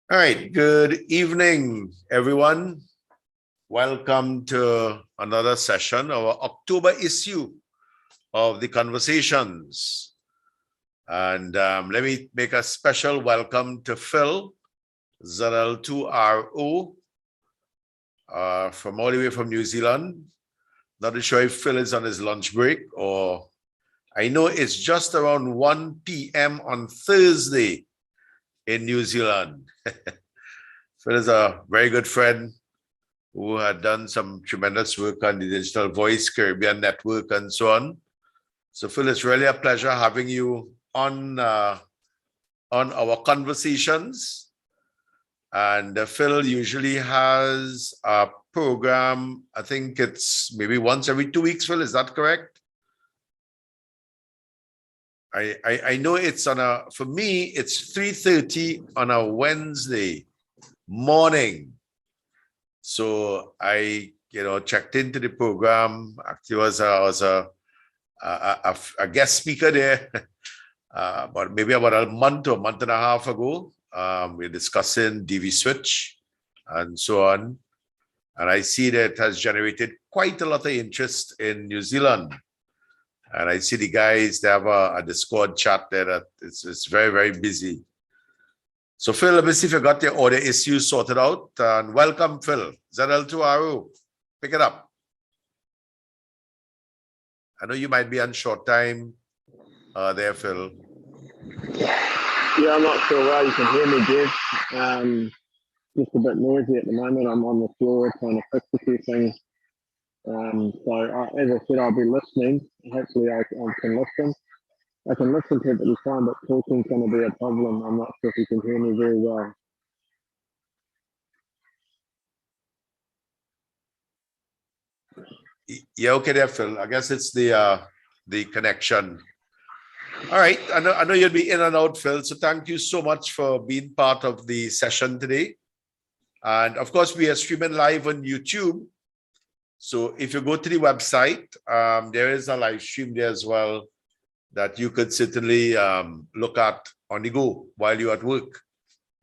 All right, good evening, everyone. Welcome to another session, our October issue of the Conversations. And let me make a special welcome to Phil, ZL2RO, from all the way from New Zealand. Not sure if Phil is on his lunch break, or I know it's just around 1 p.m. on Thursday in New Zealand. Phil is a very good friend who had done some tremendous work on the Digital Voice Caribbean Network and so on. So Phil, it's really a pleasure having you on our conversations. And Phil usually has a program, I think it's maybe once every 2 weeks, Phil, is that correct? I know it's for me, it's 3:30 on a Wednesday morning. So I, checked into the program. Actually, was a guest speaker there, but maybe about a month or month and a half ago. We're discussing DV switch and so on, and I see that it has generated quite a lot of interest in New Zealand. And I see the guys, they have a Discord chat there that it's very, very busy. So Phil, let me see if you got your audio issues sorted out. And welcome, Phil. ZL2RO, pick it up. I know you might be on short time there, Phil. Yeah, I'm not sure why you can hear me, Dave. Just a bit noisy at the moment. I'm on the floor trying to fix a few things. As I said, I'll be listening. Hopefully I can listen. I can listen perfectly fine, but talking's going to be a problem. I'm not sure if you can hear me very well. Yeah, okay there, Phil. I guess it's the connection. All right. I know you'll be in and out, Phil. So thank you so much for being part of the session today. And of course, we are streaming live on YouTube. So if you go to the website, there is a live stream there as well that you could certainly look at on the go while you're at work.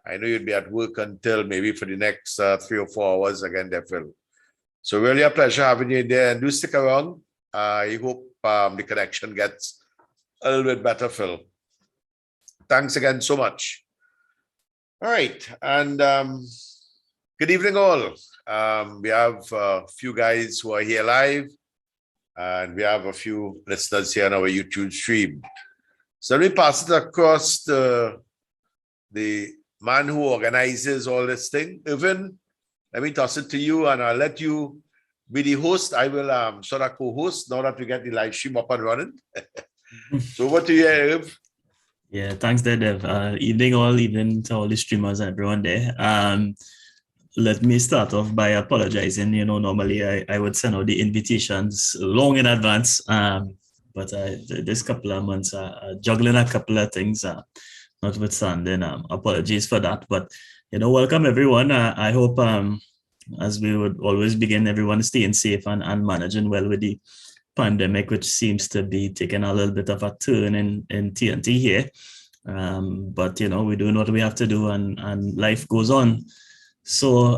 I know you'd be at work until maybe for the next 3 or 4 hours again there, Phil. So really a pleasure having you in there, and do stick around. I hope the connection gets a little bit better, Phil. Thanks again so much. All right, and good evening all. We have a few guys who are here live, and we have a few listeners here on our YouTube stream. So let me pass it across to the man who organizes all this thing. Irvin, let me toss it to you, and I'll let you be the host. I will sort of co-host now that we get the live stream up and running. So what do you have? Yeah, thanks there, Dev. Evening to all the streamers and everyone there. Let me start off by apologizing. Normally I would send out the invitations long in advance, but this couple of months, juggling a couple of things, notwithstanding, apologies for that. But, welcome everyone. I hope, as we would always begin, everyone is staying safe and managing well with the pandemic, which seems to be taking a little bit of a turn in TNT here. But, we're doing what we have to do, and life goes on. So,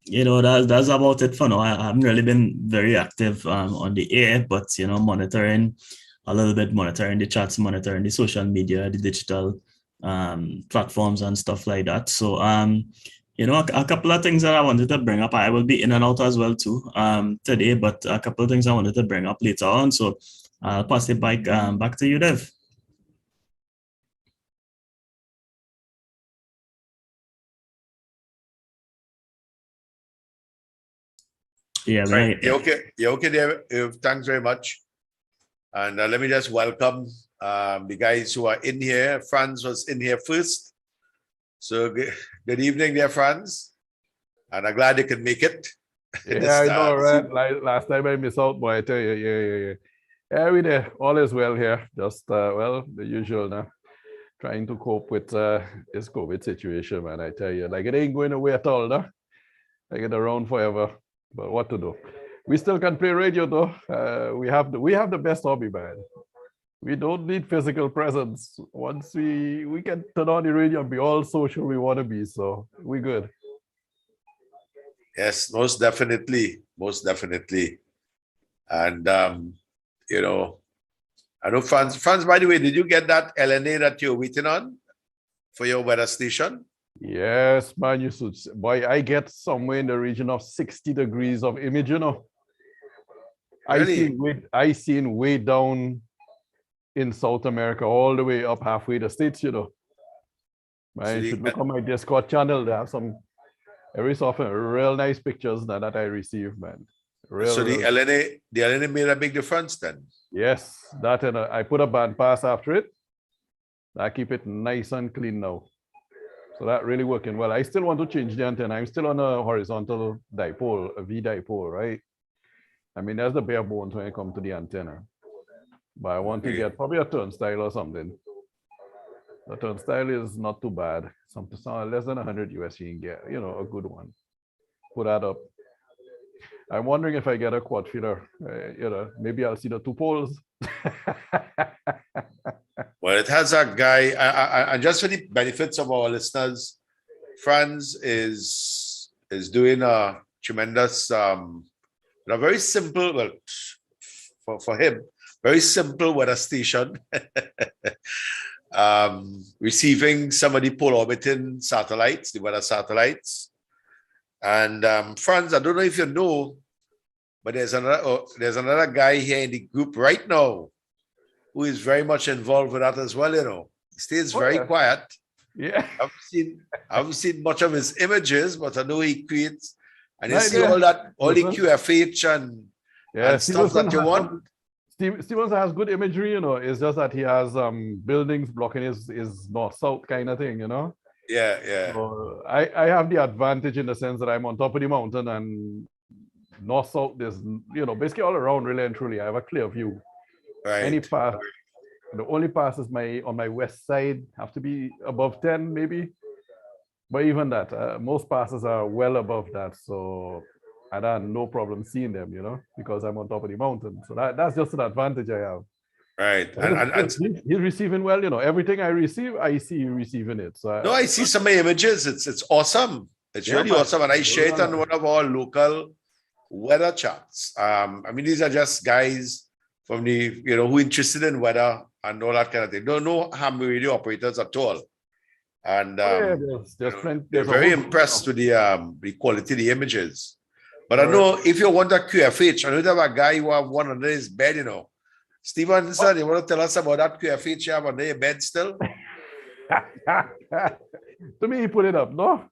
that's about it for now. I haven't really been very active on the air, but, monitoring the chats, monitoring the social media, the digital platforms and stuff like that. So, a couple of things that I wanted to bring up. I will be in and out as well too today, but a couple of things I wanted to bring up later on. So I'll pass it back to you, Dev. Yeah, right. You're okay there. Thanks very much. And let me just welcome the guys who are in here. Franz was in here first. So good evening there, Franz. And I'm glad you could make it. Yeah, I know, right? Like last time I missed out, boy. I tell you, yeah. Yeah, we there. All is well here. Just the usual now. Trying to cope with this COVID situation, man. I tell you, like it ain't going away at all, no. Like it around forever. But what to do? We still can play radio though. We have the best hobby, man. We don't need physical presence. Once we can turn on the radio and be all social we want to be, so we good. Yes, most definitely. Most definitely. And you know, I know Franz, by the way, did you get that LNA that you're waiting on for your weather station? Yes, man, you should. Boy, I get somewhere in the region of 60 degrees of image, you know. Really? I seen way down in South America, all the way up halfway the States, you know. Man, you should look on my Discord channel. They have some every so often real nice pictures that I receive, man. So the LNA made a big difference then. Yes, that and I put a band pass after it. I keep it nice and clean now. So that really working well. I still want to change the antenna. I'm still on a horizontal dipole, a V dipole, right? I mean, that's the bare bones when it comes to the antenna. But I want to get probably a turnstile or something. The turnstile is not too bad. Something less than 100 US you can get, you know, a good one. Put that up. I'm wondering if I get a quad feeder, you know, maybe I'll see the two poles. Well, it has a guy, and just for the benefits of our listeners, Franz is doing a tremendous, a very simple, well, for him, very simple weather station, receiving some of the pole orbiting satellites, the weather satellites. And Franz, I don't know if you know, but there's another guy here in the group right now who is very much involved with that as well, you know. He stays very quiet. Yeah. I haven't seen much of his images, but I know he creates, and you see all the QFH and stuff that you want. Stevenson has good imagery, you know. It's just that he has buildings blocking his north-south kind of thing, you know. Yeah, yeah. So I have the advantage in the sense that I'm on top of the mountain and north-south is, you know, basically all around really and truly. I have a clear view. Right. Any pass, the only passes on my west side have to be above 10 maybe. But even that, most passes are well above that. So I have no problem seeing them, you know, because I'm on top of the mountain. So that's just an advantage I have. Right. And he's receiving well, you know, everything I receive, I see you receiving it. So no, I see some of the images. It's awesome. It's really awesome. And I share it on one of our local weather chats. I mean, these are just guys from the, you know, who are interested in weather and all that kind of thing. No ham radio operators at all. And they're very impressed with the quality of the images. But I know if you want a QFH, I know you have a guy who have one under his bed, you know. Stevenson, you want to tell us about that QFH you have under your bed still? To me, he put it up, no?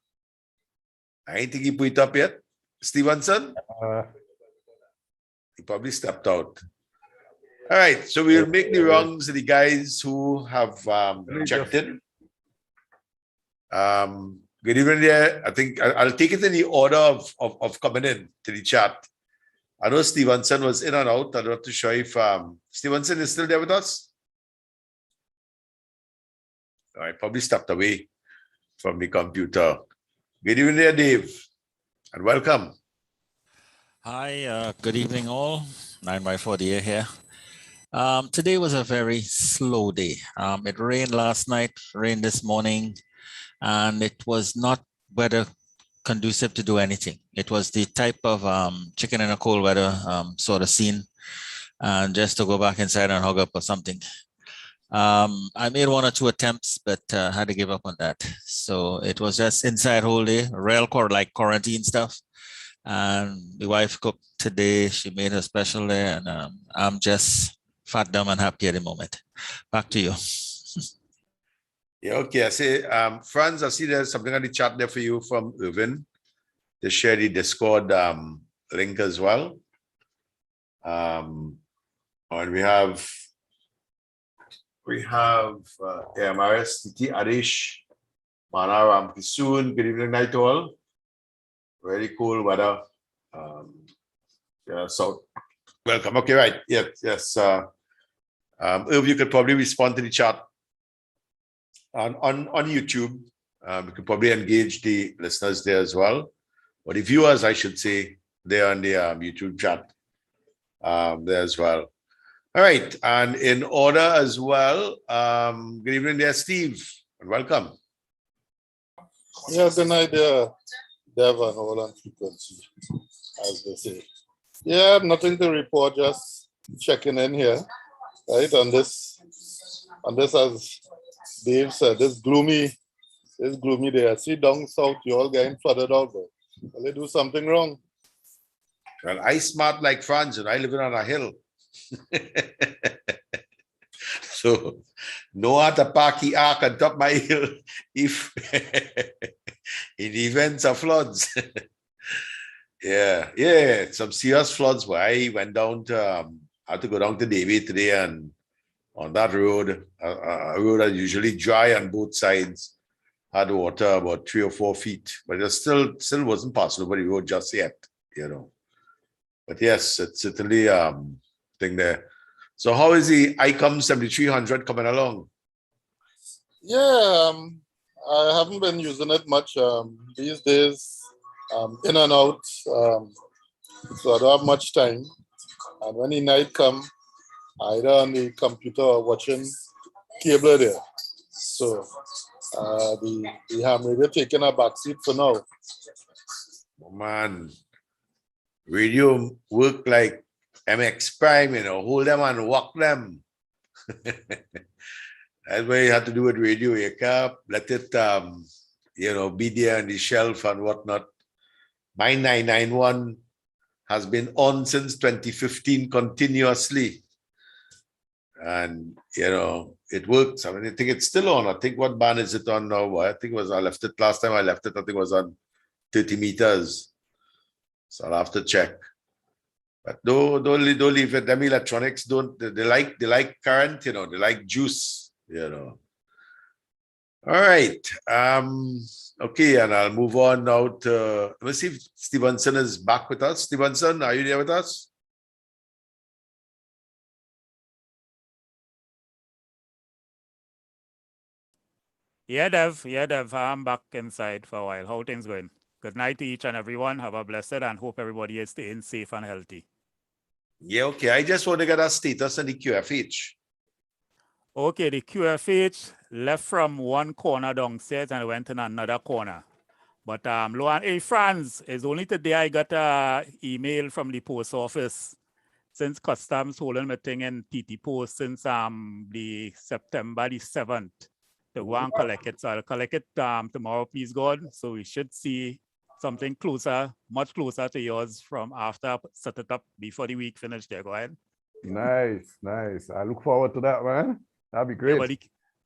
I ain't think he put it up yet. Stevenson? He probably stepped out. All right, so we'll make the rounds to the guys who have checked in. Good evening there. I think I'll take it in the order of coming in to the chat. I know Stevenson was in and out. I'm not too sure if Stevenson is still there with us. All right, probably stepped away from the computer. Good evening there, Dave, and welcome. Hi, good evening all. 9x40 here. Today was a very slow day. It rained last night, rained this morning, and it was not weather conducive to do anything. It was the type of chicken in a cold weather sort of scene, and just to go back inside and hug up or something. I made one or two attempts, but had to give up on that. So it was just inside whole day, real like quarantine stuff. And the wife cooked today. She made her special there, and I'm just fat, dumb, and happy at the moment. Back to you. Yeah, okay. I say, Franz, I see there's something on the chat there for you from Irvin to share the Discord link as well. And we have MRS TTARS, Manaram Kisun. Good evening, night all. Very cool weather. Yeah, so welcome. Okay, right. Yes. Irv, you could probably respond to the chat on YouTube. We could probably engage the listeners there as well, or the viewers, I should say, there on the YouTube chat there as well. All right, and in order as well, good evening there, Steve, and welcome. Yeah, good night, Dev and all on frequency, as they say. Yeah, nothing to report, just checking in here, right? On this, as Dave said, this gloomy day. I see down south, you all getting flooded out, but will they do something wrong? Well, I smart like France, and I live on a hill. So no other parky ark on top my hill if in events of floods. Yeah, some serious floods where I went down to I had to go down to Davie today, and on that road, a road that usually dry on both sides, had water about 3 or 4 feet, but it still wasn't passing over the road just yet, But yes, it's certainly thing there. So how is the ICOM 7300 coming along? Yeah, I haven't been using it much these days, in and out, so I don't have much time. And when the night come, either on the computer or watching cable there. So the ham radio taking a backseat for now. Oh man, radio work like MX Prime, hold them and walk them. That's what you have to do with radio. You can't let it, be there on the shelf and whatnot. My 991 has been on since 2015 continuously. And, it works. I mean, I think it's still on. I think what band is it on now? I think I left it last time I left it. I think it was on 30 meters. So I'll have to check. But don't leave it. Them electronics they like current, they like juice, All right. Okay, and I'll move on now to, let me see if Stevenson is back with us. Stevenson, are you there with us? Yeah, Dev. I'm back inside for a while. How things going? Good night to each and everyone. Have a blessed and hope everybody is staying safe and healthy. Yeah, okay. I just want to get a status on the QFH. Okay, the QFH left from one corner downstairs and went in another corner. But Franz, it's only today I got an email from the post office since customs holding meeting in TT Post since the September the 7th to go and collect it. So I'll collect it tomorrow, please God. So we should see something closer, much closer to yours from after I set it up before the week finished there. Go ahead. Nice. I look forward to that, man. That'd be great. Yeah,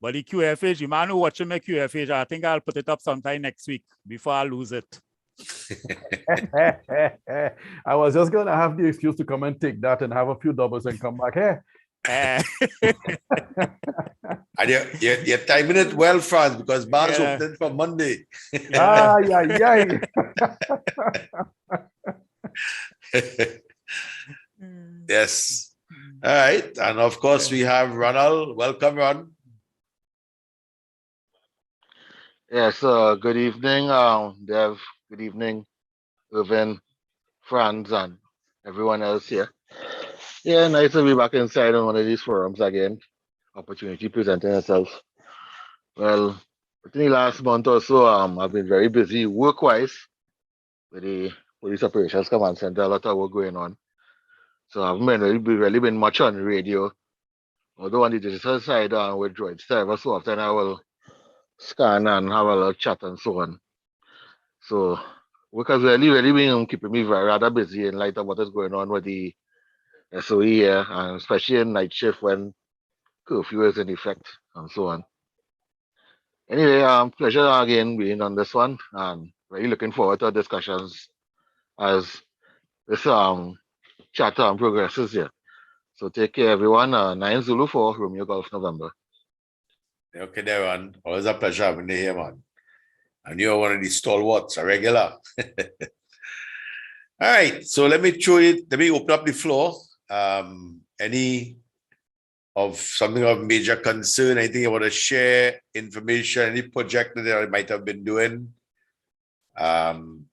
but the QFH, you man who watching my QFH, I think I'll put it up sometime next week before I lose it. I was just going to have the excuse to come and take that and have a few doubles and come back here. And you're timing it well, Franz, because bars opening for Monday. Yeah. Yes. All right. And of course, we have Ronald. Welcome, Ron. Yes, good evening, Dev. Good evening, Irvin, Franz, and everyone else here. Yeah, nice to be back inside on one of these forums again. Opportunity presenting itself. Well, within the last month or so, I've been very busy work-wise with the Police Operations Command Center. A lot of work going on. So I haven't really been much on radio. Although on the digital side, with Droid Server, so often I will scan and have a little chat and so on. So work has really been keeping me rather busy in light of what is going on with the SOE here, and especially in night shift when curfew is in effect and so on. Anyway, pleasure again being on this one, and really looking forward to our discussions as this chat progresses here. So take care, everyone. 9 Zulu 4, Romeo Golf November. Okay, there, Ron. Always a pleasure having you here, man. And you're one of the stalwarts, a regular. All right, so let me open up the floor. Any of something of major concern, anything you want to share, information, any project that I might have been doing, on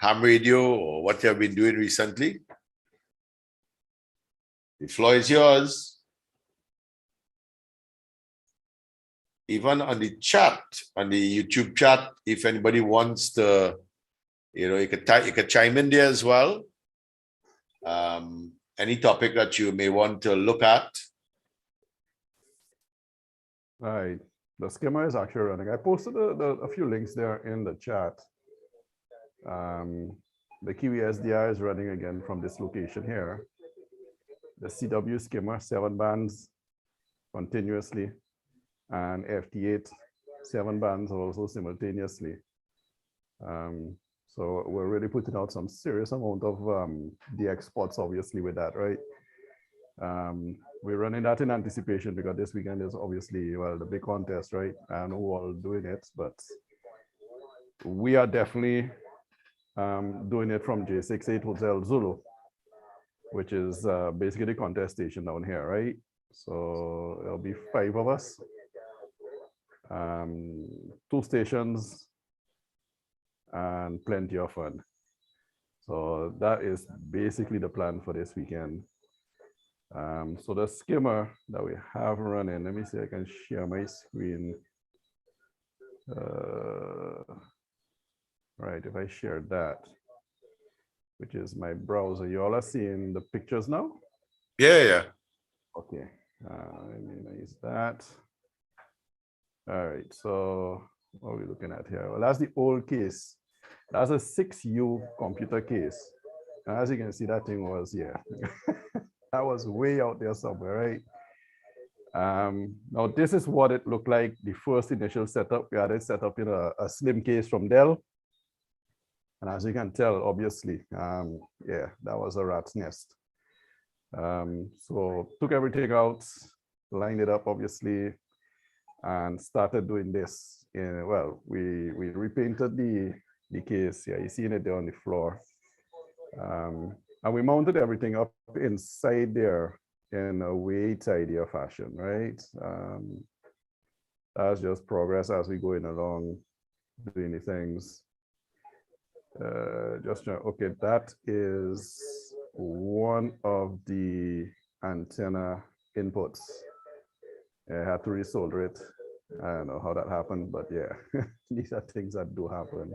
ham radio or what you have been doing recently? The floor is yours. Even on the chat, on the YouTube chat, if anybody wants to, you could chime in there as well. Any topic that you may want to look at. All right. The skimmer is actually running. I posted a few links there in the chat. The Kiwi SDR is running again from this location here. The CW skimmer, 7 bands continuously, and FT8, 7 bands also simultaneously. So we're really putting out some serious amount of DX spots, obviously, with that, right? We're running that in anticipation because this weekend is obviously, well, the big contest, right? And we're all doing it, but we are definitely doing it from J68 Hotel Zulu, which is basically the contest station down here, right? So there'll be 5 of us, 2 stations, and plenty of fun. So that is basically the plan for this weekend. So the skimmer that we have running, let me see if I can share my screen. Right, if I share that, which is my browser, you all are seeing the pictures now? Yeah. Okay, let me minimize that. All right, so what are we looking at here? Well, that's the old case. That's a 6U computer case. And as you can see, that thing was, yeah, that was way out there somewhere, right? Now this is what it looked like, the first initial setup. We had it set up in a slim case from Dell. And as you can tell, obviously, yeah, that was a rat's nest. So took everything out, lined it up, obviously, and started doing this. Well, we repainted the case. Yeah, you seen it there on the floor. And we mounted everything up inside there in a way tidier fashion, right? That's just progress as we going along, doing the things. Okay, that is one of the antenna inputs. I had to resolder it. I don't know how that happened, but yeah, these are things that do happen.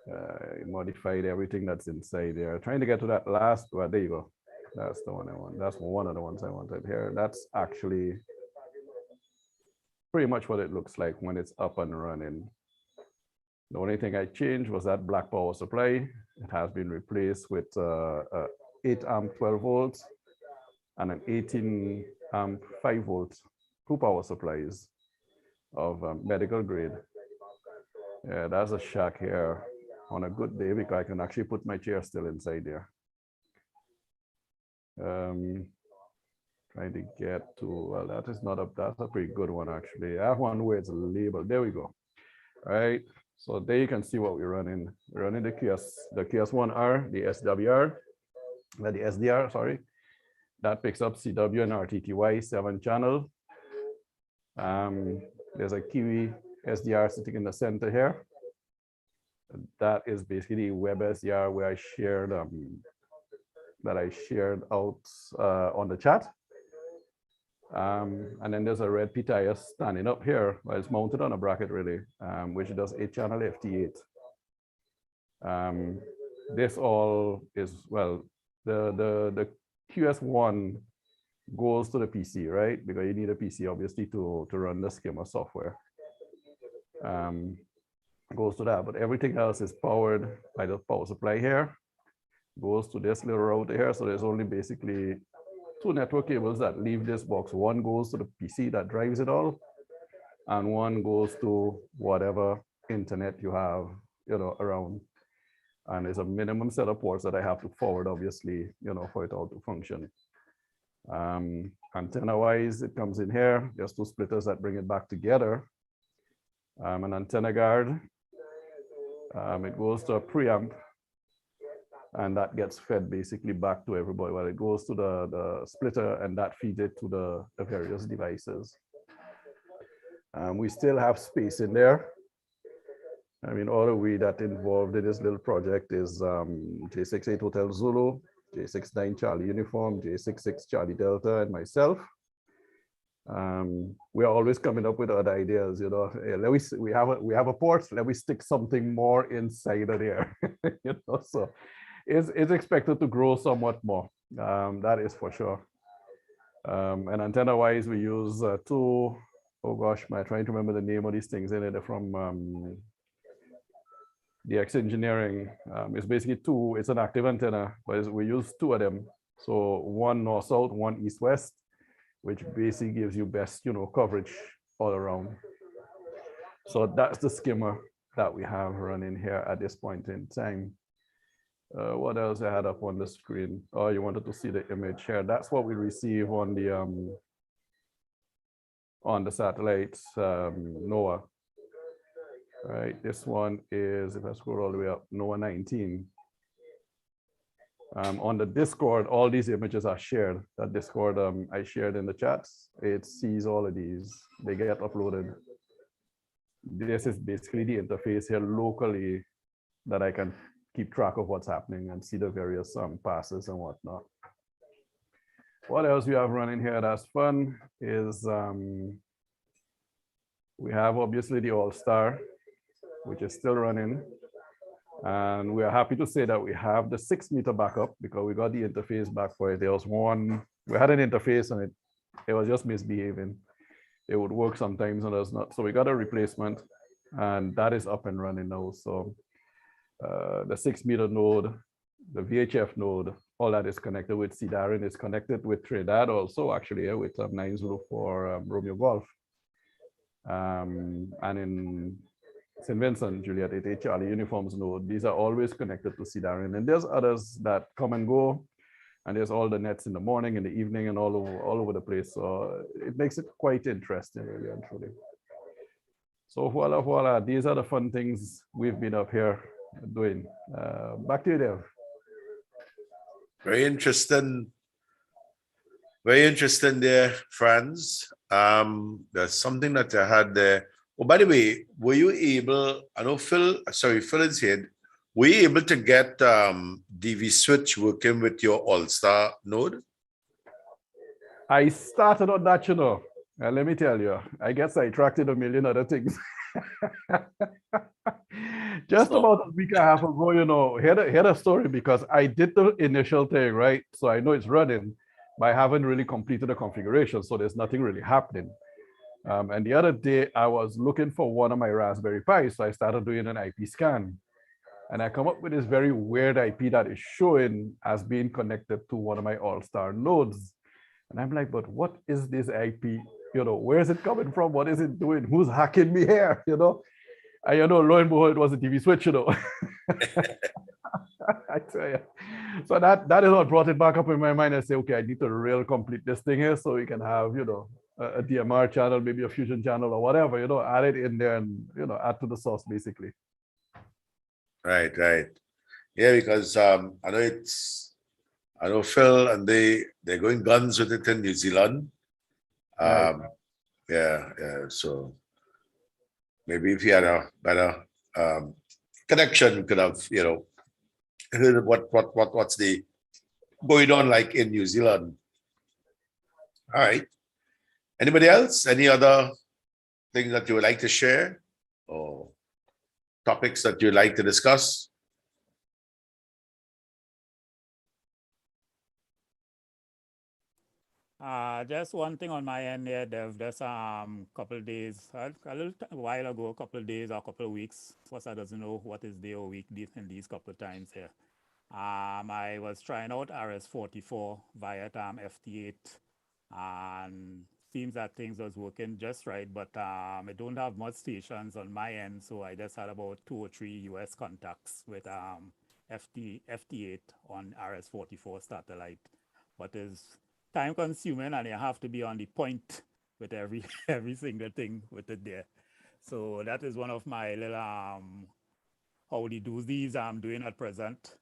I modified everything that's inside there. Trying to get to that last, well, there you go. That's the one I want. That's one of the ones I wanted here. That's actually pretty much what it looks like when it's up and running. The only thing I changed was that black power supply. It has been replaced with 8 amp 12 volts and an 18 amp 5 volts 2 power supplies of medical grade. Yeah, that's a shack here on a good day because I can actually put my chair still inside there. Trying to get to, well, that is not that's a pretty good one actually. I have one where it's labeled. There we go. All right. So there you can see what we're running. We're running the QS1R, the SWR, the SDR, sorry. That picks up CW and RTTY 7 channel. There's a Kiwi SDR sitting in the center here. That is basically web SDR where I shared that I shared out on the chat. And then there's a red TTARS standing up here, well, it's mounted on a bracket really, which does 8-channel FT8. This all is, well, the QS1 goes to the PC, right? Because you need a PC obviously to run the skimmer software. Goes to that, but everything else is powered by the power supply here. Goes to this little router here, so there's only basically 2 network cables that leave this box. One goes to the PC that drives it all, and one goes to whatever internet you have, around. And there's a minimum set of ports that I have to forward, obviously, for it all to function. Antenna-wise, it comes in here. There's 2 splitters that bring it back together. An antenna guard. It goes to a preamp, and that gets fed basically back to everybody. Well, it goes to the splitter, and that feeds it to the various devices. We still have space in there I mean, all of we that involved in this little project is J68 Hotel Zulu, J69 Charlie Uniform, J66 Charlie Delta, and myself. We are always coming up with other ideas, you know. We have a port. Let me stick something more inside of there, you know. So it's expected to grow somewhat more. That is for sure. And antenna wise, we use two. Oh gosh, I'm trying to remember the name of these things. And they're from DX Engineering. It's basically two. It's an active antenna, but we use two of them. So one north south, one east west, which basically gives you best, you know, coverage all around. So that's the skimmer that we have running here at this point in time. What else I had up on the screen? Oh, you wanted to see the image here. That's what we receive on the satellite NOAA. Right, this one is, if I scroll all the way up, NOAA 19. On the Discord, all these images are shared. That Discord I shared in the chats. It sees all of these. They get uploaded. This is basically the interface here locally that I can keep track of what's happening and see the various passes and whatnot. What else we have running here that's fun is we have obviously the All-Star, which is still running. And we are happy to say that we have the 6 meter backup because we got the interface back for it. There was one, we had an interface and it was just misbehaving. It would work sometimes and does not. So we got a replacement and that is up and running now. So the 6 meter node, the VHF node, all that is connected with CDARN, is connected with Trinidad also actually with 904 Romeo Golf. And in St. Vincent, Juliet 88 Charlie uniforms node, these are always connected to CDARN. And there's others that come and go. And there's all the nets in the morning, in the evening, and all over the place. So it makes it quite interesting, really and truly. So voila, voila. These are the fun things we've been up here doing. Back to you, Dev. Very interesting. Very interesting there, Franz. There's something that I had there. Oh, by the way, were you able, I know Phil is here. Were you able to get DV switch working with your All-Star node? I started on that, you know. Let me tell you, I guess I attracted a million other things. Just about a week and a half ago, you know, hear the story because I did the initial thing, right? So I know it's running, but I haven't really completed the configuration. So there's nothing really happening. And the other day I was looking for one of my Raspberry Pis. So I started doing an IP scan and I come up with this very weird IP that is showing as being connected to one of my All-Star nodes. And I'm like, but what is this IP? You know, where is it coming from? What is it doing? Who's hacking me here? You know, and you know, lo and behold, it was a TV switch, you know. I tell you. So that is what brought it back up in my mind. I say, okay, I need to real complete this thing here so we can have, you know, a DMR channel, maybe a fusion channel or whatever, you know, add it in there and, you know, add to the source basically. Right. Yeah, because I know Phil and they're going guns with it in New Zealand. Right. Yeah. So maybe if you had a better connection, you could have, you know, heard what's the going on like in New Zealand. All right. Anybody else? Any other things that you would like to share or topics that you'd like to discuss? Just one thing on my end here, Dev. Just couple of days, a while ago, a couple of days or a couple of weeks. First, I doesn't know what is day or week in these couple of times here. I was trying out RS44 via FT8, and seems that things was working just right, but I don't have much stations on my end, so I just had about 2 or 3 US contacts with FT8 on RS44 satellite, but it's time consuming and you have to be on the point with every single thing with it there. So that is one of my little howdy doozies I'm doing at present.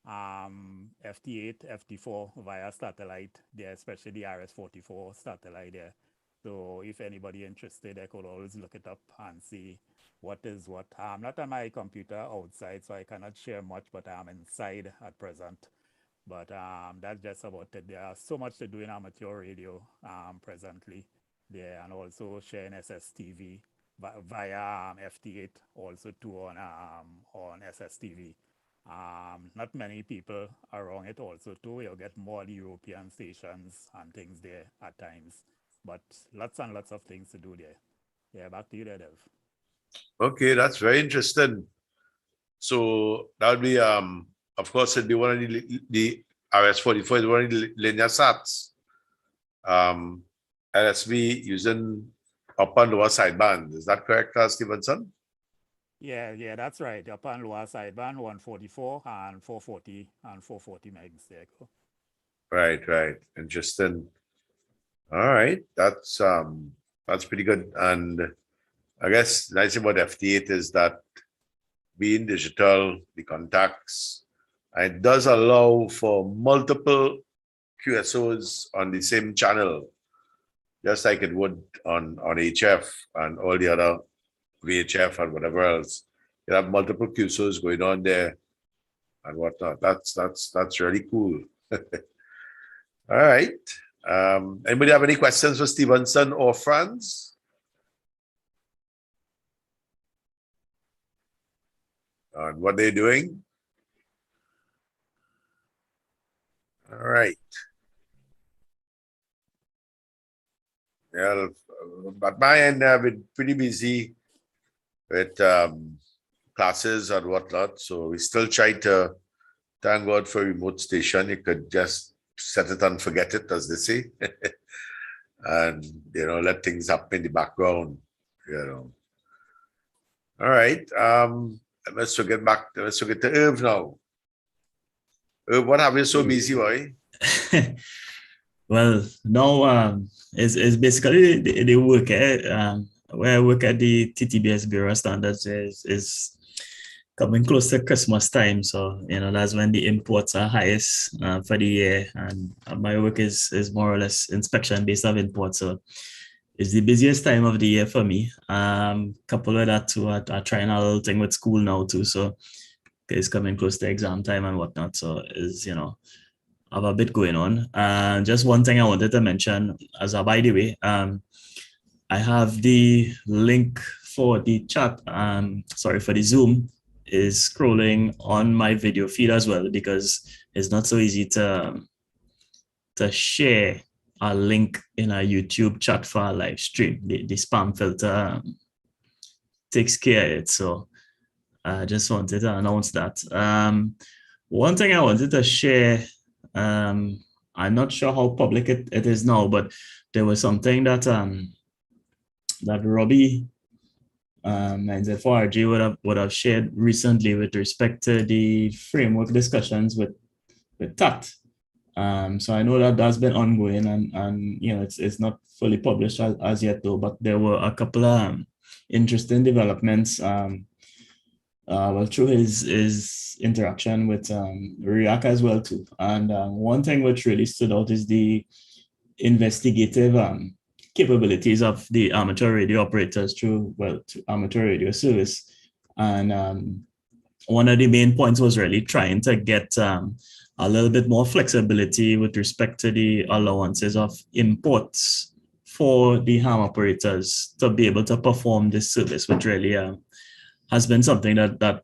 FT8, FT4 via satellite there, especially the RS44 satellite there. So if anybody interested, they could always look it up and see what is what. I'm not on my computer outside, so I cannot share much, but I'm inside at present. But that's just about it. There's so much to do in amateur radio presently there, and also sharing SSTV via FT8 also too on SSTV. Not many people around it also too. You'll get more European stations and things there at times, but lots and lots of things to do there. Yeah, back to you there, Dev. Okay, that's very interesting. So that would be of course it'd be one of the RS-44 is one of the linear sats. LSB using upper and lower sideband. Is that correct, Stevenson? Yeah, that's right. Upper and lower sideband 144 and 440 megs there. Right. Interesting. All right. That's pretty good. And I guess the nice thing about FT8 is that being digital, the contacts, and it does allow for multiple QSOs on the same channel, just like it would on HF and all the other VHF and whatever else. You have multiple QSOs going on there and whatnot. That's really cool. All right. Anybody have any questions for Stevenson or Franz? On what they're doing? All right. Well, but my end, I've been pretty busy with classes and whatnot. So we still try to, thank God for remote station. You could just set it and forget it, as they say. And, let things happen in the background, All right. Let's get to Irv now. Irv, what have you so busy, boy? Well, now it's basically the work where I work at the TTBS Bureau of Standards is coming close to Christmas time, so that's when the imports are highest for the year, and my work is more or less inspection based of imports. So it's the busiest time of the year for me. Couple of that too, I trying a little thing with school now too, so it's coming close to exam time and whatnot. So is I have a bit going on. Just one thing I wanted to mention, as a by the way, I have the link for the chat. For the Zoom is scrolling on my video feed as well, because it's not so easy to share a link in a YouTube chat for a live stream. The spam filter takes care of it. So I just wanted to announce that. One thing I wanted to share, I'm not sure how public it is now, but there was something that that Robbie and Z4RG would have shared recently with respect to the framework discussions with TAT. So I know that that's been ongoing, and it's not fully published as yet though, but there were a couple of interesting developments through his interaction with REAC as well too. And one thing which really stood out is the investigative capabilities of the amateur radio operators through amateur radio service. And one of the main points was really trying to get a little bit more flexibility with respect to the allowances of imports for the ham operators to be able to perform this service, which really has been something that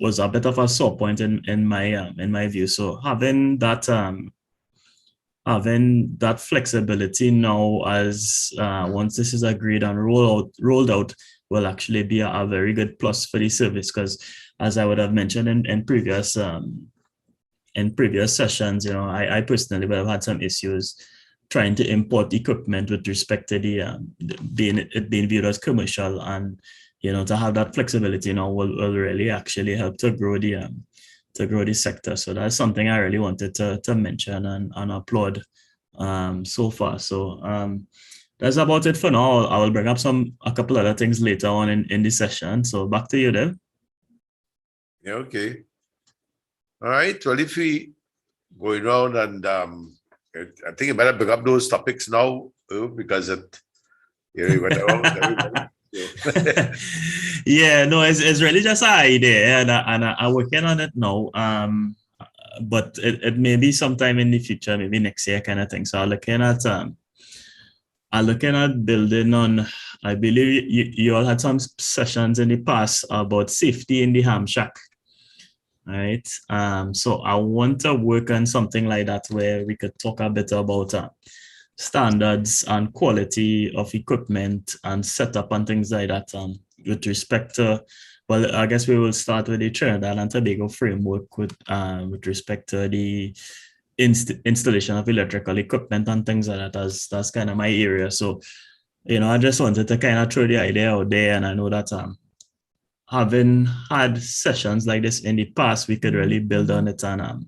was a bit of a sore point in my view. So having that flexibility now, as once this is agreed and rolled out, will actually be a very good plus for the service, because as I would have mentioned in previous sessions, I personally would have had some issues trying to import equipment with respect to the being viewed as commercial, and to have that flexibility now will really actually help to grow the sector. So that's something I really wanted to mention and applaud so far. So that's about it for now. I will bring up a couple other things later on in the session. So back to you, Dev. Yeah, okay. All right. Well, if we going around, and I think you better bring up those topics now, because You went along with everybody. Yeah, no, it's really just an idea, and I'm working on it now. But it may be sometime in the future, maybe next year, kind of thing. So I'm looking at building on. I believe you all had some sessions in the past about safety in the ham shack, right? So I want to work on something like that where we could talk a bit about standards and quality of equipment and setup and things like that with respect to, well, I guess we will start with the Trinidad and Tobago framework with respect to the installation of electrical equipment and things like that. That's kind of my area. So, I just wanted to kind of throw the idea out there, and I know that having had sessions like this in the past, we could really build on it and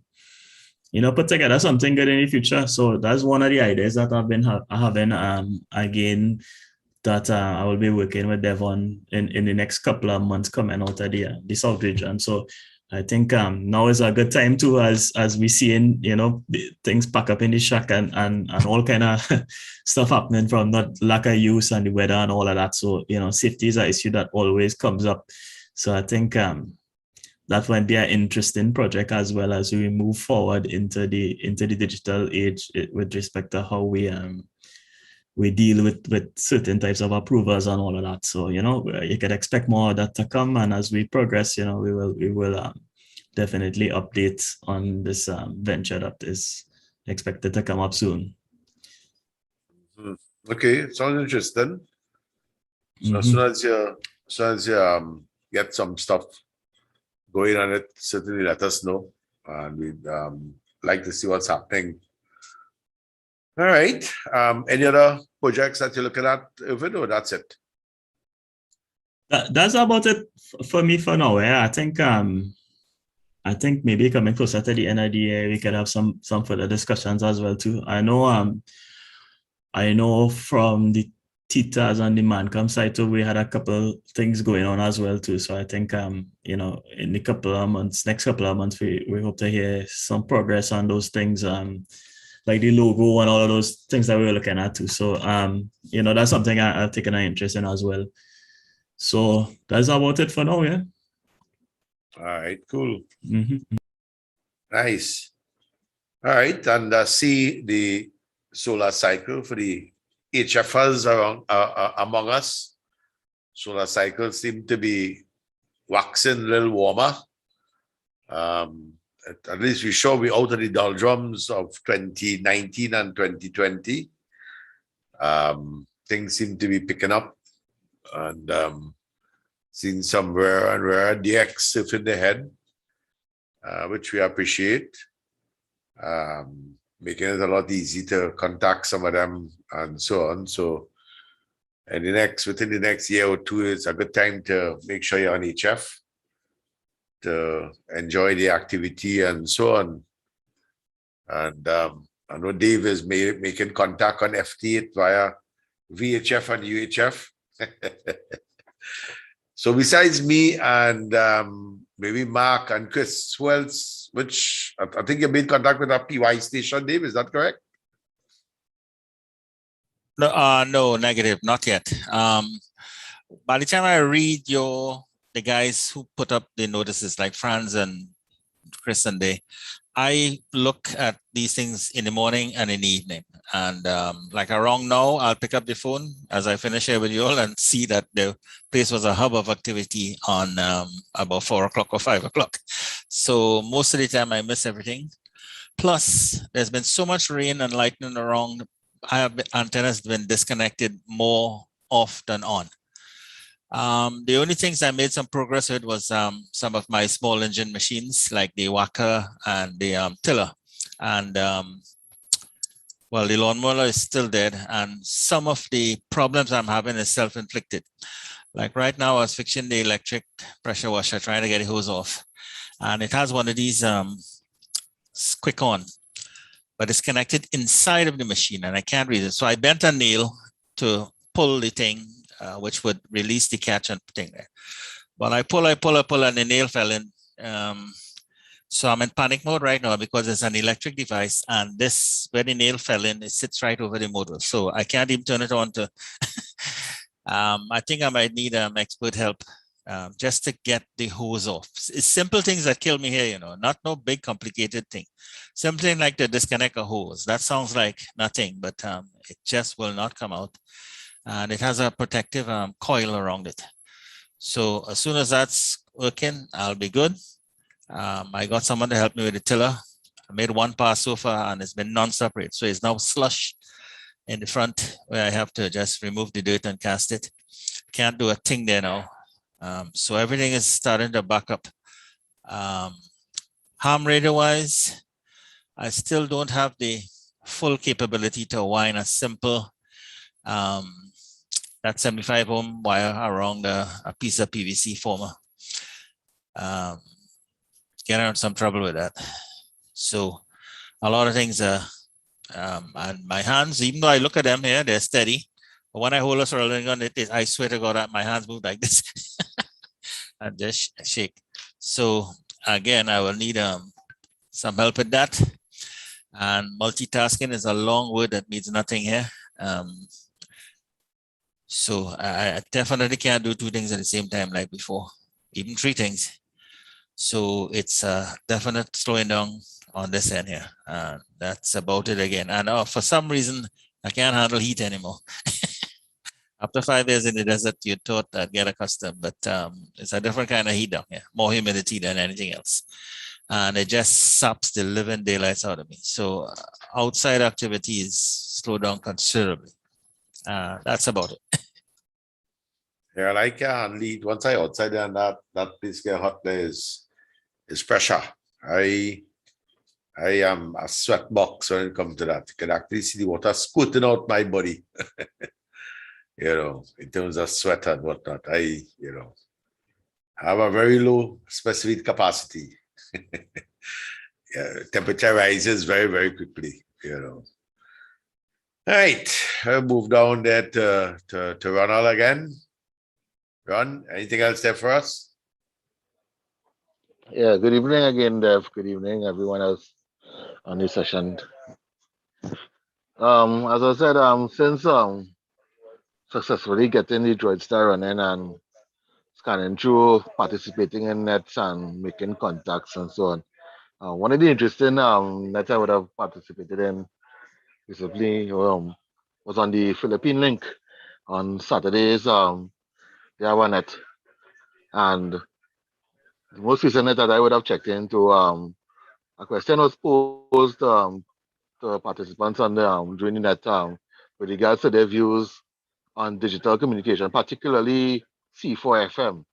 put together something good in the future. So that's one of the ideas that I've been having. Again, that I will be working with Devon in the next couple of months coming out of the South region. So I think now is a good time too, as we see in things pack up in the shack and all kind of stuff happening from not lack of use and the weather and all of that. So safety is an issue that always comes up. So I think that might be an interesting project as well as we move forward into the digital age with respect to how we deal with certain types of approvals and all of that. So you can expect more of that to come, and as we progress, we will definitely update on this venture that is expected to come up soon. Okay, sounds interesting. So as soon as you get some stuff going on it, certainly let us know, and we'd like to see what's happening. All right. Any other projects that you're looking at, Irvin, or that's it? That's about it for me for now. I think maybe coming closer to the end of the year, we could have some further discussions as well too. I know from the TTARS and the Mancom side too, we had a couple things going on as well too. So I think in the next couple of months, we hope to hear some progress on those things. Like the logo and all of those things that we were looking at too. So that's something I've taken an interest in as well. So that's about it for now, yeah. All right, cool. Nice. All right, and see the solar cycle for the HFers among us. Solar cycles seem to be waxing a little warmer. At least we're sure we're out of the doldrums of 2019 and 2020. Things seem to be picking up, and seeing some rare DX if in the head, which we appreciate. Making it a lot easy to contact some of them and so on. So within the next year or two, it's a good time to make sure you're on HF to enjoy the activity and so on. And I know Dave is making contact on FT via VHF and UHF. So besides me and maybe Mark and Chris, who else? Which I think you've been in contact with our PY station, Dave, is that correct? No, negative, not yet. By the time I read the guys who put up the notices, like Franz and Chris and I look at these things in the morning and in the evening. And like around now, I'll pick up the phone as I finish here with you all and see that the place was a hub of activity on about 4 o'clock or 5 o'clock. So most of the time I miss everything. Plus, there's been so much rain and lightning around. Antennas been disconnected more off than on. The only things I made some progress with was some of my small engine machines like the whacker and the tiller. And well, the lawnmower is still dead. And some of the problems I'm having is self-inflicted. Like right now, I was fixing the electric pressure washer, trying to get the hose off. And it has one of these quick on, but it's connected inside of the machine and I can't read it. So I bent a nail to pull the thing, which would release the catch and thing there. But I pull, and the nail fell in. So I'm in panic mode right now because it's an electric device and this, where the nail fell in, it sits right over the motor. So I can't even turn it on to I think I might need expert help just to get the hose off. It's simple things that kill me here, not no big complicated thing. Something like to disconnect a hose. That sounds like nothing, but it just will not come out. And it has a protective coil around it. So as soon as that's working, I'll be good. I got someone to help me with the tiller. I made one pass so far and it's been non-separate. So it's now slush in the front where I have to just remove the dirt and cast it. Can't do a thing there now. So everything is starting to back up. Ham radio wise, I still don't have the full capability to wind a simple that 75 ohm wire around a piece of PVC former. Get out some trouble with that. So a lot of things and my hands, even though I look at them here, they're steady. But when I hold a soldering gun, I swear to God that my hands move like this and just shake. So again, I will need some help with that. And multitasking is a long word that means nothing here. So I definitely can't do two things at the same time like before, even three things. So it's a definite slowing down on this end here. That's about it again. And for some reason, I can't handle heat anymore. After 5 years in the desert, you thought I'd get accustomed, but it's a different kind of heat down here, more humidity than anything else. And it just saps the living daylights out of me. So outside activities slow down considerably. That's about it. Yeah, I can lead once I outside and that place get hot there is pressure. I am a sweat box when it comes to that. You can actually see the water squirting out my body. In terms of sweat and whatnot. I have a very low specific capacity. Temperature rises very, very quickly, All right, I'll move down there to Ronald again. Ron, anything else there for us? Yeah, good evening again, Dev. Good evening, everyone else on this session. As I said, since successfully getting the droid star running and scanning through, participating in nets and making contacts and so on. One of the interesting nets I would have participated in recently was on the Philippine link on Saturdays. They have a net, and the most recent net that I would have checked into, a question was posed to participants on the during the net with regards to their views on digital communication, particularly C4FM.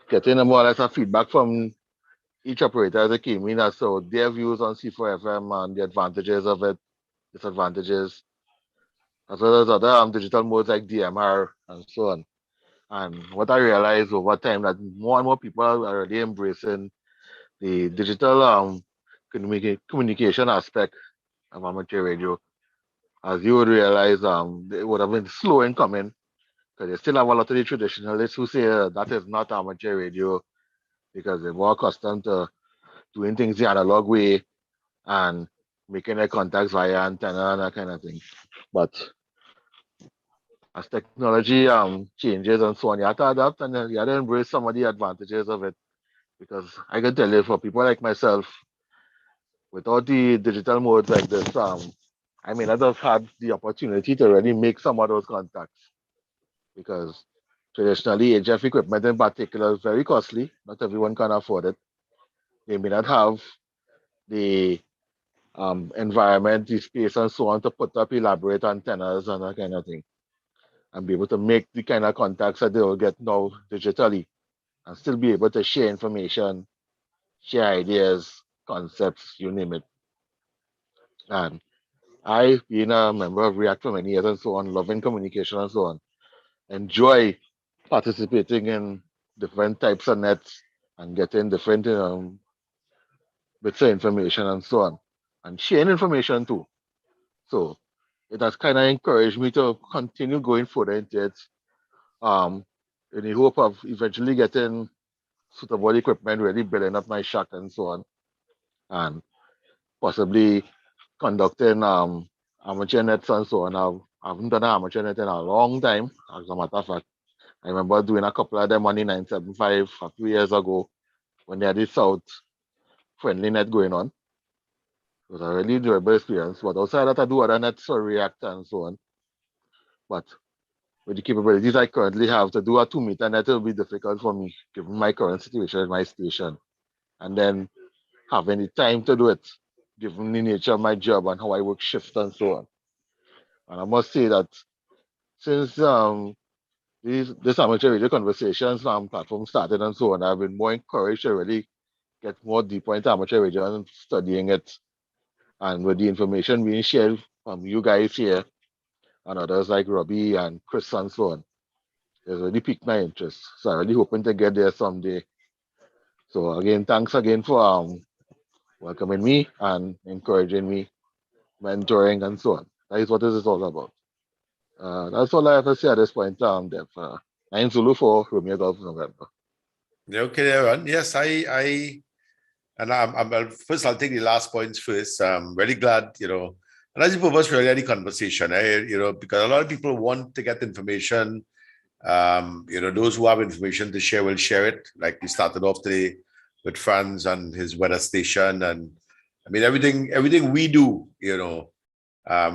Getting more or less a feedback from each operator as it came in as so their views on C4FM and the advantages of it, disadvantages, as well as other digital modes like DMR and so on. And what I realized over time that more and more people are already embracing the digital communication aspect of amateur radio. As you would realize, it would have been slow in coming because they still have a lot of the traditionalists who say that is not amateur radio because they're more accustomed to doing things the analog way and making their contacts via antenna and that kind of thing. But as technology changes and so on, you have to adapt and you have to embrace some of the advantages of it. Because I can tell you, for people like myself, without the digital modes like this, I may not have had the opportunity to really make some of those contacts. Because traditionally, HF equipment in particular is very costly. Not everyone can afford it. They may not have the environment, the space, and so on to put up elaborate antennas and that kind of thing, and be able to make the kind of contacts that they will get now digitally, and still be able to share information, share ideas, concepts, you name it. And I, being a member of React for many years and so on, loving communication and so on, enjoy participating in different types of nets and getting different bits of information and so on, and sharing information too. So it has kind of encouraged me to continue going further into it, in the hope of eventually getting suitable equipment, really building up my shack and so on, and possibly conducting amateur nets and so on. I haven't done an amateur net in a long time. As a matter of fact, I remember doing a couple of them on the 975 a few years ago when they had the South friendly net going on. It was a really enjoyable experience. But outside that, I do other nets for React and so on. But with the capabilities I currently have to do a 2-meter net, it will be difficult for me given my current situation at my station. And then having the time to do it, given the nature of my job and how I work shifts and so on. And I must say that since this amateur radio conversations platform started and so on, I've been more encouraged to really get more deeper into amateur radio and studying it. And with the information being shared from you guys here and others like Robbie and Chris and so on, it's really piqued my interest. So I'm really hoping to get there someday. So again, thanks again for welcoming me and encouraging me, mentoring and so on. That is what this is all about. That's all I have to say at this point. Dev. 9 Zulu 4 Romeo Golf November. Okay, Aaron. Yes, first I'll take the last points first. I'm really glad, and that's the purpose for any conversation, because a lot of people want to get information. Those who have information to share will share it. Like we started off today with Franz and his weather station, and I mean everything we do,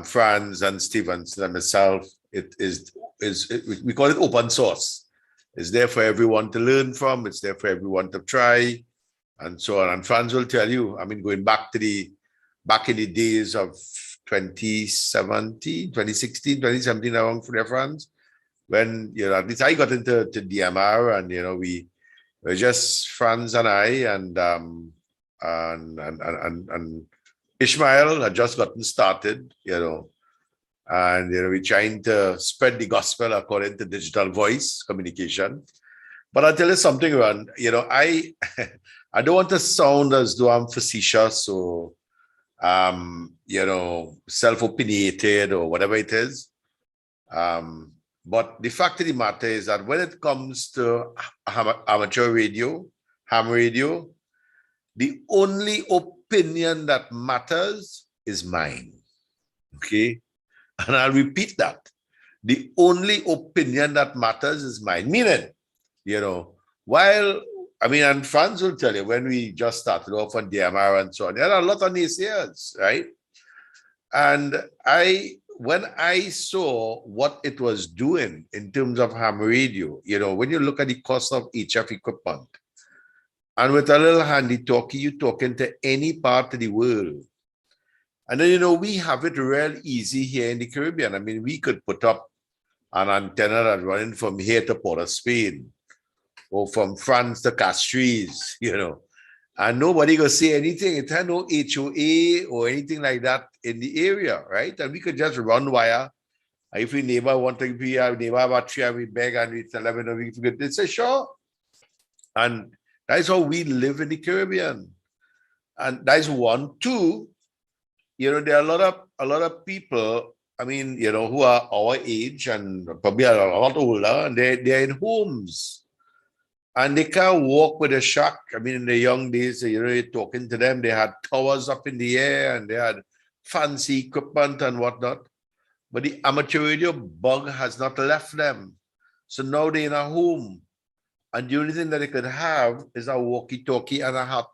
Franz and Stevens and myself, we call it open source. It's there for everyone to learn from. It's there for everyone to try, and so on. And Franz will tell you. I mean, going back in the days of 2017, 2017, around for Franz, when at least I got into DMR, and we were just Franz and I and Ishmael had just gotten started, and we're trying to spread the gospel according to digital voice communication. But I'll tell you something, Ron. I don't want to sound as though I'm facetious or self-opinionated or whatever it is. But the fact of the matter is that when it comes to amateur radio, ham radio, the only opinion that matters is mine. Okay? And I'll repeat that. The only opinion that matters is mine. Meaning, and Franz will tell you, when we just started off on DMR and so on, there are a lot of naysayers, right? And when I saw what it was doing in terms of ham radio, when you look at the cost of HF equipment, and with a little handy talkie, you talking to any part of the world. And then, we have it real easy here in the Caribbean. I mean, we could put up an antenna that's running from here to Port of Spain, or from France to Castries, and nobody gonna say anything. It had no HOA or anything like that in the area, right? And we could just run wire. If we neighbor want to be our neighbor about 3, and we beg and we tell them, we could, they say sure. And that's how we live in the Caribbean. And that's one. Two, there are a lot of people, who are our age and probably a lot older, and they're in homes. And they can't walk with a shack. I mean, in the young days, you're talking to them, they had towers up in the air and they had fancy equipment and whatnot. But the amateur radio bug has not left them. So now they're in a home. And the only thing that they could have is a walkie-talkie and a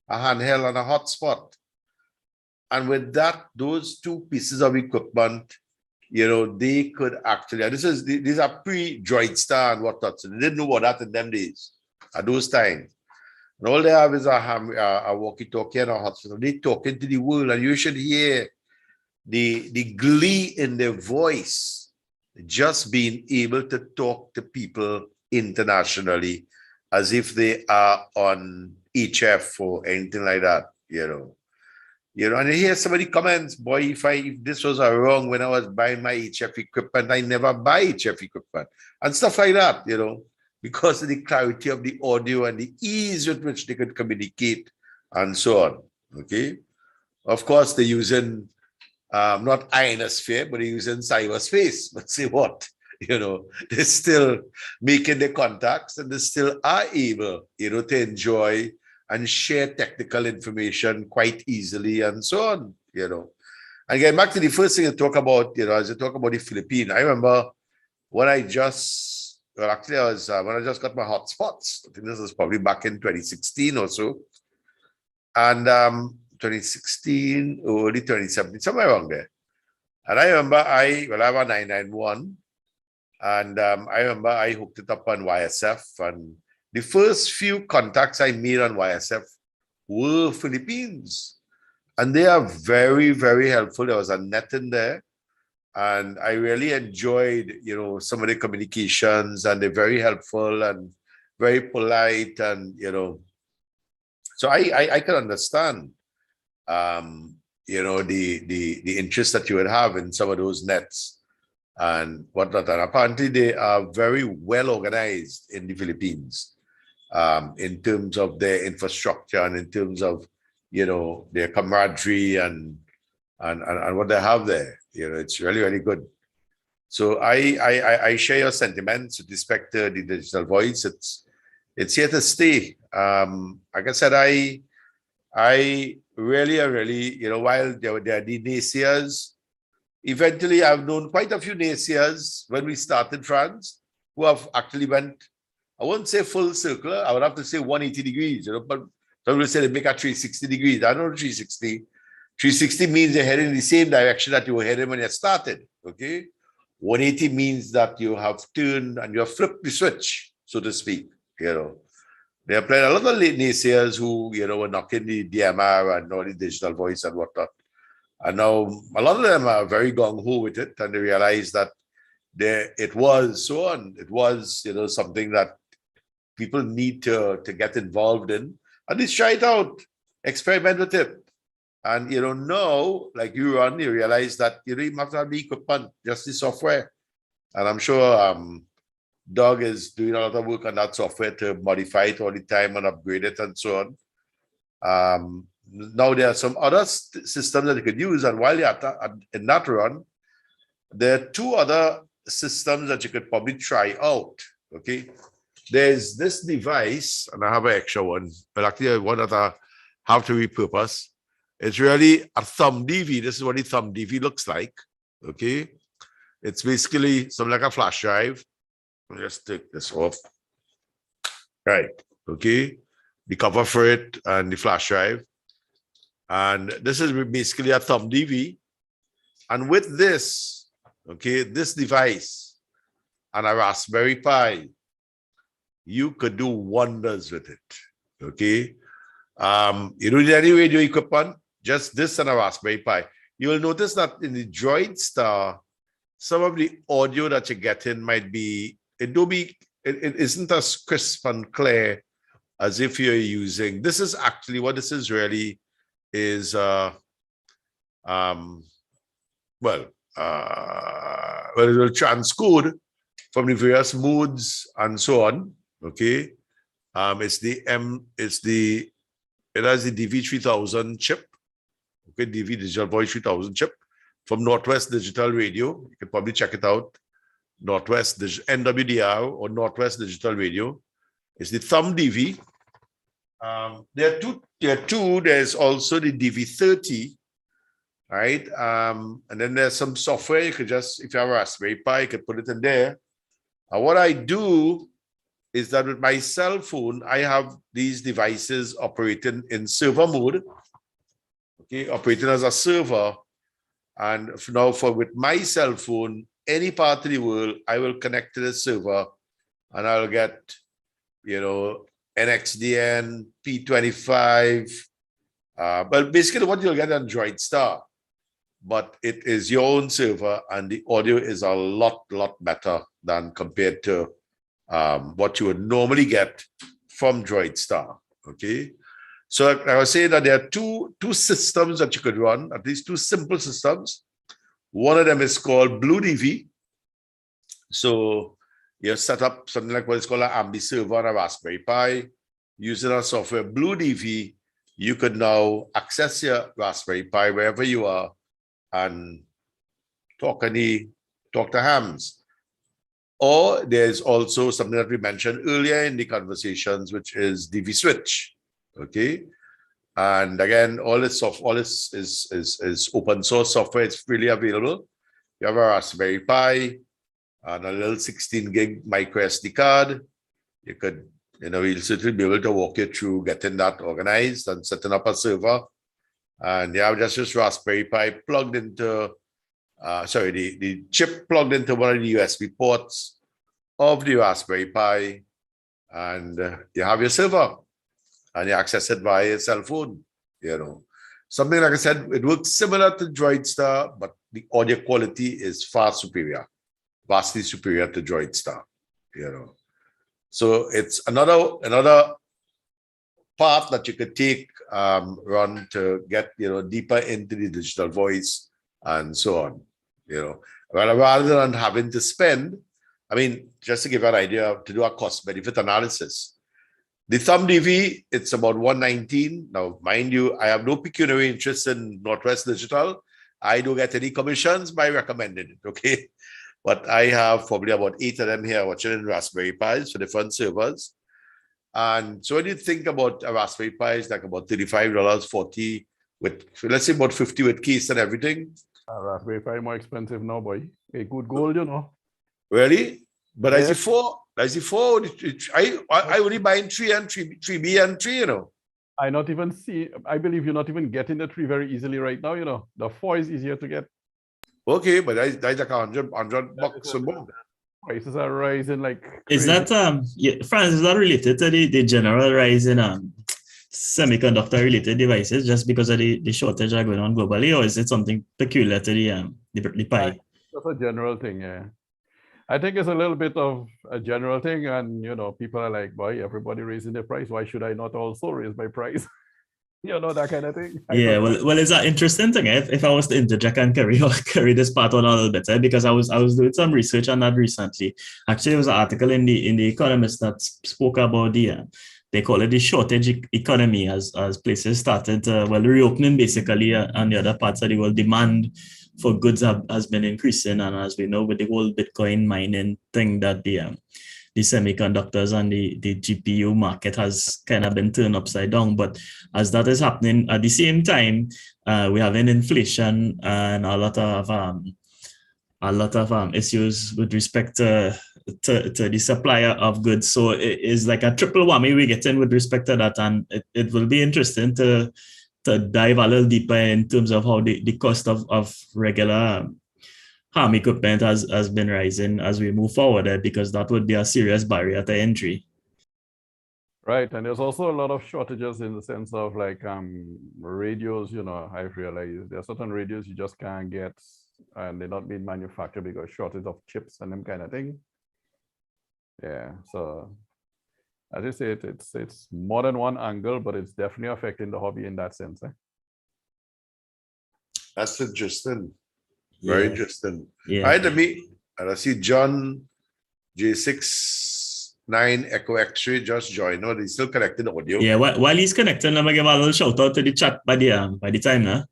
handheld and a hotspot. And with that, those two pieces of equipment, they could actually, and these are pre-Droid Star and whatnot, so they didn't know about that in them days, at those times. And all they have is a walkie-talkie and a hotspot. They talking to the world, and you should hear the glee in their voice, just being able to talk to people internationally as if they are on HF or anything like that, and you hear somebody comments, boy, if this was wrong when I was buying my HF equipment, I never buy HF equipment and stuff like that, because of the clarity of the audio and the ease with which they could communicate and so on. Okay. Of course, they're using not ionosphere, but they're using cyberspace. But say what? They're still making the contacts, and they still are able, to enjoy and share technical information quite easily and so on, And getting back to the first thing to talk about, as I talk about the Philippines, I remember when I just, well, actually, I was when I just got my hotspots. I think this was probably back in 2016 or so, and 2016, early 2017, somewhere around there. And I remember I have a 991, and I remember I hooked it up on YSF, and the first few contacts I made on YSF were Philippines, and they are very, very helpful. There was a net in there, and I really enjoyed, some of the communications, and they're very helpful and very polite, and so I can understand, the interest that you would have in some of those nets and whatnot. And apparently they are very well organized in the Philippines, in terms of their infrastructure and in terms of, their camaraderie and what they have there. It's really, really good. So I share your sentiments with respect to the digital voice. It's here to stay. Like I said, I really, while there are the naysayers, eventually I've known quite a few naysayers when we started France who have actually went, I wouldn't say full circle, I would have to say 180 degrees, but some will say they make a 360 degrees. I don't know 360. 360 means you're heading in the same direction that you were heading when you started, okay? 180 means that you have turned and you have flipped the switch, so to speak, There are plenty, a lot of naysayers who, were knocking the DMR and all the digital voice and whatnot. And now a lot of them are very gung-ho with it, and they realize that it was something that people need to get involved in. And just try it out, experiment with it. And, now, like you realize that you don't even have to have the equipment, just the software. And I'm sure Doug is doing a lot of work on that software to modify it all the time and upgrade it and so on. Now there are some other systems that you could use, and while you're in that run, there are two other systems that you could probably try out, okay? There's this device, and I have an extra one, but actually one that I have to repurpose. It's really a thumb DV. This is what the thumb DV looks like, okay? It's basically something like a flash drive. Let me just take this off. Right, okay? The cover for it and the flash drive. And this is basically a thumb DV. And with this, okay, this device and a Raspberry Pi, you could do wonders with it, okay? You don't need any radio equipment, just this and a Raspberry Pi. You will notice that in the Droid Star, some of the audio that you get in might be, it isn't as crisp and clear as if you're using, this is actually what this is really is, it will transcode from the various modes and so on, okay? It has the DV3000 chip, okay, DV Digital Voice 3000 chip from Northwest Digital Radio. You can probably check it out. Northwest NWDR or Northwest Digital Radio. It's the thumb DV. There are two. There's also the DV30, right? And then there's some software you could just, if you have a Raspberry Pi, you could put it in there. And what I do is that with my cell phone, I have these devices operating in server mode, okay, operating as a server. And now with my cell phone, any part of the world, I will connect to the server and I'll get, NXDN, P25, but basically what you'll get on Droid Star, but it is your own server and the audio is a lot better than compared to what you would normally get from Droid Star, okay? So like I was saying that there are two systems that you could run, at least two simple systems. One of them is called Blue DV. So you set up something like what is called an Ambi server on a Raspberry Pi. Using our software Blue DV, you could now access your Raspberry Pi wherever you are and talk to hams. Or there's also something that we mentioned earlier in the conversations, which is DV switch. Okay. And again, all this is open source software. It's freely available. You have a Raspberry Pi and a little 16 gig micro SD card. You could, we'll certainly be able to walk you through getting that organized and setting up a server. And you have just Raspberry Pi plugged into, the chip plugged into one of the USB ports of the Raspberry Pi, and you have your server, and you access it via your cell phone. Something like I said, it works similar to DroidStar, but the audio quality is far superior, vastly superior to DroidStar. So it's another path that you could take, run to get deeper into the digital voice and so on. Rather than having to spend, just to give you an idea, to do a cost benefit analysis, the Thumb DV, it's about $119. Now, mind you, I have no pecuniary interest in Northwest Digital. I don't get any commissions by recommending it, okay? But I have probably about 8 of them here watching in Raspberry Pis for different servers. And so when you think about a Raspberry Pi, it's like about $35, 40 with, let's say about 50 with case and everything. Raspberry Pi more expensive now, boy. A good gold, Really? But Yeah. as before, I only buying 3 and 3B and 3, I believe you're not even getting the 3 very easily right now, The 4 is easier to get. Okay, but that's like $100 a month. Prices are rising like Is crazy. that France, is that related to the general rise in semiconductor related devices just because of the shortage are going on globally, or is it something peculiar to the Pi? That's a general thing, yeah. I think it's a little bit of a general thing, and people are like, boy, everybody raising their price. Why should I not also raise my price? That kind of thing. Yeah, well, it's an interesting thing. If I was to interject and carry this part on a little bit, because I was doing some research on that recently. Actually, there was an article in the Economist that spoke about they call it the shortage economy as places started reopening basically, and the other parts of the world demand for goods has been increasing, and as we know with the whole Bitcoin mining thing, that the semiconductors and the GPU market has kind of been turned upside down. But as that is happening at the same time, we have an inflation and a lot of issues with respect to the supplier of goods. So it is like a triple whammy we get in with respect to that, and it will be interesting to dive a little deeper in terms of how the cost of regular farm equipment has been rising as we move forward, because that would be a serious barrier to entry. Right, and there's also a lot of shortages in the sense of like radios. I've realized there are certain radios you just can't get, and they're not being manufactured because shortage of chips and them kind of thing. Yeah, so as I say, it's more than one angle, but it's definitely affecting the hobby in that sense. That's interesting. Very interesting. Yeah. All right, and I see John J69 Echo X-ray just joined. No, he's still connected audio. Yeah, while he's connecting, let me give a little shout out to the chat by the time now.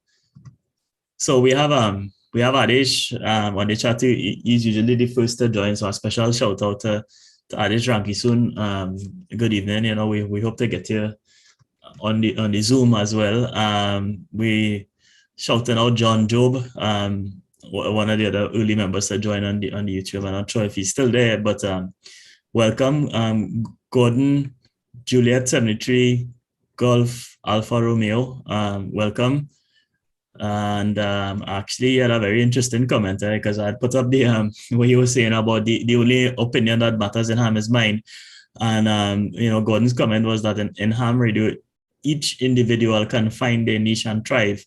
So we have Adish on the chat. He's usually the first to join. So a special shout out to Adish Ranki soon. Good evening. We hope to get you on the Zoom as well. We shouting out John Job, one of the other early members to join on the YouTube. I'm not sure if he's still there, but welcome. Gordon, Juliet 73, Golf Alfa Romeo, welcome. And actually, he had a very interesting comment because I put up the what he was saying about the only opinion that matters in ham is mine. And Gordon's comment was that in ham radio, each individual can find their niche and thrive.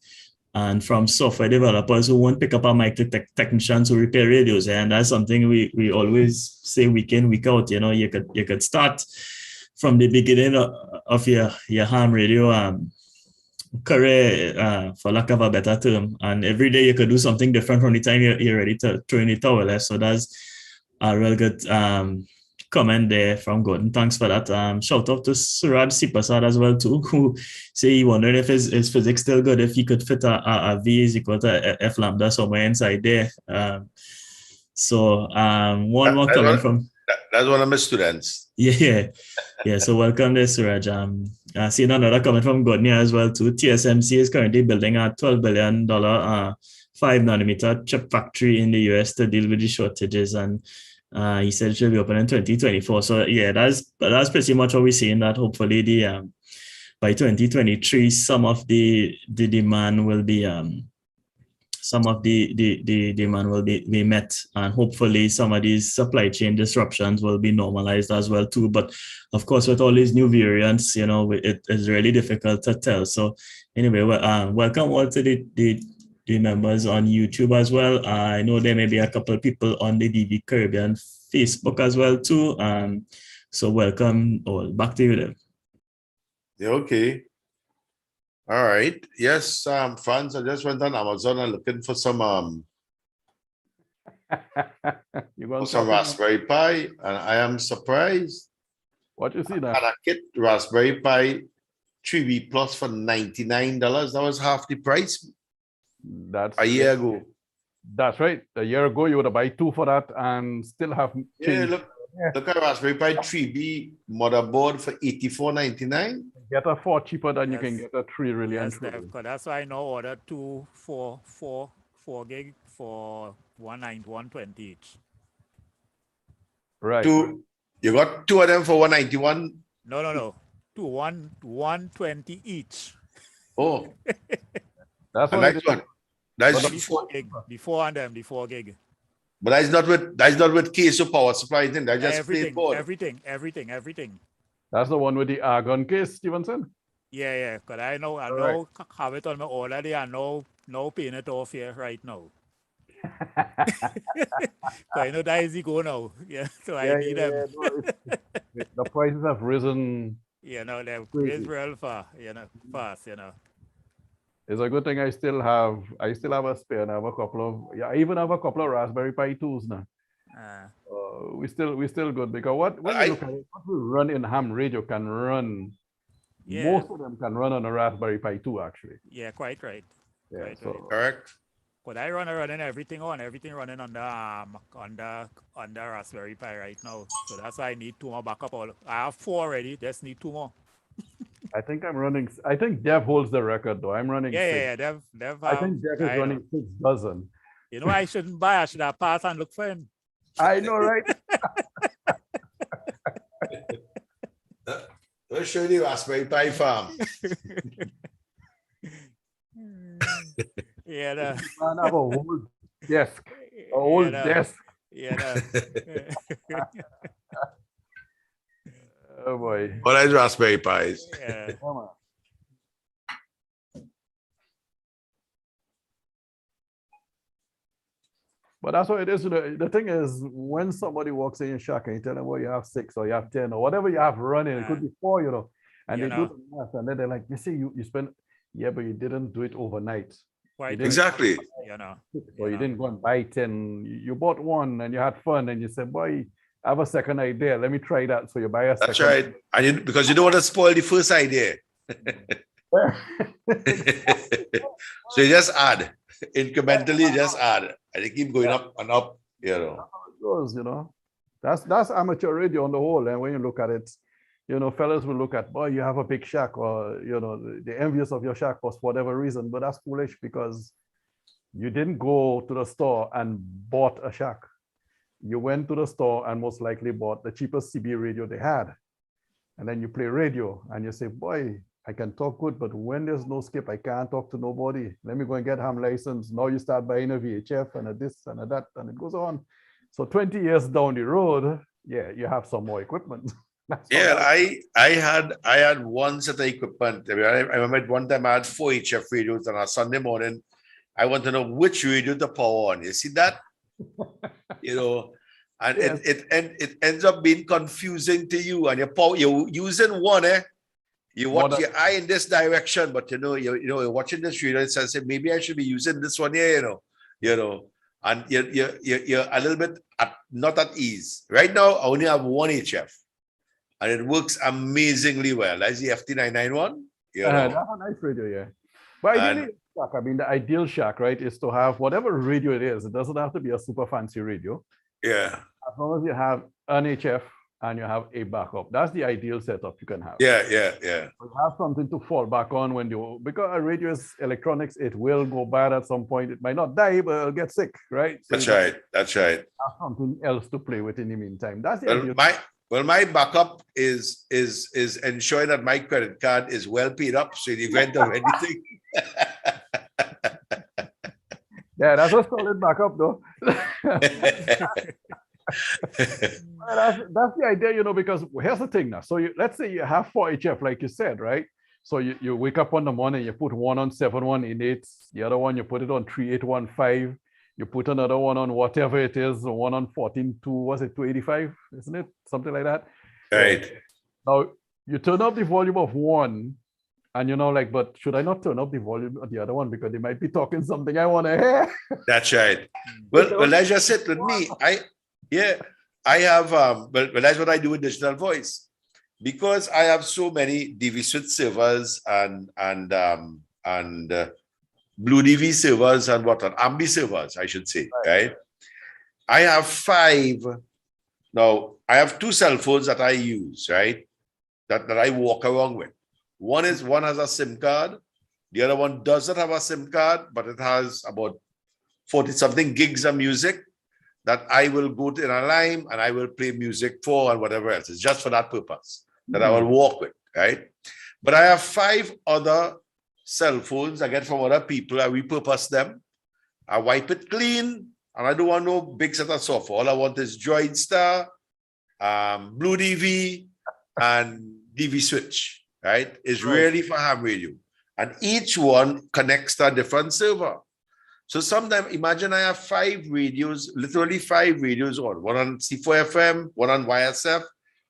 And from software developers who won't pick up a mic to technicians who repair radios, and that's something we always say week in, week out. You could start from the beginning of your ham radio career, for lack of a better term, and every day you could do something different from the time you're ready to throw in the towel. So that's a real good comment there from Gordon. Thanks for that. Shout out to Suraj Sipasad as well too, who say he wondered if his physics still good, if he could fit a V is equal to F lambda somewhere inside there. One more comment from that's one of my students. Yeah. So welcome there, Suraj. Seeing another comment from Godnia as well too. TSMC is currently building a $12 billion 5 nanometer chip factory in the US to deal with the shortages, and he said it should be open in 2024. So yeah, that's pretty much what we're seeing. That hopefully the by 2023 some of the demand will be demand will be met, and hopefully some of these supply chain disruptions will be normalized as well too. But of course, with all these new variants, it is really difficult to tell. So anyway, welcome all to the members on YouTube as well. I know there may be a couple of people on the DV Caribbean Facebook as well too. So welcome all. Back to you then. Yeah, okay. All right. Yes, Franz, I just went on Amazon and looking for some Raspberry Pi, and I am surprised. What you see now? And a kit Raspberry Pi 3B Plus for $99. That was half the price That's a year ago. That's right. A year ago, you would have buy 2 for that and still have change. Look at Raspberry Pi 3B motherboard for $84.99. Get a 4 cheaper than you can get a 3 really. Yes, that's why I now order 2 4 gig for 120 each. Right. You got 2 of them for 191? No. 120 each. Oh. That's what next one. That's before gig. Before and then the 4 gig. But that's not with case of power supply thing. That's just everything. That's the one with the argon case, Stevenson? Yeah. Because I know have it on my order there. I know paying it off here right now. So I know that is go now. Yeah. So I need them. The prices have risen. They've raised real fast, fast. It's a good thing I still have a spare and I have a couple of, I even have a couple of Raspberry Pi 2s now. We still good because when you look at it, what we run in ham radio can run, most of them can run on a Raspberry Pi 2 actually. Yeah, quite right. Yeah, right, so. right. Correct. But I running everything running on the Raspberry Pi right now. So that's why I need 2 more backup. I have 4 already, just need 2 more. I think Dev holds the record though. I'm running 6. Yeah, Dev. I think Dev is running 6 dozen. I shouldn't buy. I should have passed and look for him. I know, right? Let's show you the Raspberry Pi farm. Yeah. Man have a whole desk. A whole desk. Yeah. Oh boy. Well, that's Raspberry Pis. Yeah. Come on. But that's what it is. The thing is, when somebody walks in your shack and you tell them, well, you have 6 or you have 10 or whatever you have running, it could be 4, and they do the math, and then they're like, you see, you spend, but you didn't do it overnight. Exactly. Or you didn't go and buy 10. You bought 1 and you had fun and you said, boy, I have a second idea. Let me try that. So you buy a second. That's right. Because you don't want to spoil the first idea. So you just add. Incrementally, just add. And they keep going up and up, That's how it goes, That's amateur radio on the whole. And when you look at it, fellas will look at, boy, you have a big shack, or, they're envious of your shack for whatever reason. But that's foolish because you didn't go to the store and bought a shack. You went to the store and most likely bought the cheapest CB radio they had. And then you play radio and you say, boy, I can talk good, but when there's no skip, I can't talk to nobody. Let me go and get ham license. Now you start buying a VHF and a this and a that, and it goes on. So 20 years down the road, you have some more equipment. I had one set of equipment. I remember at one time I had 4 HF radios, and on a Sunday morning, I want to know which radio to power on. You see that? And it ends up being confusing to you, and you're using one, you want your eye in this direction, but you're watching this radio and says, maybe I should be using this one here, and you're a little bit not at ease. Right now, I only have 1 HF, and it works amazingly well. That's the FT991. That's a nice radio, yeah. But ideally, the ideal shack, right, is to have whatever radio it is. It doesn't have to be a super fancy radio. Yeah. As long as you have an HF and you have a backup. That's the ideal setup you can have. Yeah. You have something to fall back on when you, because a radio is electronics, it will go bad at some point. It might not die, but it'll get sick, right? So That's right. That's right. have something else to play with in the meantime. That's the ideal. My backup is ensuring that my credit card is well paid up, so in the event of anything. Yeah, that's a solid backup, though. That's the idea, you know, because here's the thing now. So let's say you have 4 HF, like you said, right? So you wake up on the morning, you put one on 7188, the other one you put it on 3815, you put another one on whatever it is, one on 142, was it 285, isn't it? Something like that. Right. Now you turn up the volume of one, and you know, like, but should I not turn up the volume of the other one because they might be talking something I want to hear? That's right. Well, that's just it with me. I have but that's what I do with digital voice, because I have so many DV Switch servers and Blue DV servers and Ambi servers, I should say, right? I have 5 now. I have 2 cell phones that I use, right? That I walk around with. One has a SIM card. The other one doesn't have a SIM card, but it has about 40-something gigs of music that I will go to in a line and I will play music for and whatever else. It's just for that purpose that I will walk with, right? But I have 5 other cell phones I get from other people. I repurpose them. I wipe it clean, and I don't want no big set of software. All I want is Droid Star, Blue DV, and DV Switch, right? It's really for ham radio. And each one connects to a different server. So sometimes, imagine I have 5 radios, literally 5 radios on. One on C4FM, one on YSF,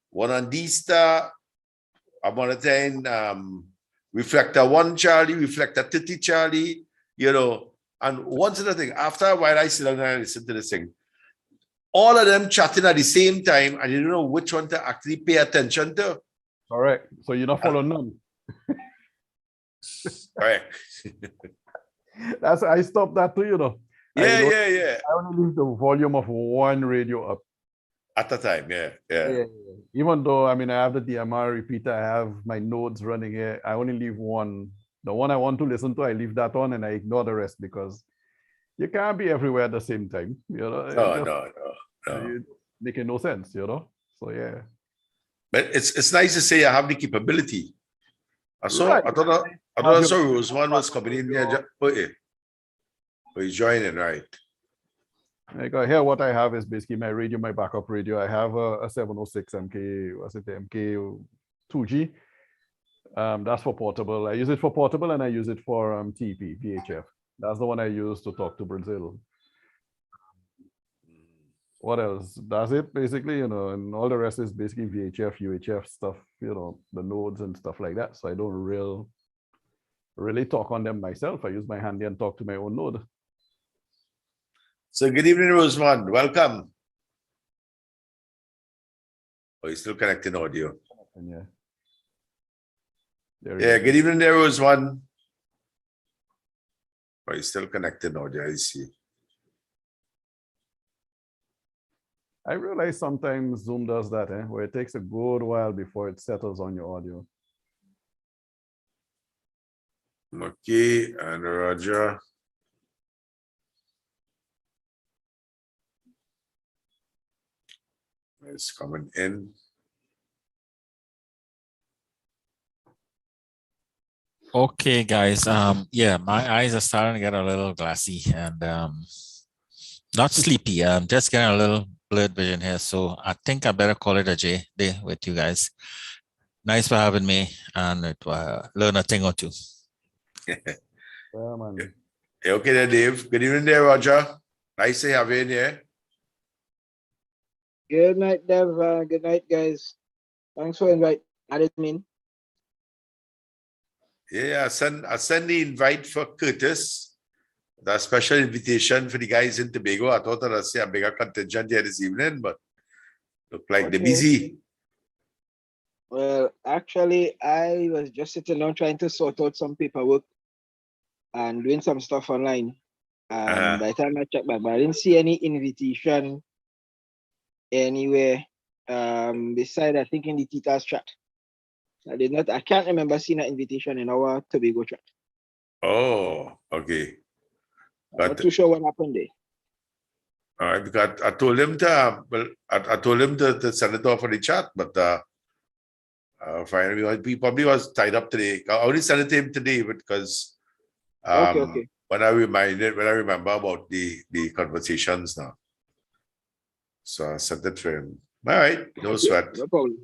one on D-Star, I'm monitoring Reflector 1 Charlie, Reflector 30 Charlie, you know. And once other thing, after a while, I sit down and listen to this thing. All of them chatting at the same time, and you don't know which one to actually pay attention to. Correct. So you don't follow none. Correct. I stopped that too, you know. Yeah. I only leave the volume of one radio up. At the time, yeah. Even though, I mean, I have the DMR repeater, I have my nodes running here. I only leave one. The one I want to listen to, I leave that on and I ignore the rest because you can't be everywhere at the same time. You know, No. Making no sense, you know. So yeah. But it's nice to say I have the capability. I thought Roseman was coming in here. He's joining, right? Like here, what I have is basically my radio, my backup radio. I have a 706 MK, what's it, MK 2G. That's for portable. I use it for portable and I use it for TP, VHF. That's the one I use to talk to Brazil. What else? That's it, basically, you know, and all the rest is basically VHF, UHF stuff, you know, the nodes and stuff like that. So I don't really talk on them myself. I use my handy and talk to my own node. So good evening, Roseman. Welcome. Oh, you're still connecting audio. Yeah. Good evening there, Roseman. Oh, you're still connecting audio, I see. I realize sometimes Zoom does that, where it takes a good while before it settles on your audio. Okay, and Roger. It's coming in. Okay, guys. Yeah, my eyes are starting to get a little glassy and not sleepy. I'm just getting a little blurred vision here. So I think I better call it a day with you guys. Nice for having me and learn a thing or two. Yeah, man. Okay there, Dave. Good evening there, Roger. Nice to have you in here. Good night, Dev. Good night, guys. Thanks for inviting me in. Yeah, I send the invite for Curtis. The special invitation for the guys in Tobago. I thought I'd see a bigger contingent here this evening, but look like they're busy. Well, actually, I was just sitting down trying to sort out some paperwork and doing some stuff online. And by the time I checked back, but I didn't see any invitation anywhere beside I think in the TTARS chat. I can't remember seeing an invitation in our Tobago chat. Oh, okay. I'm not too sure what happened there. All right, because I told him to, I told him to send it off for the chat, but finally, he probably was tied up today. I only sent it to him today because Okay. when I remember about the conversations now. So I sent it for him. All right, no sweat. No problem.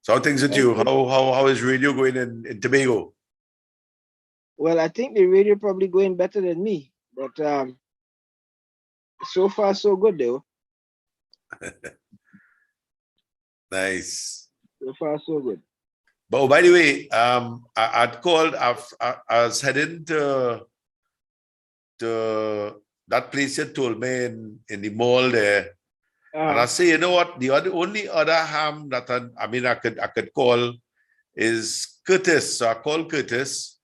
So how things with you? How is radio going in Tobago? Well, I think the radio probably going better than me, but so far so good though. Nice. So far so good. But by the way, I'd called. I was heading to that place you told me in the mall there, and I say, you know what? The only other ham that I could call is Curtis. So I called Curtis,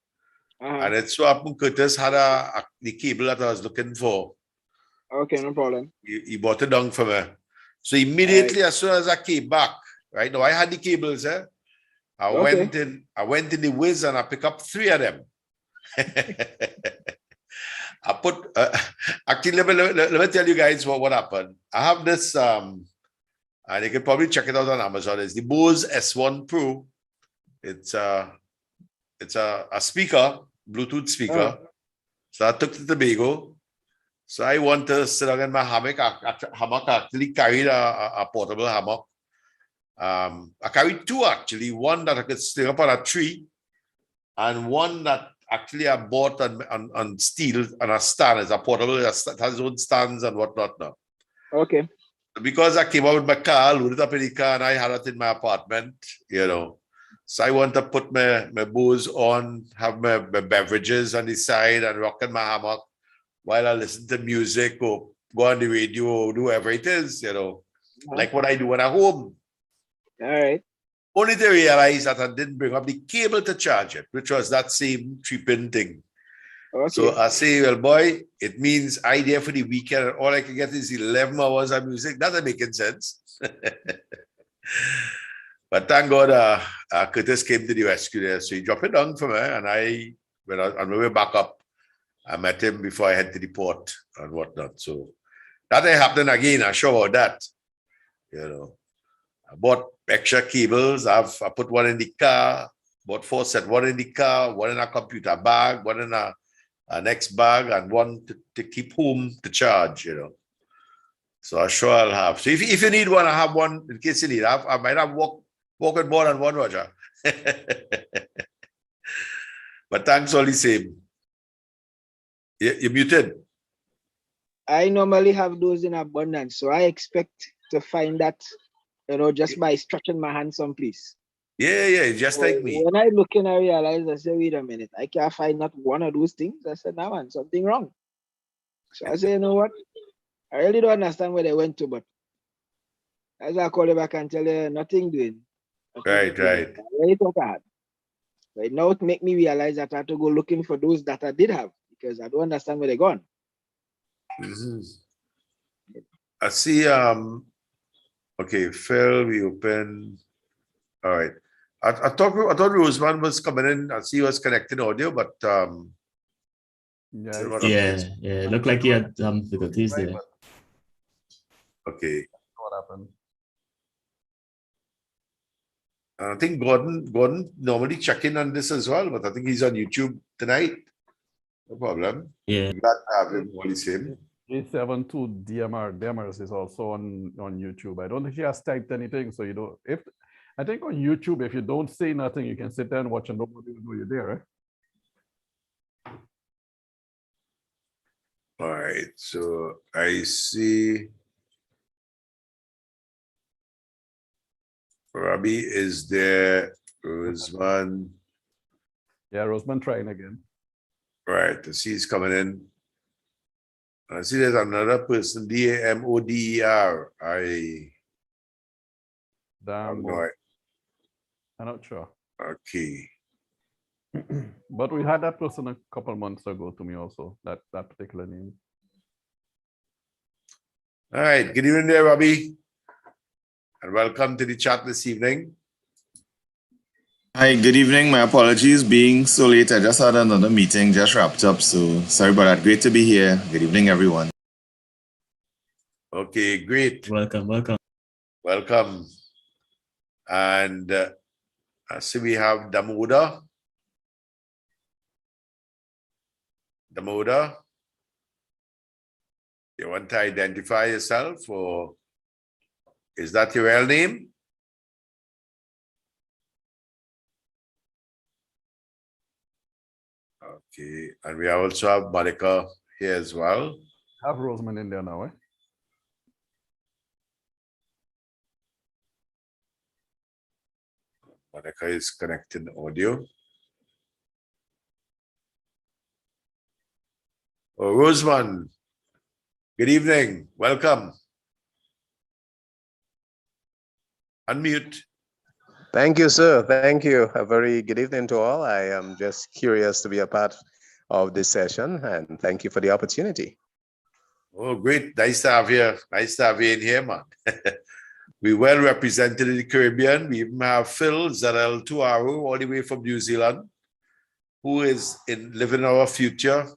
and it so happened Curtis had the cable that I was looking for. Okay, no problem. He bought it down for me. So immediately as soon as I came back, right now I had the cables. I went in the Wiz and I picked up 3 of them. I put actually let me tell you guys what happened. I have this and you can probably check it out on Amazon. It's the Bose S1 Pro. It's a speaker, Bluetooth speaker. So I took to Tobago. So I want to sit down in my hammock. Hammock actually carried a portable hammock. I carried 2 actually. One that I could sling up on a tree, and one that actually I bought on steel on a stand. It's a portable. It has its own stands and whatnot now. Okay. Because I came out with my car, loaded up in the car, and I had it in my apartment, you know. So I want to put my Bose on, have my beverages on the side, and rock in my hammock while I listen to music or go on the radio or do whatever it is, you know, like what I do when I'm home. All right. Only to realize that I didn't bring up the cable to charge it, which was that same 3-pin thing. Okay. So I say, well, boy, it means I there for the weekend, and all I can get is 11 hours of music. That's not making sense. But thank God, Curtis came to the rescue there. So he dropped it down for me, and when I on my way back up, I met him before I head to the port and whatnot. So that ain't happening again. I'm sure about that. You know, I bought extra cables. I put one in the car, bought 4 sets, one in the car, one in a computer bag, one in a next bag, and one to keep home to charge, you know. So I'm sure I'll have. So if you need one, I have one in case you need. I might have walk with more than one, Roger. But thanks all the same. You're muted. I normally have those in abundance, so I expect to find that, you know, just by stretching my hand someplace. Yeah, just like me. When I look in, I realize, I say, wait a minute, I can't find not one of those things. I said, nah, man, something wrong. So I say, you know what? I really don't understand where they went to, but as I call you back and tell you, nothing doing. Right. I really thought I had. But now it make me realize that I have to go looking for those that I did have, because I don't understand where they're gone. I see. Okay, Phil, we open. All right. I thought Roseman was coming in. I see he was connecting audio, but yeah. Looked like he had some difficulties there. Okay. What happened? I think Gordon normally check in on this as well, but I think he's on YouTube tonight. No problem. Yeah. I'm glad to have him all the same. J72 DMRs is also on YouTube. I don't think he has typed anything, so you don't. I think on YouTube, if you don't say nothing, you can sit there and watch and nobody will know you're there, right? All right, so I see Robbie is there. Roseman. Yeah, Roseman trying again. Right, I see he's coming in. I see there's another person, DAMODER. Damn. I'm not sure. Okay. But we had that person a couple months ago to me also, that particular name. All right, good evening there, Robbie. and welcome to the chat this evening. Hi, good evening. My apologies being so late. I just had another meeting, just wrapped up. So sorry about that. Great to be here. Good evening, everyone. Okay, great. Welcome, welcome. Welcome. And I see we have Damoda. Damoda, you want to identify yourself, or is that your real name? Okay, and we also have Monica here as well. Have Rosamond in there now, eh? Monica is connecting audio. Oh, Rosamond, good evening. Welcome. Unmute. Thank you, sir. Thank you. A very good evening to all. I am just curious to be a part of this session, and thank you for the opportunity. Oh, great. Nice to have you. Nice to have you in here, man. We're well represented in the Caribbean. We even have Phil Zarel Tuaru, all the way from New Zealand, who is living our future.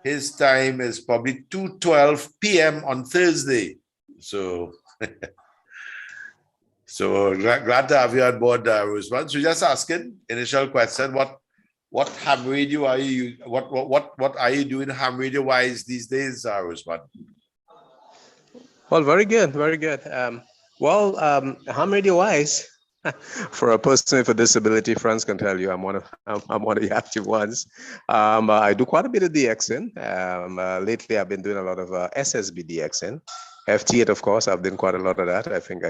His time is probably 2:12 p.m. on Thursday. So, glad to have you on board, Rosemont. So just asking, initial question, what ham radio are you, what are you doing ham radio wise these days, Rosemont? Well, very good, very good. Ham radio wise, for a person with a disability, Franz can tell you I'm one of the active ones. I do quite a bit of DXing. Lately, I've been doing a lot of SSB DXing. FT8, of course, I've done quite a lot of that. I think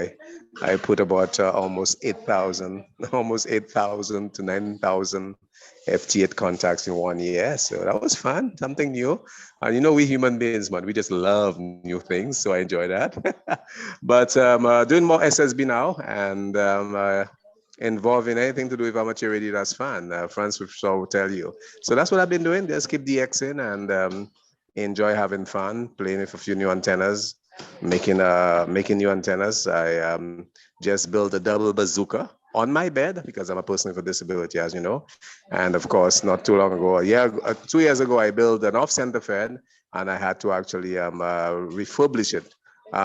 I put about almost 8,000 to 9,000 FT8 contacts in 1 year. So that was fun, something new. And you know, we human beings, man, we just love new things. So I enjoy that. But doing more SSB now, and involved in anything to do with amateur radio, that's fun. Franz will tell you. So that's what I've been doing. Just keep DXing and enjoy having fun, playing with a few new antennas, making new antennas. I just built a double bazooka on my bed because I'm a person with a disability, as you know. And of course, not too long ago, 2 years ago, I built an off-center fed, and I had to actually refurbish it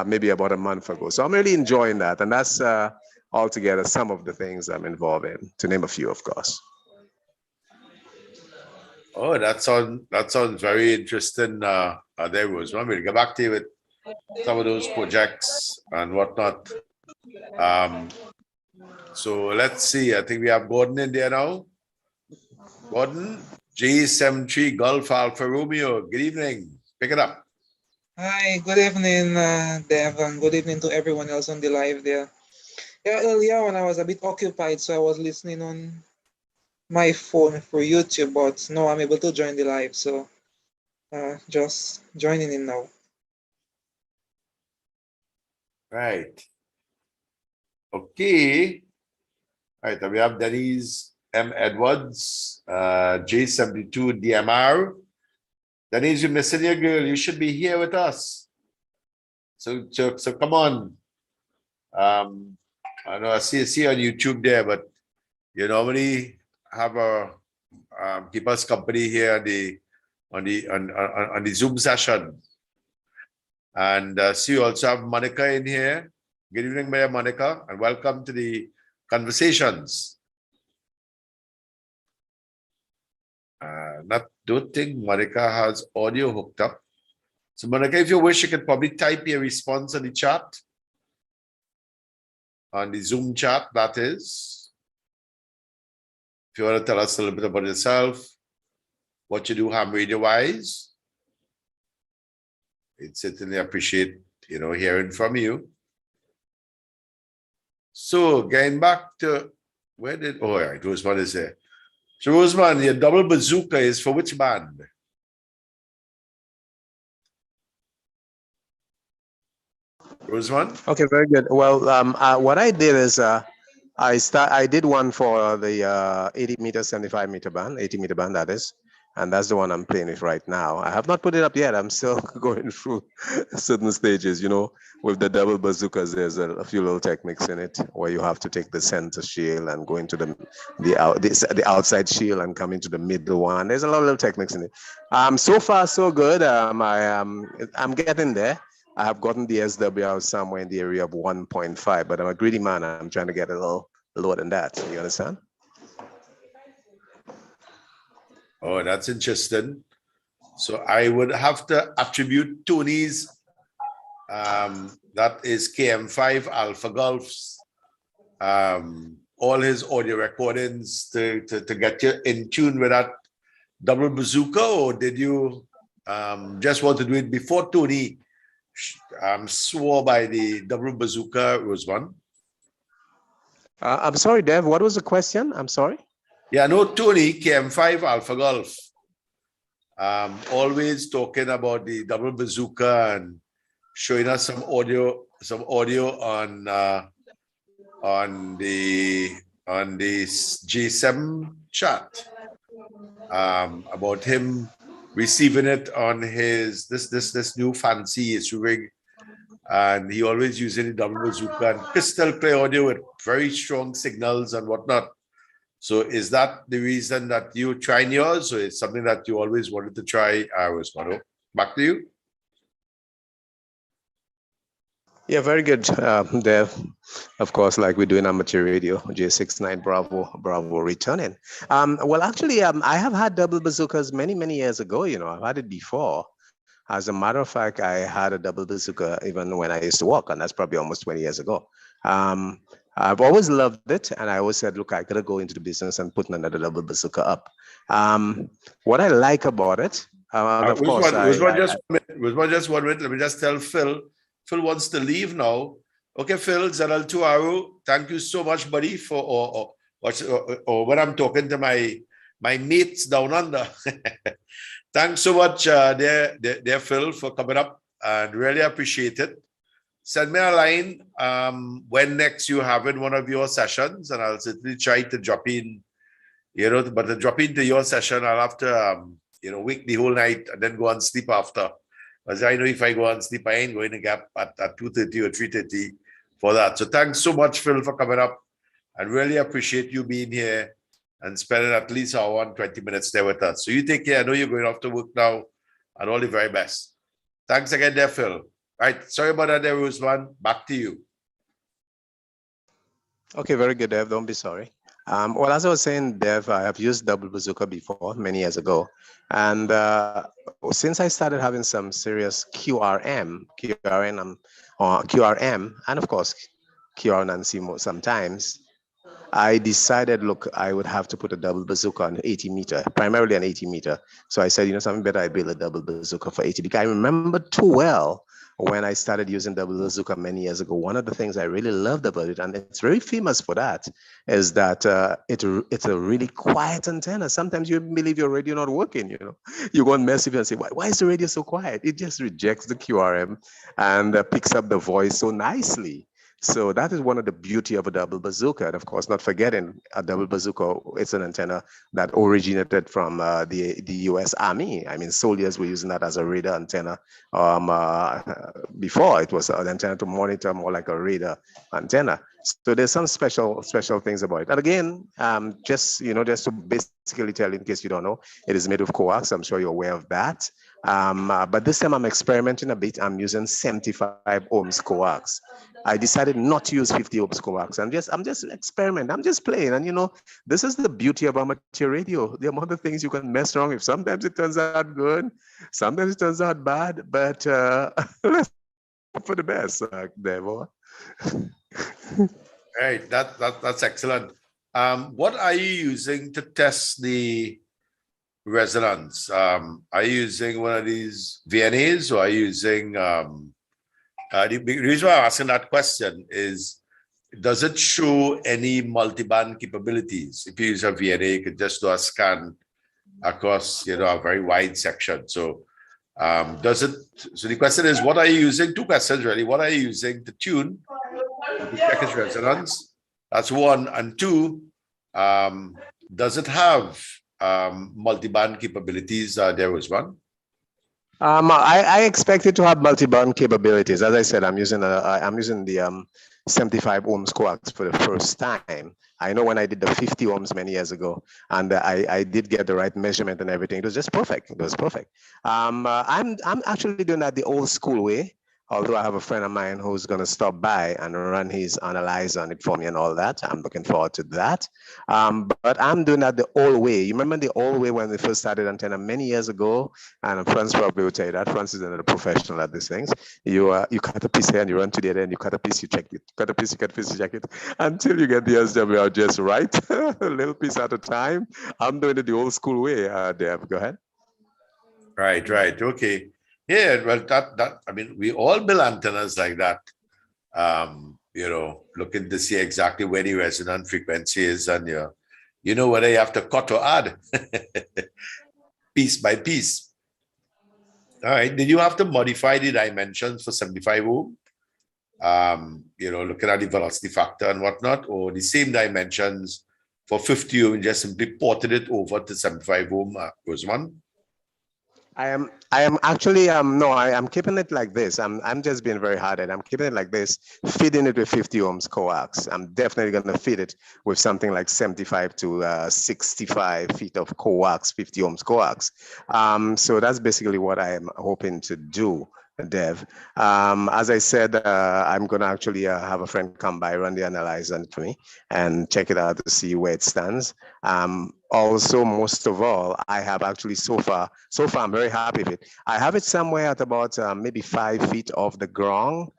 maybe about a month ago. So I'm really enjoying that, and that's altogether some of the things I'm involved in, to name a few, of course. Oh, that sounds very interesting. There was one. We'll get back to you with some of those projects and whatnot. So let's see. I think we have Gordon in there now. Gordon, J73 Gulf Alpha Romeo. Good evening. Pick it up. Hi, good evening, Dev, and good evening to everyone else on the live there. Yeah, earlier when I was a bit occupied, so I was listening on my phone for YouTube, but now I'm able to join the live, so just joining in now. Right. Okay. All right, we have Denise M. Edwards, J72 DMR. Denise, you're missing your girl. You should be here with us. So come on. I know I see you on YouTube there, but you normally have a keep us company here on the Zoom session. And see, you also have Monica in here. Good evening, Mayor Monica, and welcome to the conversations. Don't think Monica has audio hooked up. So Monica, if you wish, you can probably type your response in the chat. On the Zoom chat, that is. If you want to tell us a little bit about yourself, what you do ham radio wise, we'd certainly appreciate, hearing from you. So getting back to Rosemont is there. So Rosemont, your double bazooka is for which band? Rosemont? Okay, very good. Well, what I did is I did one for the 80 meter, 75 meter band, 80 meter band, that is. and that's the one I'm playing with right now. I have not put it up yet. I'm still going through certain stages. With the double bazookas, there's a few little techniques in it where you have to take the center shield and go into the outside shield and come into the middle one. There's a lot of little techniques in it. So far so good. I'm getting there. I have gotten the SW out somewhere in the area of 1.5, but I'm a greedy man. I'm trying to get a little lower than that. You understand? Oh, that's interesting. So I would have to attribute Tony's, that is KM5 Alpha Golf's, all his audio recordings to get you in tune with that double bazooka, or did you just want to do it before Tony swore by the double bazooka was one? I'm sorry, Dev. What was the question? I'm sorry. Yeah, no, Tony, KM5 Alpha Golf, always talking about the double bazooka and showing us some audio on the G7 chat, about him receiving it on his this new fancy issue rig, and he always using the double bazooka and crystal clear audio with very strong signals and whatnot. So is that the reason that you trying yours, or it's something that you always wanted to try? Rosmano, back to you. Yeah, very good, Dev. Of course, like we do in amateur radio, J69 Bravo returning. Well, actually, I have had double bazookas many years ago. I've had it before. As a matter of fact, I had a double bazooka even when I used to work, and that's probably almost 20 years ago. I've always loved it, and I always said, look, I gotta go into the business and put another double bazooka up. What I like about it, of course, just 1 minute. Let me just tell Phil. Phil wants to leave now. Okay, Phil, Zanal Tuaru, thank you so much, buddy, for or when I'm talking to my mates down under. Thanks so much, dear Phil, for coming up, and really appreciate it. Send me a line when next you have in one of your sessions, and I'll certainly try to drop in, but to drop into your session, I'll have to, wake the whole night and then go and sleep after. As I know, if I go and sleep, I ain't going to gap at 2:30 or 3:30 for that. So thanks so much, Phil, for coming up, and really appreciate you being here and spending at least an hour and 20 minutes there with us. So you take care. I know you're going off to work now, and all the very best. Thanks again there, Phil. Right, sorry about that there, Rusman. Back to you. Okay, very good, Dev. Don't be sorry. Well, as I was saying, Dev, I have used double bazooka before, many years ago. And since I started having some serious QRM, and of course, QRN and CMO sometimes, I decided, look, I would have to put a double bazooka on 80 meter, primarily an 80 meter. So I said, something better, I build a double bazooka for 80, because I remember too well when I started using double bazooka many years ago. One of the things I really loved about it, and it's very famous for that, is that it's a really quiet antenna. Sometimes you believe your radio not working, You go and mess with it and say, why is the radio so quiet? It just rejects the QRM and picks up the voice so nicely. So that is one of the beauty of a double bazooka. And of course, not forgetting a double bazooka, it's an antenna that originated from the US Army. I mean, soldiers were using that as a radar antenna. Before it was an antenna to monitor, more like a radar antenna. So there's some special things about it. And again, just to basically tell you, in case you don't know, it is made of coax. I'm sure you're aware of that. But this time I'm experimenting a bit. I'm using 75 ohms coax. I decided not to use 50 ohms coax. I'm just experimenting. I'm just playing. And this is the beauty of amateur radio. The amount of things you can mess around with. Sometimes it turns out good. Sometimes it turns out bad. But let's hope for the best, Devo. Right, that's excellent. What are you using to test the resonance? Are you using one of these VNAs, or are you using the reason why I'm asking that question is, does it show any multiband capabilities? If you use a VNA, you can just do a scan across a very wide section. So does it, so the question is, what are you using? Two questions really. What are you using to tune to check its resonance? That's one. And two, does it have multi-band capabilities there was one? I expect it to have multi-band capabilities. As I said, I'm using the 75 ohms coax for the first time. I know when I did the 50 ohms many years ago, and I did get the right measurement and everything. It was just perfect. It was perfect. I'm actually doing that the old school way. Although I have a friend of mine who's going to stop by and run his analyzer on it for me and all that. I'm looking forward to that. But I'm doing that the old way. You remember the old way when we first started antenna many years ago? And Franz probably will tell you that. Franz is another professional at these things. You cut a piece here and you run to the other end, you cut a piece, you check it. Cut a piece, you cut a piece, you check it. Until you get the SWR just right, a little piece at a time. I'm doing it the old school way, Dev. Go ahead. Right. Okay. Yeah, well, I mean, we all build antennas like that. Looking to see exactly where the resonant frequency is, and you know whether you have to cut or add piece by piece. All right. Did you have to modify the dimensions for 75 ohm? Looking at the velocity factor and whatnot, or the same dimensions for 50 ohm, just simply ported it over to 75 ohm was one? I am actually no, I am keeping it like this. I'm just being very hard at it. I'm keeping it like this, feeding it with 50 ohms coax. I'm definitely going to feed it with something like 75 to 65 feet of coax, 50 ohms coax. So that's basically what I am hoping to do, Dev. As I said, I'm going to actually have a friend come by, run the analyzer to me, and check it out to see where it stands. Also, most of all, I have actually so far, I'm very happy with it. I have it somewhere at about maybe 5 feet off the ground.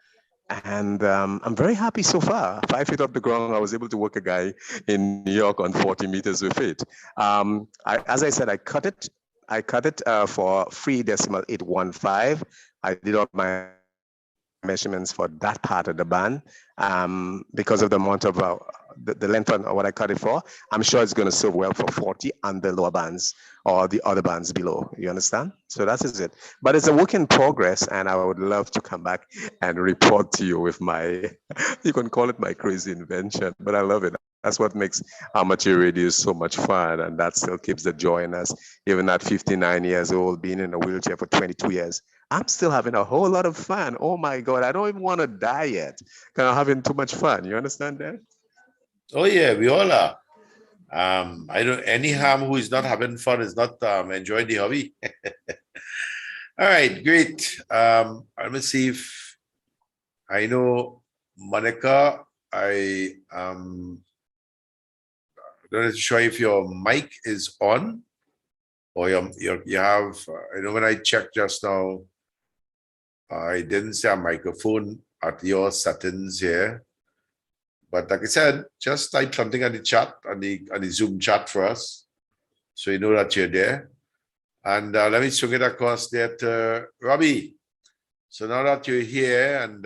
And I'm very happy so far. 5 feet off the ground, I was able to work a guy in New York on 40 meters with it. As I said, I cut it for 3.815. I did all my measurements for that part of the band because of the amount of the length of what I cut it for. I'm sure it's going to serve well for 40 and the lower bands or the other bands below. You understand? So that is it. But it's a work in progress, and I would love to come back and report to you with my, you can call it my crazy invention, but I love it. That's what makes amateur radio so much fun, and that still keeps the joy in us. Even at 59 years old, being in a wheelchair for 22 years, I'm still having a whole lot of fun. Oh my God, I don't even want to die yet. Because I'm having too much fun. You understand that? Oh yeah, we all are. Any ham who is not having fun is not enjoying the hobby. All right, great. Let me see if I know Monica. I'm not sure if your mic is on or you have. I know when I checked just now, I didn't see a microphone at your settings here. But like I said, just type something on the chat, on the Zoom chat for us, so you know that you're there. And let me swing it across there to Robbie. So now that you're here and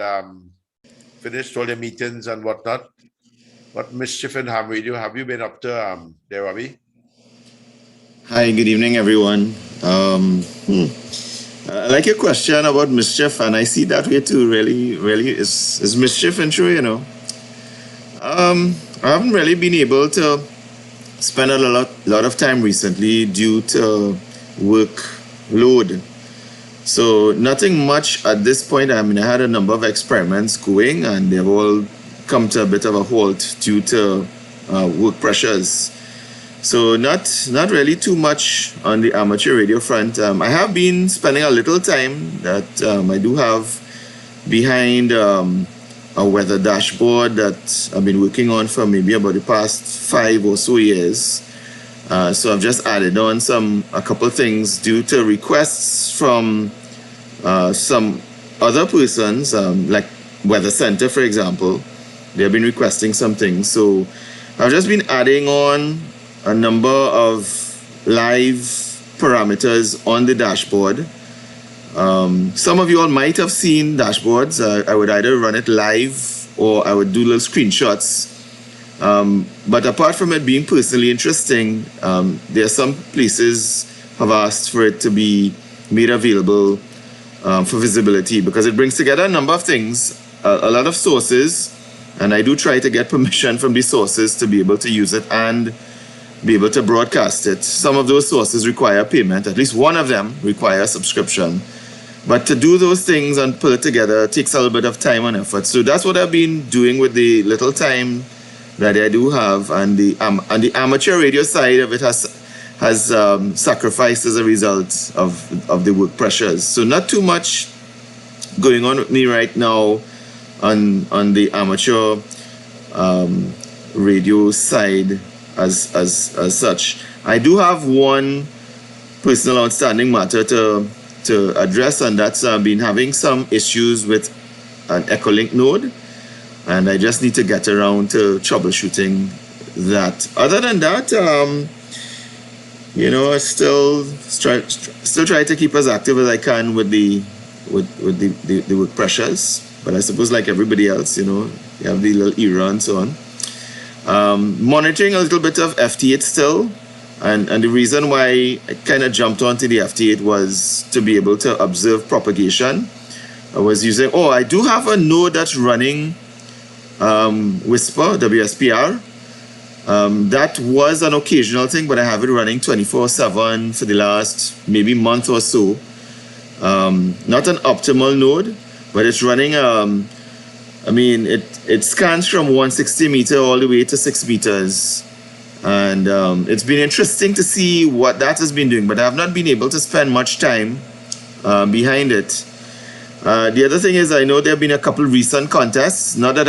finished all your meetings and whatnot, what mischief in ham radio have you been up to there, Robbie? Hi, good evening, everyone. I like your question about mischief, and I see that way too. Really, is mischief and true, you know. I haven't really been able to spend a lot of time recently due to workload. So nothing much at this point. I mean, I had a number of experiments going, and they've all come to a bit of a halt due to work pressures. So not really too much on the amateur radio front. I have been spending a little time that I do have behind a weather dashboard that I've been working on for maybe about the past 5 or so years. So I've just added on a couple of things due to requests from some other persons, like Weather Center, for example. They've been requesting some things. So I've just been adding on a number of live parameters on the dashboard. Some of you all might have seen dashboards. I would either run it live or I would do little screenshots. But apart from it being personally interesting, there are some places have asked for it to be made available for visibility because it brings together a number of things, a lot of sources, and I do try to get permission from these sources to be able to use it and be able to broadcast it. Some of those sources require payment. At least one of them requires subscription. But to do those things and pull it together takes a little bit of time and effort. So that's what I've been doing with the little time that I do have. And the amateur radio side of it has sacrificed as a result of the work pressures. So not too much going on with me right now on the amateur radio side as such. I do have one personal outstanding matter to address, and that's been having some issues with an Echolink node, and I just need to get around to troubleshooting that. Other than that, I still try to keep as active as I can with the work pressures. But I suppose like everybody else, you have the little era and so on. Monitoring a little bit of FT8 still. And the reason why I kind of jumped onto the FT8 was to be able to observe propagation. I was using, I do have a node that's running Whisper, WSPR. That was an occasional thing, but I have it running 24/7 for the last maybe month or so. Not an optimal node, but it's running, it scans from 160 meter all the way to 6 meters. And it's been interesting to see what that has been doing, but I have not been able to spend much time behind it. The other thing is, I know there have been a couple recent contests. Not that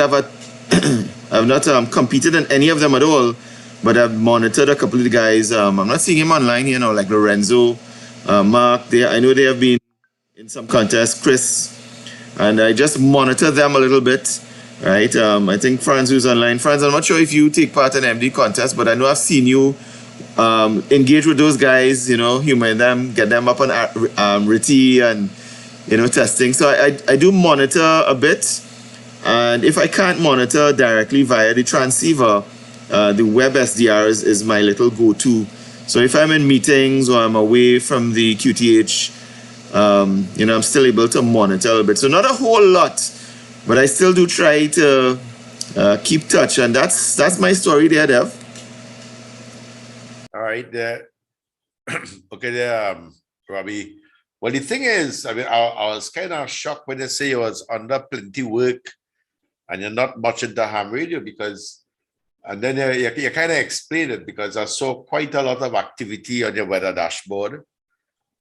I've not competed in any of them at all, but I've monitored a couple of the guys. I'm not seeing him online, like Lorenzo, Mark. I know they have been in some contests, Chris, and I just monitor them a little bit. Right, I think Franz, who's online. Franz, I'm not sure if you take part in MD contests, but I know I've seen you engage with those guys, humor them, get them up on RT and, testing. So I do monitor a bit. And if I can't monitor directly via the transceiver, the web SDRs is my little go-to. So if I'm in meetings or I'm away from the QTH, I'm still able to monitor a little bit. So not a whole lot, but I still do try to keep touch, and that's my story there, Dev. All right, there. Okay, there, Robbie. Well, the thing is, I was kind of shocked when they say you was under plenty work and you're not much into ham radio and then you kind of explained it because I saw quite a lot of activity on your weather dashboard,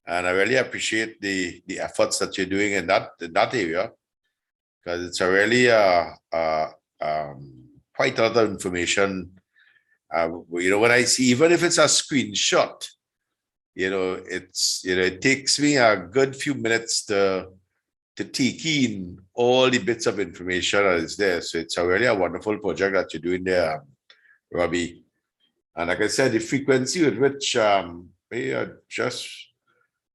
and I really appreciate the efforts that you're doing in that area. Because it's a really quite a lot of information. When I see, even if it's a screenshot, it takes me a good few minutes to take in all the bits of information that is there. So it's really a wonderful project that you're doing there, Robbie. And like I said, the frequency with which we just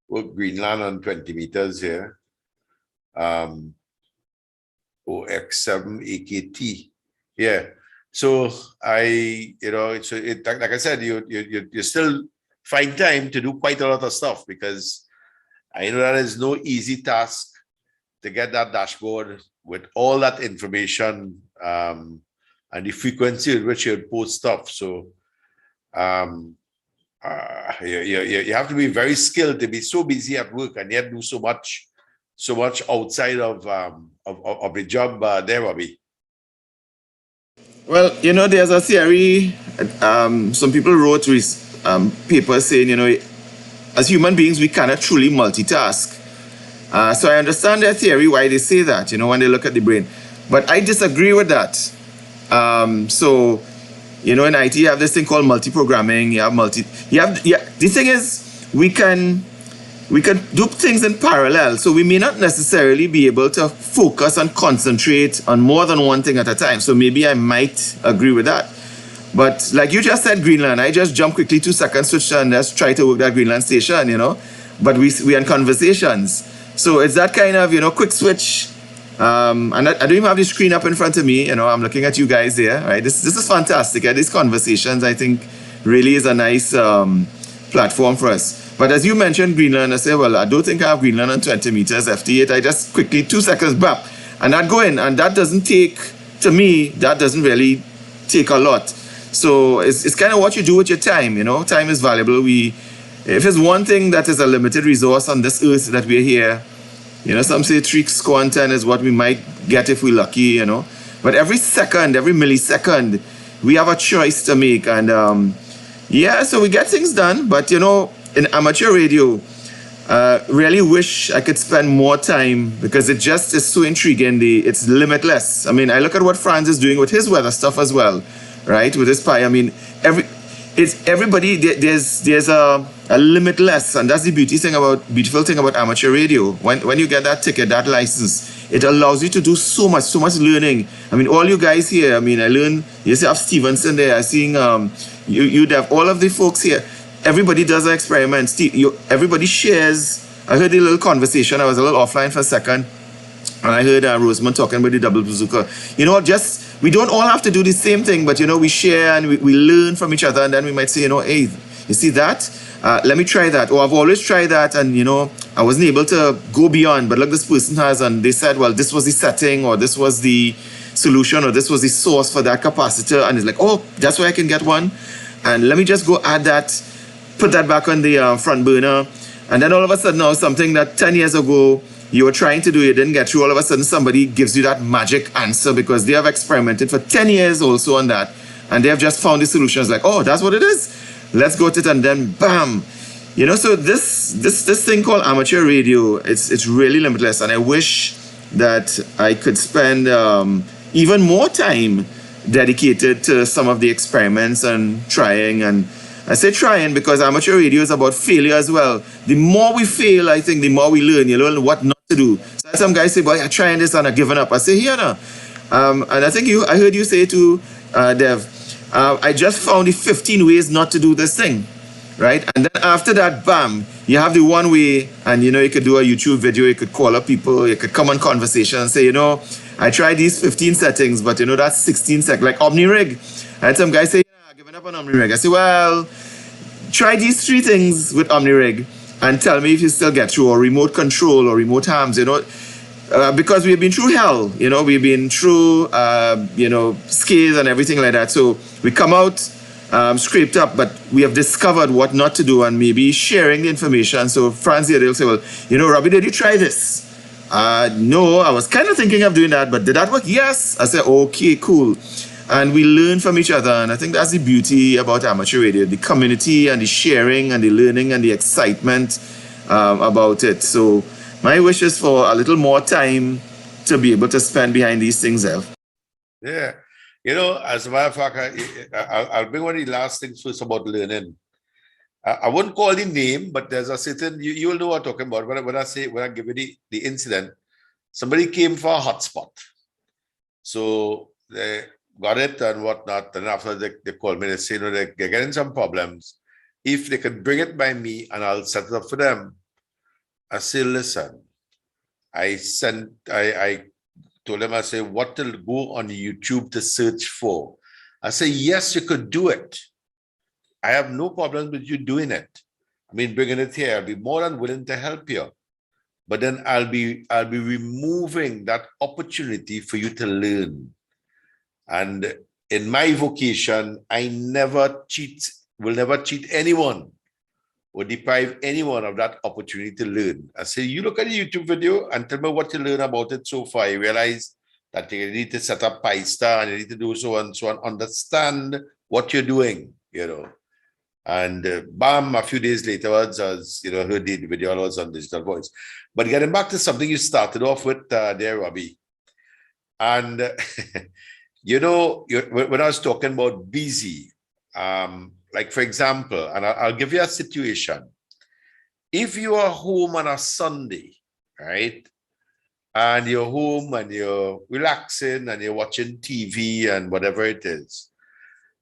work Greenland on 20 meters here. OX7 AKT. Yeah. So like I said, you still find time to do quite a lot of stuff, because I know that is no easy task to get that dashboard with all that information and the frequency at which you post stuff. So you have to be very skilled to be so busy at work and yet do so much outside of the job there, Robbie. Well, there's a theory. Some people wrote papers saying, as human beings, we cannot truly multitask. So I understand their theory, why they say that, when they look at the brain. But I disagree with that. So, in IT, you have this thing called multi-programming. The thing is, we can do things in parallel. So we may not necessarily be able to focus and concentrate on more than one thing at a time. So maybe I might agree with that. But like you just said, Greenland, I just jumped quickly 2 seconds, switched and just try to work that Greenland station, But we in conversations. So it's that kind of, quick switch. And I don't even have the screen up in front of me. I'm looking at you guys there, right? This is fantastic. These conversations, I think, really is a nice platform for us. But as you mentioned Greenland, I say, well, I don't think I have Greenland on 20 meters FT8. I just quickly 2 seconds bap, and that go in. And that doesn't take, to me, that doesn't really take a lot. So it's kind of what you do with your time, you know. Time is valuable. If it's one thing that is a limited resource on this earth that we're here, you know, some say 3 score and 10 is what we might get if we're lucky, you know. But every second, every millisecond, we have a choice to make. And yeah, so we get things done. But, you know, in amateur radio, really wish I could spend more time because it just is so intriguing. It's limitless. I mean, I look at what Franz is doing with his weather stuff as well, right? With his pie. I mean, everybody. There's a limitless, and that's the beautiful thing about amateur radio. When you get that ticket, that license, it allows you to do so much learning. I mean, all you guys here. I mean, I learned. You see, I have Stevenson there. I seeing you'd have all of the folks here. Everybody does an experiment. Everybody shares. I heard a little conversation. I was a little offline for a second. And I heard Rosemond talking about the double bazooka. You know, we don't all have to do the same thing, but, you know, we share and we learn from each other. And then we might say, you know, hey, you see that? Let me try that. Or I've always tried that. And, you know, I wasn't able to go beyond. But look, this person has. And they said, well, this was the setting or this was the solution or this was the source for that capacitor. And it's like, oh, that's where I can get one. And let me just go add that. Put that back on the front burner. And then all of a sudden now something that 10 years ago you were trying to do, you didn't get through, all of a sudden somebody gives you that magic answer because they have experimented for 10 years also on that. And they have just found the solutions like, oh, that's what it is. Let's go to it and then bam. You know, so this thing called amateur radio, it's really limitless. And I wish that I could spend even more time dedicated to some of the experiments and trying. And I say trying because amateur radio is about failure as well. The more we fail, I think the more we learn. You learn what not to do. So some guys say, boy, I'm trying this and I'm giving up. I say, here now. And I think I heard you say to Dev, I just found the 15 ways not to do this thing, right? And then after that, bam, you have the one way, and, you know, you could do a YouTube video, you could call up people, you could come on conversation and say, you know, I tried these 15 settings, but, you know, that's 16 settings, like OmniRig. And some guys say, yeah, giving up on OmniRig. I say, well, try these 3 things with OmniRig and tell me if you still get through, or remote control or remote hams, you know, because we've been through hell, you know, we've been through, you know, scales and everything like that. So we come out scraped up, but we have discovered what not to do and maybe sharing the information. So Franz here, they'll say, well, you know, Robbie, did you try this? No, I was kind of thinking of doing that, but did that work? Yes. I said, okay, cool. And we learn from each other. And I think that's the beauty about amateur radio, the community and the sharing and the learning and the excitement about it. So my wish is for a little more time to be able to spend behind these things, Ev. Yeah. You know, as a matter of fact, I'll bring one of the last things first about learning. I wouldn't call the name, but there's a certain, you will know what I'm talking about. When I give you the incident, somebody came for a hotspot. So they got it and whatnot. And after they called me, they say, you know, they're getting some problems. If they could bring it by me and I'll set it up for them. I say, listen, I told them, I say, what to go on YouTube to search for? I say, yes, you could do it. I have no problem with you doing it. I mean, bringing it here, I'll be more than willing to help you. But then I'll be removing that opportunity for you to learn. And in my vocation, I will never cheat anyone or deprive anyone of that opportunity to learn. I say, you look at the YouTube video and tell me what you learn about it so far. You realize that you need to set up PyStar and you need to do so and so on. Understand what you're doing, you know. And bam, a few days later, as you know, heard the video was on Digital Voice. But getting back to something you started off with there, Robbie. And, you know, when I was talking about busy, like, for example, and I'll give you a situation. If you are home on a Sunday, right, and you're home and you're relaxing and you're watching TV and whatever it is,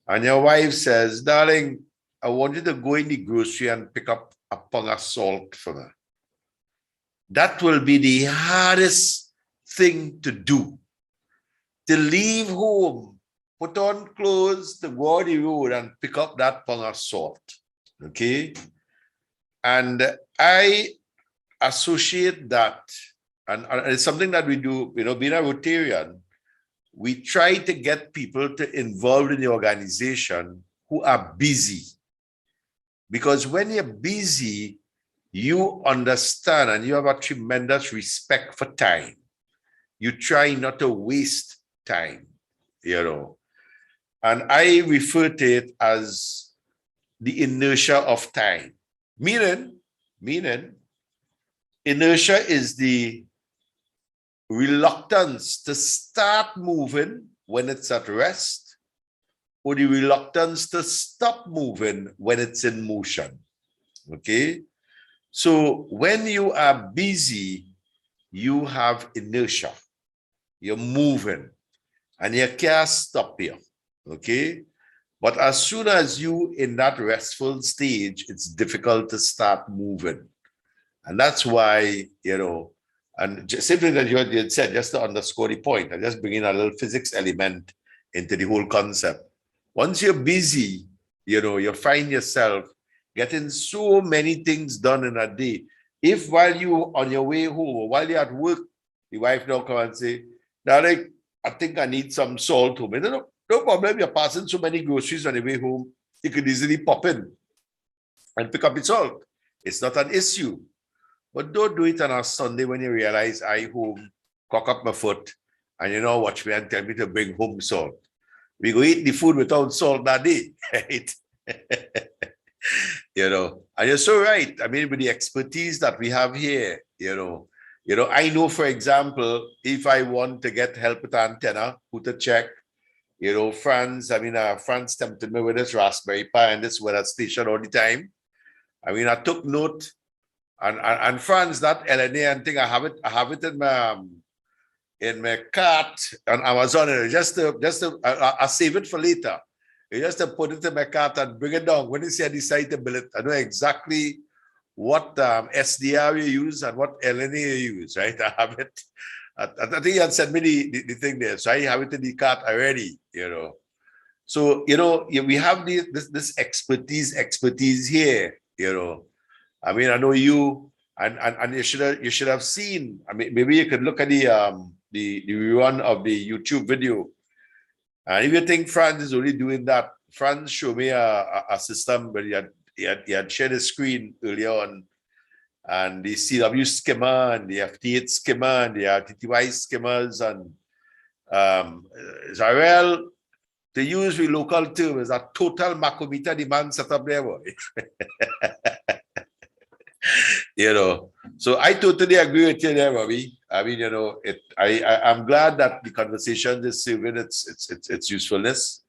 and your wife says, darling, I want you to go in the grocery and pick up a pound of salt for me. That will be the hardest thing to do. To leave home, put on clothes, to go on the road and pick up that pound of salt. Okay? And I associate that, and it's something that we do, you know, being a Rotarian, we try to get people to involve in the organization who are busy. Because when you're busy, you understand and you have a tremendous respect for time. You try not to waste time, you know. And I refer to it as the inertia of time. Meaning, inertia is the reluctance to start moving when it's at rest, or the reluctance to stop moving when it's in motion. Okay? So when you are busy, you have inertia. You're moving and you can't stop here. Okay? But as soon as you in that restful stage, it's difficult to start moving. And that's why, you know, and just simply that you had said, just to underscore the point, and just bring in a little physics element into the whole concept. Once you're busy, you know, you find yourself getting so many things done in a day. If while you on your way home or while you're at work, the wife now come and say, Darling, I think I need some salt home. No problem. You're passing so many groceries on the way home, you could easily pop in and pick up the salt. It's not an issue. But don't do it on a Sunday when you realize I home, cock up my foot, and you know, watch me and tell me to bring home salt. We go eat the food without salt that day, right? You know, and you're so right. I mean, with the expertise that we have here, you know, I know, for example, if I want to get help with antenna, who to check, you know, Franz tempted me with this Raspberry Pi and this weather station all the time. I mean, I took note, and Franz, that LNA and thing, I have it in my cart on Amazon. I save it for later. You just to put it in my cart and bring it down. When you see I decide to build it, I know exactly what SDR you use and what LNA you use, right? I have it. I think you had sent me the thing there. So I have it in the cart already, you know. So, you know, we have this expertise here, you know. I mean, I know you and you should have seen. I mean, maybe you could look at the rerun of the YouTube video. And if you think Franz is only doing that, Franz showed me a system where he had shared his screen earlier on, and the CW skimmer and the FT8 skimmer and the TTY skimmers, and Zarel, to use the local term, is a total macrometer demand setup there, boy. You know, so I totally agree with you there, Bobby. I mean, you know, I'm glad that the conversation is serving its usefulness.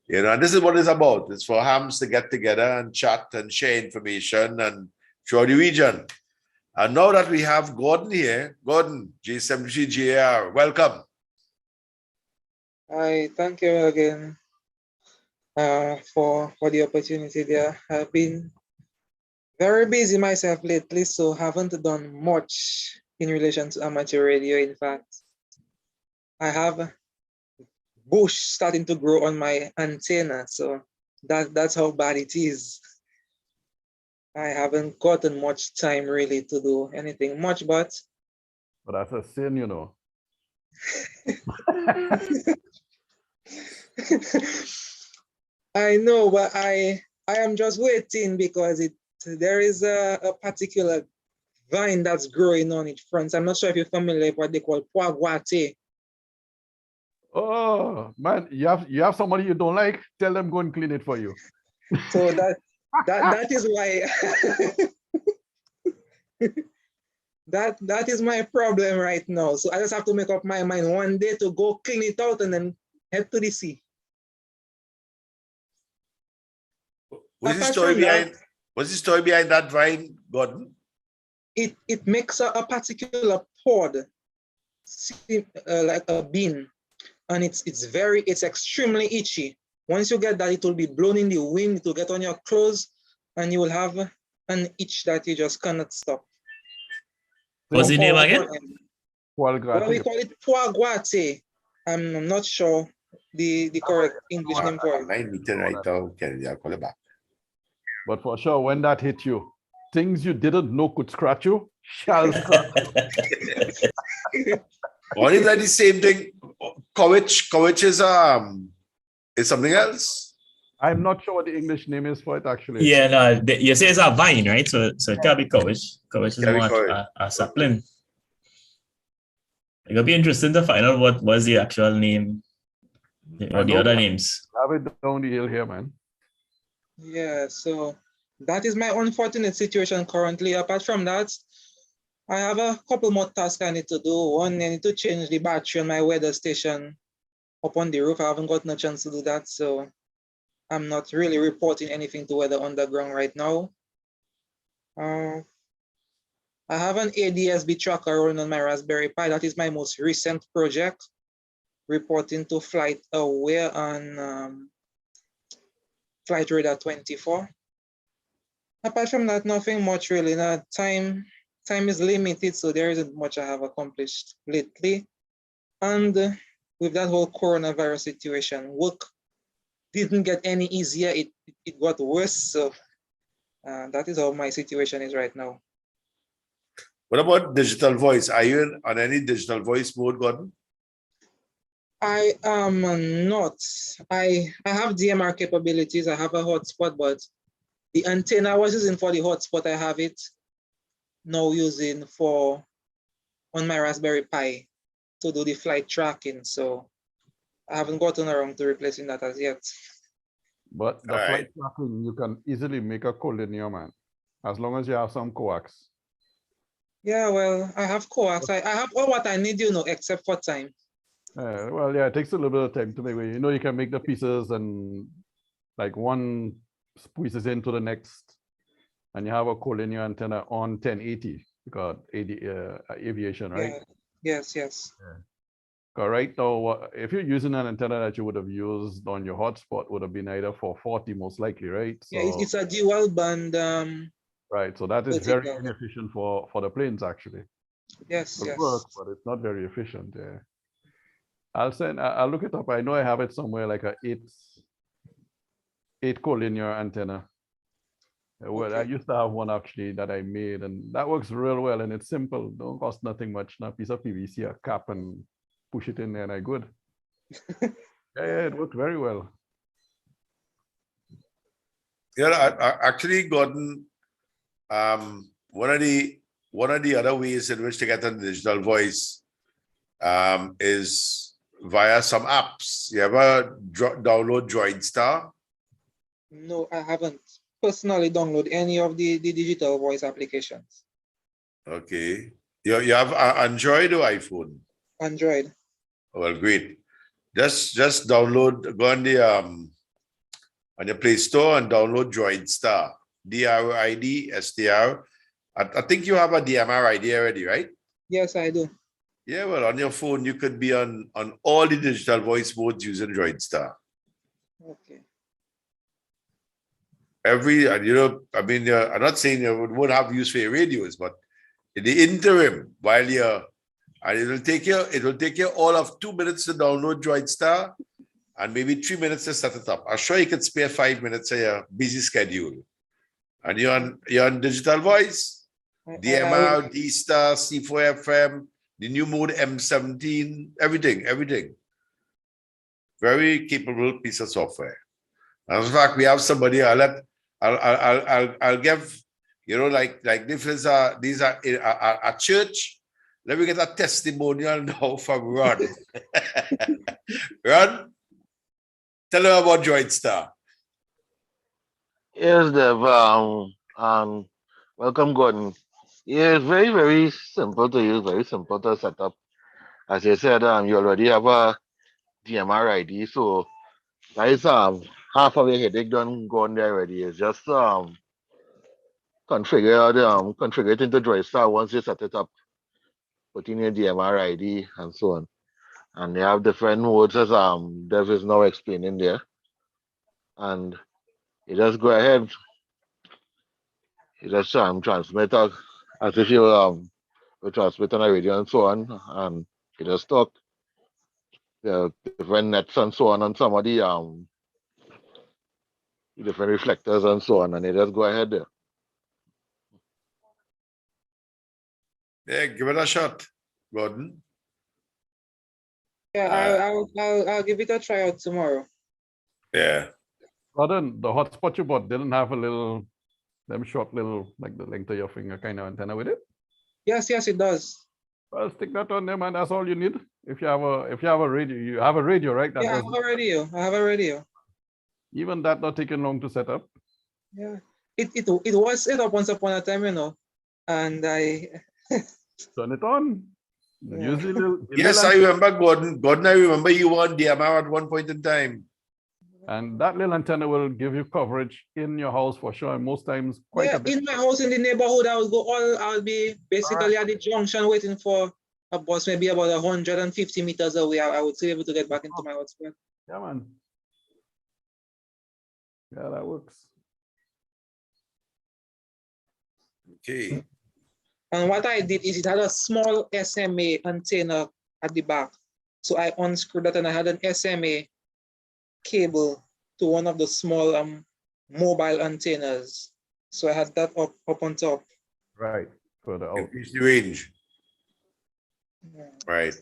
You know, and this is what it's about. It's for hams to get together and chat and share information and throughout the region. And now that we have Gordon here, Gordon, J73GAR, welcome. I thank you again for the opportunity there. I've been very busy myself lately, so haven't done much in relation to amateur radio. In fact, I have bush starting to grow on my antenna, so that's how bad it is. I haven't gotten much time really to do anything much, but that's a sin, you know. I know, but I am just waiting because there is a particular vine that's growing on its front. I'm not sure if you're familiar with what they call poaguate. Oh man, you have somebody you don't like, tell them go and clean it for you. So that is why that is my problem right now. So I just have to make up my mind one day to go clean it out and then head to the sea. What's the story behind that vine, Gordon? It makes a particular pod, like a bean, and it's extremely itchy. Once you get that, it will be blown in the wind, it will get on your clothes, and you will have an itch that you just cannot stop. What's the name again? Well, we call it poaguate. I'm not sure the correct English name for it. 9 meter right now, Kennedy, I'll call it back. But for sure, when that hit you, things you didn't know could scratch you shall scratch you. Or is that the same thing? Kowich is something else. I'm not sure what the English name is for it actually. Yeah, no, you say it's a vine, right? So it can't be courage. Courage is Can't be more courage. a sapling. It'll be interesting to find out what was the actual name or the other names. Have it down the hill here, man. Yeah, so that is my unfortunate situation currently. Apart from that, I have a couple more tasks I need to do. One, I need to change the battery on my weather station up on the roof. I haven't gotten a chance to do that, so I'm not really reporting anything to Weather Underground right now. I have an ADSB tracker running on my Raspberry Pi. That is my most recent project, reporting to Flight Aware on Flight Radar 24. Apart from that, nothing much really. Time is limited, so there isn't much I have accomplished lately. And with that whole coronavirus situation, work didn't get any easier. It got worse. So that is how my situation is right now. What about digital voice? Are you on any digital voice mode, Gordon? I am not. I have DMR capabilities. I have a hotspot, but the antenna I was using for the hotspot, I have it now using on my Raspberry Pi to do the flight tracking. So I haven't gotten around to replacing that as yet. But the flight tracking, you can easily make a collinear, man, as long as you have some coax. Yeah, well, I have coax. I have all what I need, except for time. Well, yeah, it takes a little bit of time to make it. You can make the pieces and like one squeezes into the next, and you have a collinear antenna on 1080 because aviation, right? Yeah. Yes. Yeah. Right now, if you're using an antenna that you would have used on your hotspot, would have been either 440 most likely, right? So, yeah, it's a dual band. Right, so that is very inefficient for the planes actually. Yes, It yes. works, but it's not very efficient. Yeah. I'll look it up. I know I have it somewhere, like a eight collinear antenna. Well, I used to have one actually that I made, and that works real well, and it's simple. Don't cost nothing much. A piece of PVC, a cap, and push it in there, and I good. Yeah, it worked very well. Yeah, actually, Gordon, one of the other ways in which to get a digital voice is via some apps. You ever download DroidStar? No, I haven't personally downloaded any of the digital voice applications. Okay. You have Android or iPhone? Android. Well, great. Just download, go on the on your Play Store and download DroidStar. DRIDSTR. I think you have a DMR ID already, right? Yes, I do. Yeah, well, on your phone, you could be on all the digital voice modes using DroidStar. Okay. I'm not saying you won't have use for your radios, but in the interim, while and it will take you all of 2 minutes to download DroidStar and maybe 3 minutes to set it up. I'm sure you could spare 5 minutes of your busy schedule. And you're on digital voice, DMR, D-Star, C4FM, the new mode M17, everything. Very capable piece of software. And in fact, we have somebody. I'll give, like these are a church. Let me get a testimonial now from Ron. Ron, tell them about DroidStar. Yes, Dev. Welcome, Gordon. Yeah, it's very, very simple to use, very simple to set up. As you said, you already have a DMR ID, so guys, half of your headache done gone there already. It's just configure it into DroidStar once you set it up, put in your DMR ID and so on. And they have different modes as Dev is now explaining there. And you just go ahead, you just transmit as if you would transmit on a radio and so on, and you just talk the different nets and so on some of the different reflectors and so on, and you just go ahead there. Yeah, give it a shot, Gordon. Yeah, I'll give it a try out tomorrow. Yeah. Gordon, the hotspot you bought didn't have a little, them short little, like the length of your finger kind of antenna with it? Yes, it does. Well, stick that on there, man. That's all you need. If you have a radio, you have a radio, right? That Yeah, I does, have a radio. I have a radio. even that not taking long to set up. Yeah. It was set up once upon a time, and I Turn it on. Yeah. Use the little, Yes, I remember Gordon. Gordon, I remember you were on DMR at one point in time. and that little antenna will give you coverage in your house for sure. And most times, quite yeah, a bit. in my house in the neighborhood, I'll be basically at the junction waiting for a bus, maybe about 150 meters away. I would be able to get back into my hotspot. Yeah, man. Yeah, that works. Okay. And what I did is it had a small SMA antenna at the back. So I unscrewed that and I had an SMA cable to one of the small mobile antennas. So I had that up on top. Right. Further out. Increase the range. Yeah. Right.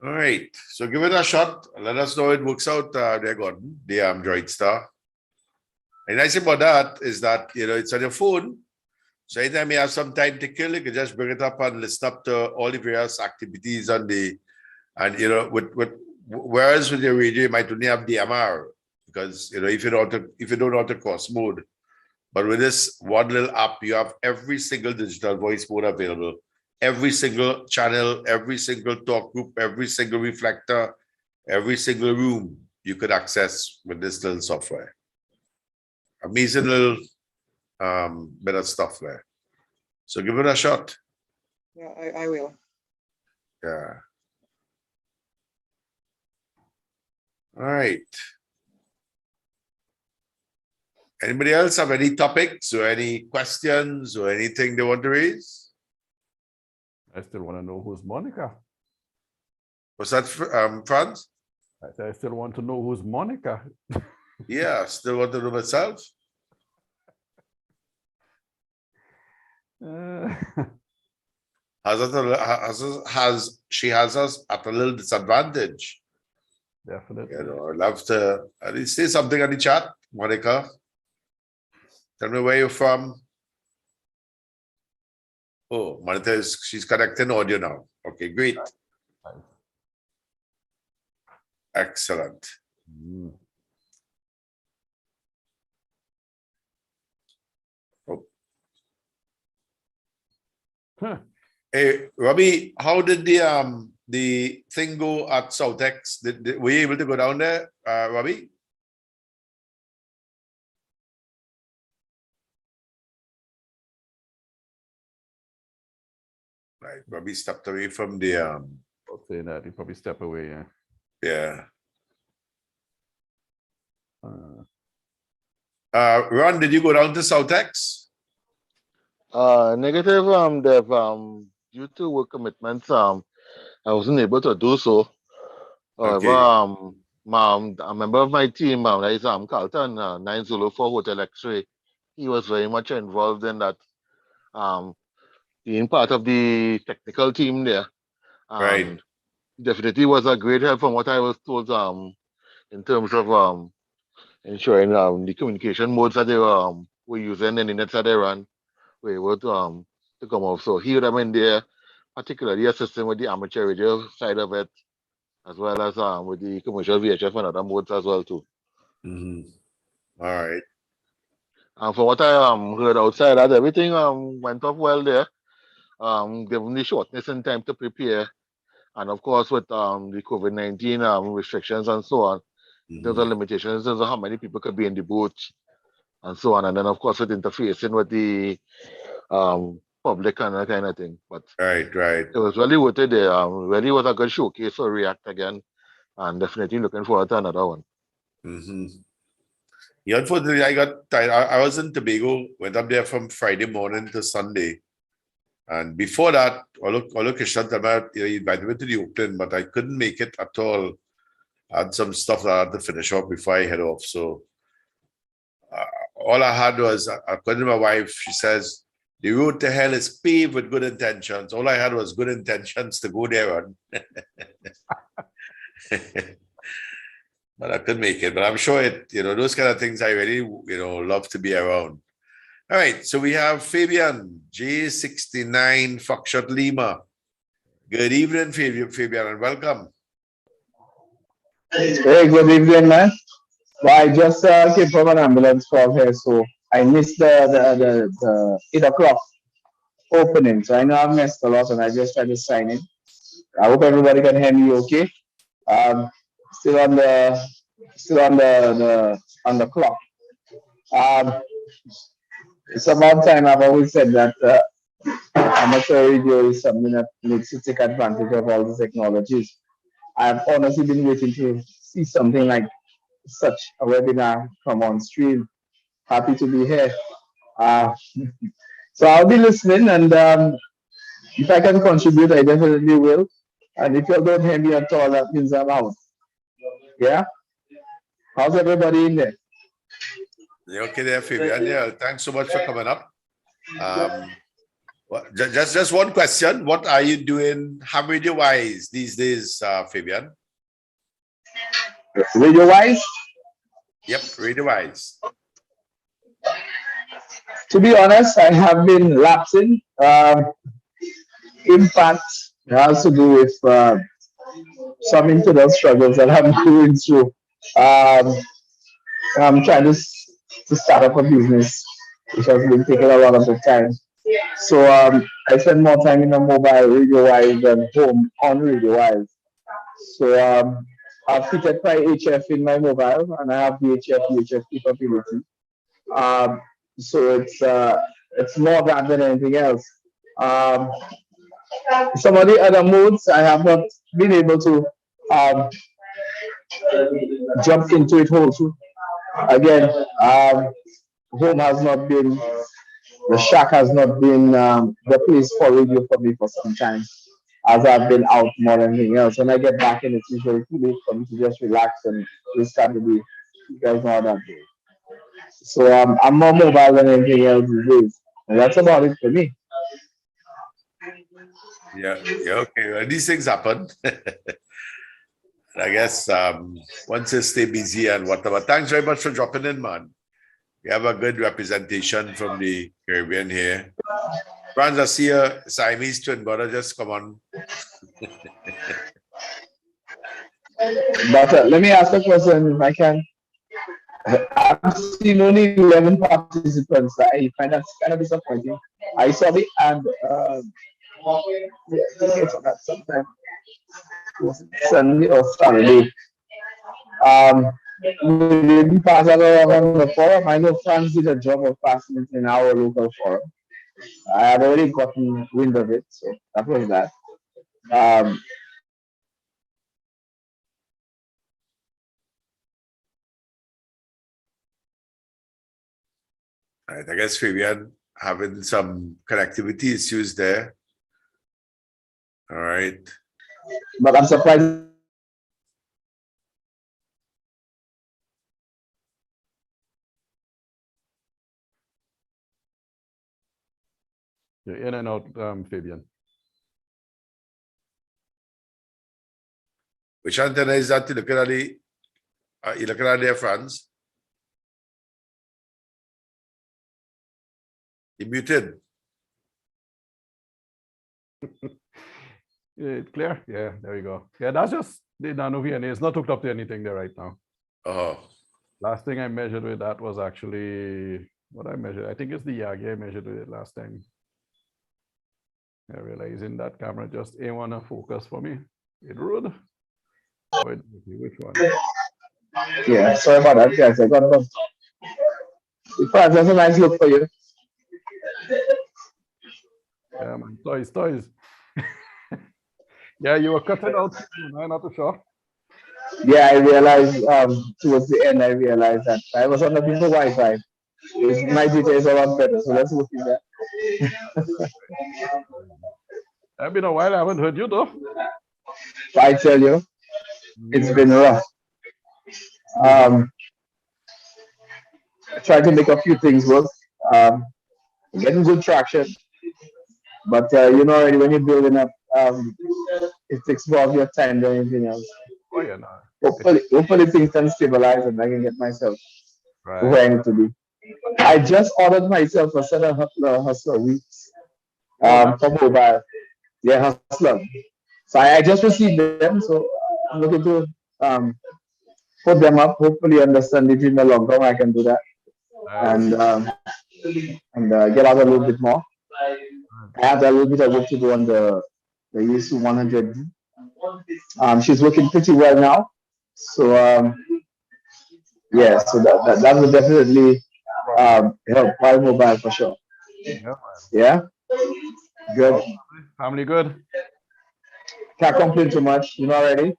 All right. So give it a shot. Let us know it works out there, Gordon, the Android Star. And nice about that is that, it's on your phone. So anytime you have some time to kill, you can just bring it up and listen up to all the various activities on whereas with your radio, you might only have DMR because, if you don't know how to cross mode. But with this one little app, you have every single digital voice mode available, every single channel, every single talk group, every single reflector, every single room you could access with this little software. Amazing little bit of stuff there. So give it a shot. Yeah, I will. Yeah. All right. Anybody else have any topics or any questions or anything they want to raise? I still want to know who's Monica. Was that Franz? I still want to know who's Monica. Yeah, still want to know myself. She has us at a little disadvantage. Definitely. I'd love to at least say something on the chat, Monica. Tell me where you're from. Oh, Monica she's connecting audio now. Okay, great. Excellent. Oh. Huh. Hey, Robbie, how did the thing go at Southex? Were you able to go down there, Robbie? Right, Robbie stepped away from the I'll say that he probably step away. Yeah. yeah. Uh, Ron, did you go down to Southex? Negative, Dev, due to work commitments, I wasn't able to do so. However, a member of my team, that is Carlton, 904 Hotel X-ray, he was very much involved in that, being part of the technical team there. Right. Definitely was a great help from what I was told, in terms of ensuring the communication modes that they were using and the nets that they run were able to come off. So he would have been there, particularly assisting with the amateur radio side of it, as well as with the commercial VHF and other modes as well too. All right. And from what I heard outside, that everything went off well there. Given the shortness in time to prepare, and of course with the COVID-19 restrictions and so on, there's a limitations in terms of how many people could be in the booth and so on, and then of course with interfacing with the public and that kind of thing. But right. it was really worth it there. Really was a good showcase for React again, and definitely looking forward to another one. Yeah, unfortunately, I got tired. I was in Tobago, went up there from Friday morning to Sunday. And before that, Olu Krishnan told me, he invited me to the opening, but I couldn't make it at all. I had some stuff that I had to finish off before I head off. So all I had was, according to my wife, she says, The road to hell is paved with good intentions. All I had was good intentions to go there on. But I couldn't make it. But I'm sure those kind of things I really, love to be around. All right. So we have Fabian, J69 Foxtrot Lima. Good evening, Fabian, and welcome. Hey, good evening, man. Well, I just came from an ambulance call here, so I missed the 8 o'clock opening. So I know I've missed a lot, and I just tried to sign in. I hope everybody can hear me okay. Still on the clock. It's about time. I've always said that amateur radio is something that needs to take advantage of all the technologies. I've honestly been waiting to see something like such a webinar come on stream. Happy to be here. So I'll be listening, and if I can contribute, I definitely will. And if you don't hear me at all, that means I'm out. Yeah? How's everybody in there? You okay there, Fabian? Yeah, thanks so much for coming up. Just one question. What are you doing ham radio-wise these days, Fabian? Radio-wise? Yep, radio-wise. To be honest, I have been lapsing. In fact, it has to do with some internal struggles that I'm going through. I'm trying to start up a business, which has been taking a lot of the time. So I spend more time in the mobile radio-wise than home on radio-wise. So I've fitted my HF in my mobile, and I have the UHF capability. So it's more that than anything else. Some of the other modes I have not been able to jump into it wholesale. Again, home has not been, the shack has not been the place for radio for me for some time, as I've been out more than anything else. When I get back in, it's usually too late for me to just relax and restart the day. You guys know how that goes. So I'm more mobile than anything else these days. And that's about it for me. Yeah, okay. Well, these things happen. I guess once you stay busy and whatever. Thanks very much for dropping in, man. We have a good representation from the Caribbean here. Franz, I see a Siamese twin brother just come on. But let me ask a question if I can. I've seen only 11 participants. I find that kind of disappointing. I saw the ad sometime Sunday or Saturday. We didn't pass that on the forum. I know France did a job of passing it in our local forum. I had already gotten wind of it, so that was that. Right, I guess Fabian having some connectivity issues there. All right. But I'm surprised. You're in and out, Fabian. Which antenna is that? You're looking at there, Franz? You muted. It's clear? Yeah, there you go. Yeah, that's just the nano VNA. It's not hooked up to anything there right now. Oh. Last thing I measured with that was actually what I measured. I think it's the Yagi I measured with it last time. I realizing that camera just ain't wanna focus for me. It would. Which one? Yeah, sorry about that, guys. I got it. That's a nice look for you. Yeah, man. Toys. Yeah, you were cutting out. I'm not too sure. Yeah, I realized towards the end, I realized that I was on the people Wi-Fi. My data is a lot better, so let's look at that. It's been a while. I haven't heard you though. I tell you, it's been rough. I tried to make a few things work. getting good traction. But you know already when you're building up, it takes more of your time than anything else. Oh, yeah, no. Hopefully things can stabilize and I can get myself Right. where I need to be. I just ordered myself a set of Hustler weeks for mobile. Yeah, Hustler. So I just received them, so I'm looking to um, put them up. Hopefully, understand it in the long run. I can do that and get out a little bit more. I have a little bit of work to do on the USU 100. She's working pretty well now. So yeah, so that will definitely help my mobile for sure. Yeah, Yeah, good. Family good? Can't complain too much, you know already.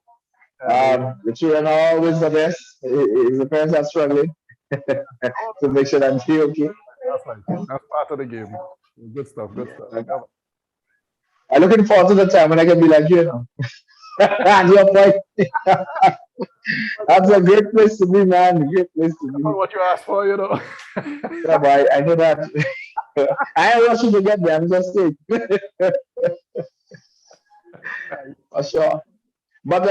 The children are always the best. If the parents are struggling to make sure that they okay. That's right. That's part of the game. Good stuff. Good stuff. Yeah. I'm looking forward to the time when I can be like you know. And your point. That's a great place to be, man. Great place to be. What you asked for, you know. Yeah, but I know that. I ain't rushing to get there. I'm just saying. For sure. But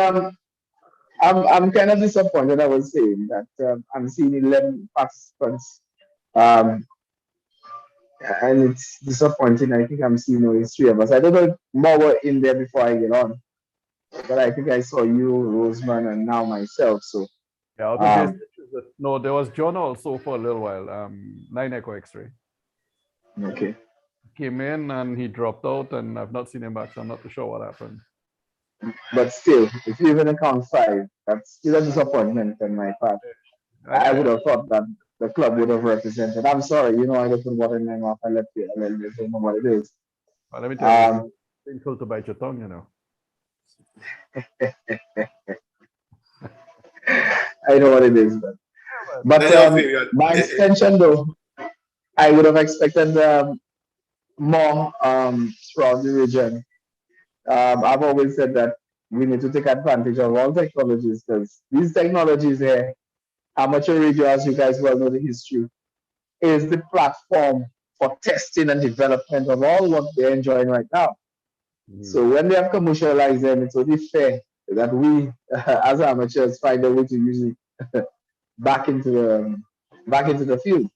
I'm kind of disappointed. I was saying that I'm seeing 11 participants, um, and it's disappointing. I think I'm seeing only 3 of us. I don't know if more were in there before I get on, but I think I saw you, Roseman, and now myself. So yeah, no, there was John also for a little while. 9 Echo X-ray. Okay. Came in and he dropped out, and I've not seen him back, so I'm not too sure what happened. But still, if you even account 5, that's still a disappointment on my part. I would have thought that the club would have represented. I'm sorry, you know, I don't put water in my mouth. I left it. I don't know what it is. Well, let me tell you, it's painful to bite your tongue, you know. I know what it is, but by extension, though, I would have expected more throughout the region. I've always said that we need to take advantage of all technologies because these technologies here, amateur radio, as you guys well know the history, is the platform for testing and development of all what they're enjoying right now. So when they have commercialized them, it's only fair that we, as amateurs, find a way to use it back into the field.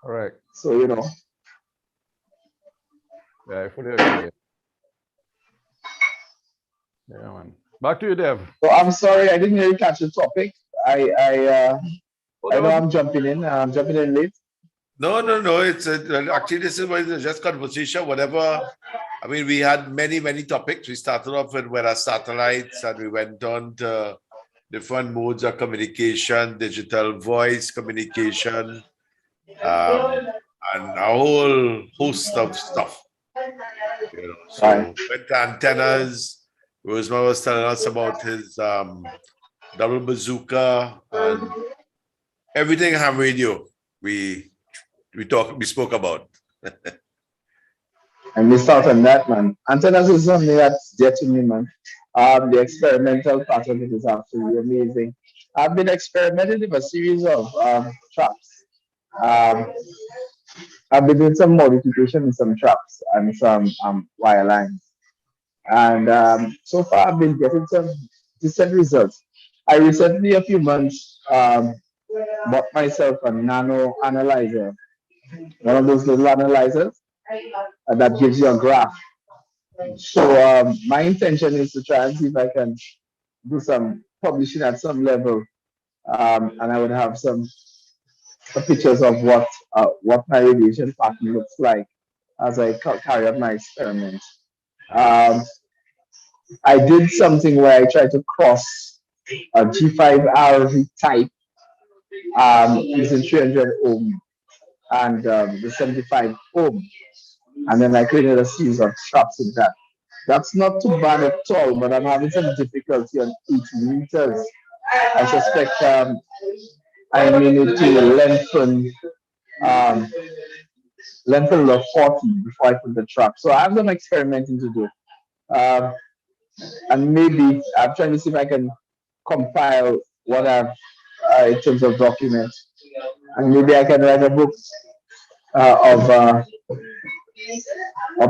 Correct. So you know. Yeah, I fully agree. Yeah, man. Back to you, Dev. So I'm sorry, I didn't really catch the topic. I know I'm jumping in. I'm jumping in late. No. It's actually this is just conversation. Whatever. I mean, we had many topics. We started off with weather satellites, and we went on to different modes of communication, digital voice communication, and a whole host of stuff. You know, so went to antennas. Rosemar was telling us about his double bazooka and everything ham radio. We spoke about. I missed out on that, man. Antennas is something that's dear to me, man. The experimental part of it is absolutely amazing. I've been experimenting with a series of traps. I've been doing some modification in some traps and some wire lines. And so far, I've been getting some decent results. I recently, a few months, bought myself a nano analyzer, one of those little analyzers that gives you a graph. So my intention is to try and see if I can do some publishing at some level, and I would have some pictures of what my radiation pattern looks like as I carry out my experiments. I did something where I tried to cross a G5RV type using 300 ohm and the 75 ohm, and then I created a series of traps with that. That's not too bad at all, but I'm having some difficulty on 80 meters. I suspect I may need to lengthen the 40 before I put the trap. So I have some experimenting to do. And maybe I'm trying to see if I can compile what I've in terms of documents. And maybe I can write a book of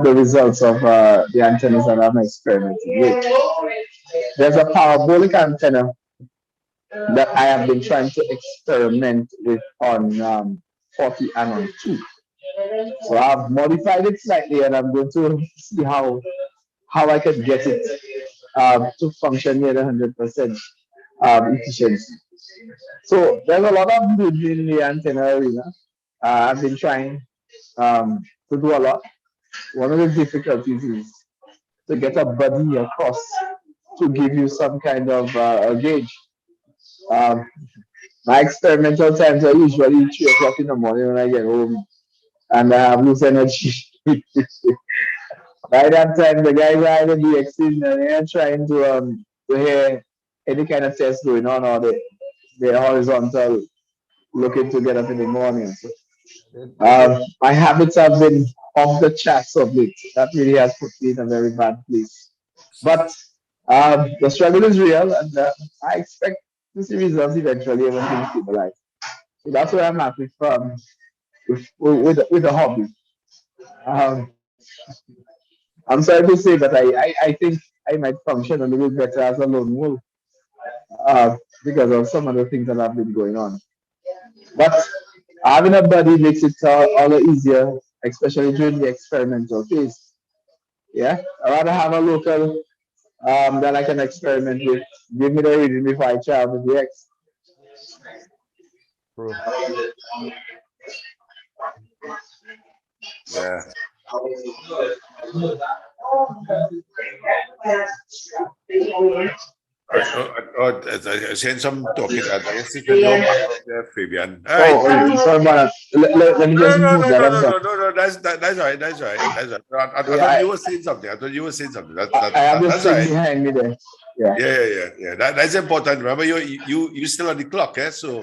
the results of the antennas that I'm experimenting with. There's a parabolic antenna that I have been trying to experiment with on 40 and on 2. So I've modified it slightly, and I'm going to see how I can get it to function near the 100% efficiency. So there's a lot of good in the antenna arena. I've been trying to do a lot. One of the difficulties is to get a body across to give you some kind of a gauge. Um, my experimental times are usually 3 o'clock in the morning when I get home and I have loose energy. By that time, the guys are either DXing and they're trying to hear any kind of test going on, or they're horizontal looking to get up in the morning. So, my habits have been off the charts of late. That really has put me in a very bad place. But the struggle is real, and I expect to see results eventually when things stabilize. So that's where I'm at with the hobby. Um, I'm sorry to say, but I think I might function a little better as a lone wolf because of some of the things that have been going on. But having a buddy makes it all the easier, especially during the experimental phase. Yeah, I rather have a local that I can experiment with. Give me the reading before I try with the X. True. Yeah. All right. I sent some talking. I guess it's your background there, Fabian. All right. Sorry about that. Let me No, just no, move no, that. no, I'm no, sorry. no, no, no. That's all right. That's all right. That's all right. I Yeah, thought you were saying something. I thought you were saying something. I have this That's all thing right. behind me there. Yeah. Yeah. That's important. Remember, you still on the clock, eh? So.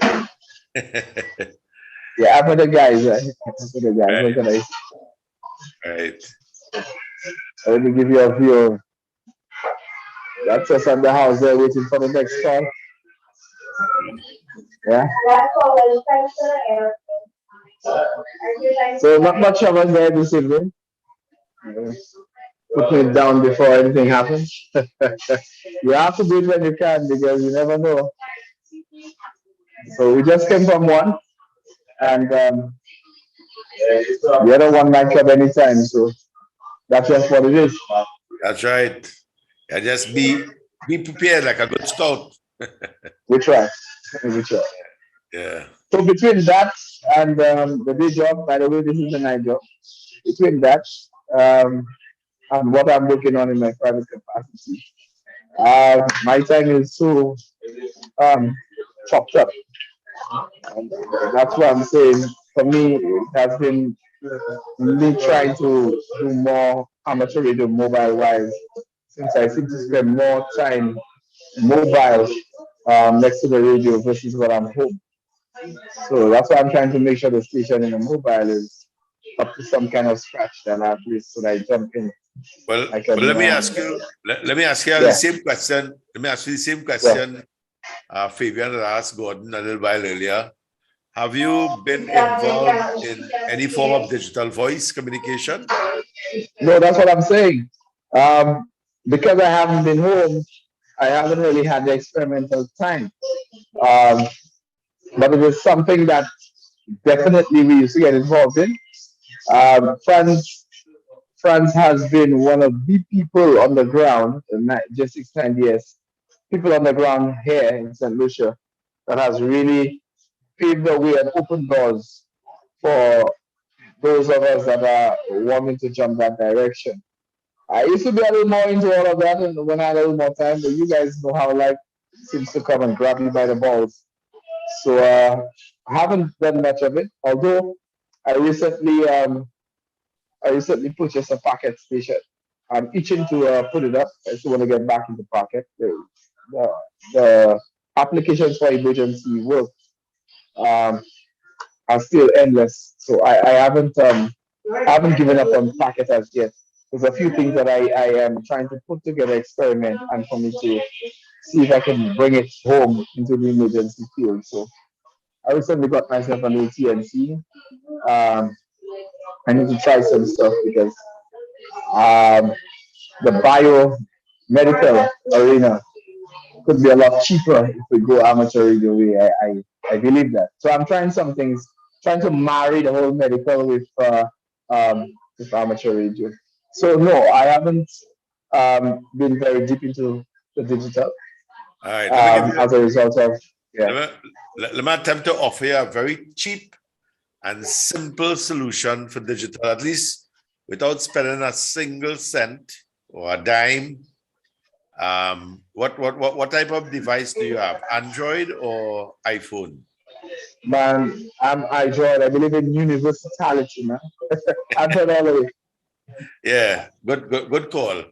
Yeah, I'm with the guys. For the guys. Right. What can I say? Right. Let me give you a view of that's us at the house there waiting for the next call. Yeah. So not much of us there this evening. Putting it down before anything happens. You have to do it when you can because you never know. So we just came from one, and the other one might come anytime. So that's just what it is. That's right. Yeah, just be prepared like a good scout. We try. We try. Yeah. So between that and the day job, by the way, this is the night job. Between that and what I'm working on in my private capacity, my time is so chopped up. And that's what I'm saying. For me, it has been me trying to do more amateur radio mobile wise, since I seem to spend more time mobile next to the radio versus when I'm home. So that's why I'm trying to make sure the station in the mobile is up to some kind of scratch, then at least when I jump in, Well, I can. let me ask you. Let me ask you the same question. Let me ask you the same question. Fabian had asked Gordon a little while earlier. Have you been involved in any form of digital voice communication? No, that's what I'm saying. Because I haven't been home, I haven't really had the experimental time. Um, but it is something that definitely we used to get involved in. France has been one of the people on the ground, just 6 9 years, people on the ground here in St. Lucia that has really paved the way and opened doors for those of us that are wanting to jump that direction. I used to be a little more into all of that and when I had a little more time, but you guys know how life seems to come and grab you by the balls. So I haven't done much of it, although I recently I recently purchased a packet station. I'm itching to put it up. I still want to get back into pocket. The applications for emergency work um, are still endless. So I haven't given up on packet as yet. There's a few things that I am trying to put together, experiment, and for me to see if I can bring it home into the emergency field. So I recently got myself an AT&T. Um, I need to try some stuff because the biomedical arena could be a lot cheaper if we go amateur radio way. I believe that. So I'm trying some things, trying to marry the whole medical with amateur radio. So no, I haven't been very deep into the digital All right, let me give you. as a result of Let me attempt to offer you a very cheap and simple solution for digital, at least without spending a single cent or a dime. What type of device do you have? Android or iPhone? Man, I'm Android. I believe in universality, man. Android all the way. Yeah, good call.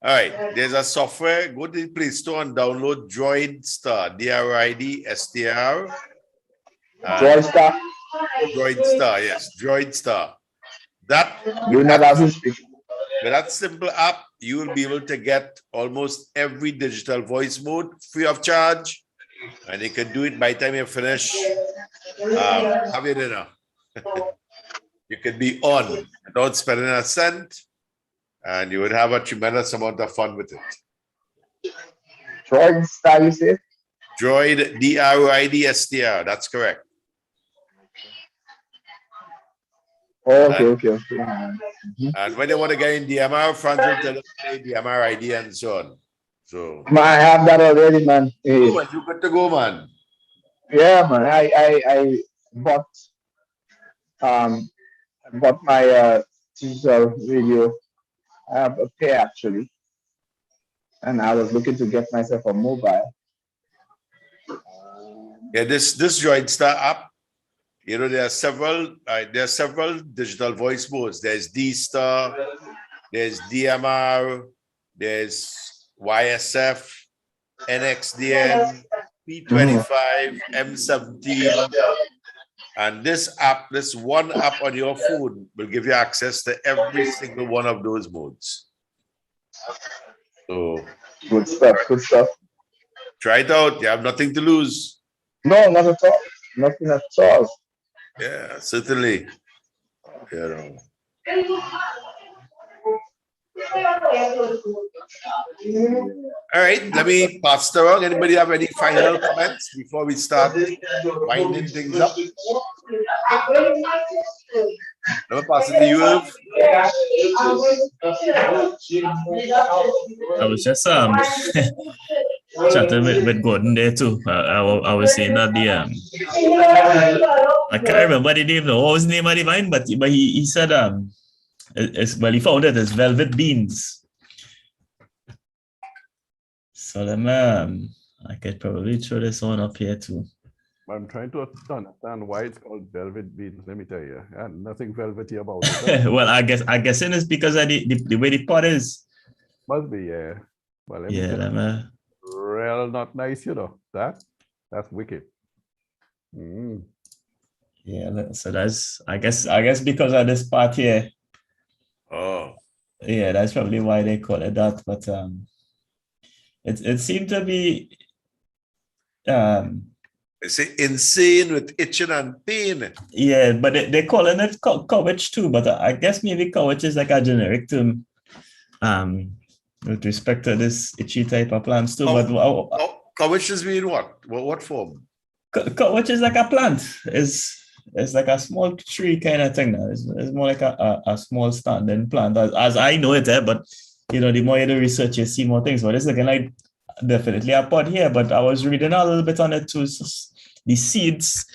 All right, there's a software. Go to the Play Store and download DroidStar, DRIDSTR. DroidStar. DroidStar, yes, DroidStar. That you not have to speak. With that simple app, you will be able to get almost every digital voice mode free of charge, and you can do it by the time you finish. Have your dinner. You can be on without spending a cent, and you would have a tremendous amount of fun with it. DroidStar, you say? Droid, DRIDSTR. That's correct. Okay. And when they want to get in DMR, Franz will tell them DMR ID and so on. So I have that already, man. Hey. Oh, man, you got to go, man. Yeah, man. I bought my digital radio. I have a pair actually, and I was looking to get myself a mobile. Yeah, this DroidStar app. You know, there are several digital voice modes. There's D-Star, there's DMR, there's YSF, NXDN, P25, M17. And this one app on your phone will give you access to every single one of those modes. So good stuff. Try it out. You have nothing to lose. No, not at all. Nothing at all. Yeah, certainly. You know. All right, let me pass it around. Anybody have any final comments before we start winding things up? Let me pass it to you, Irv. I was just chatting with Gordon there too. I was saying that I can't remember the name. What was the name of the wine? But he said he found it as velvet beans. So I could probably throw this one up here too. I'm trying to understand why it's called velvet beans. Let me tell you, nothing velvety about it. Well, I guess it's because of the way the pot is. Must be, yeah. Well, let me real not nice, you know. That's wicked. Yeah, so that's I guess because of this part here. Oh. Yeah, that's probably why they call it that. But it seemed to be it's insane with itching and pain. Yeah, but they're calling it coverage too. But I guess maybe coverage is like a generic term with respect to this itchy type of plants too. Coverage is mean what? What form? Coverage is like a plant. It's like a small tree kind of thing now. It's more like a small standing plant as I know it, but you know, the more you do research, you see more things. But it's looking like definitely a pot here, but I was reading a little bit on it too. The seeds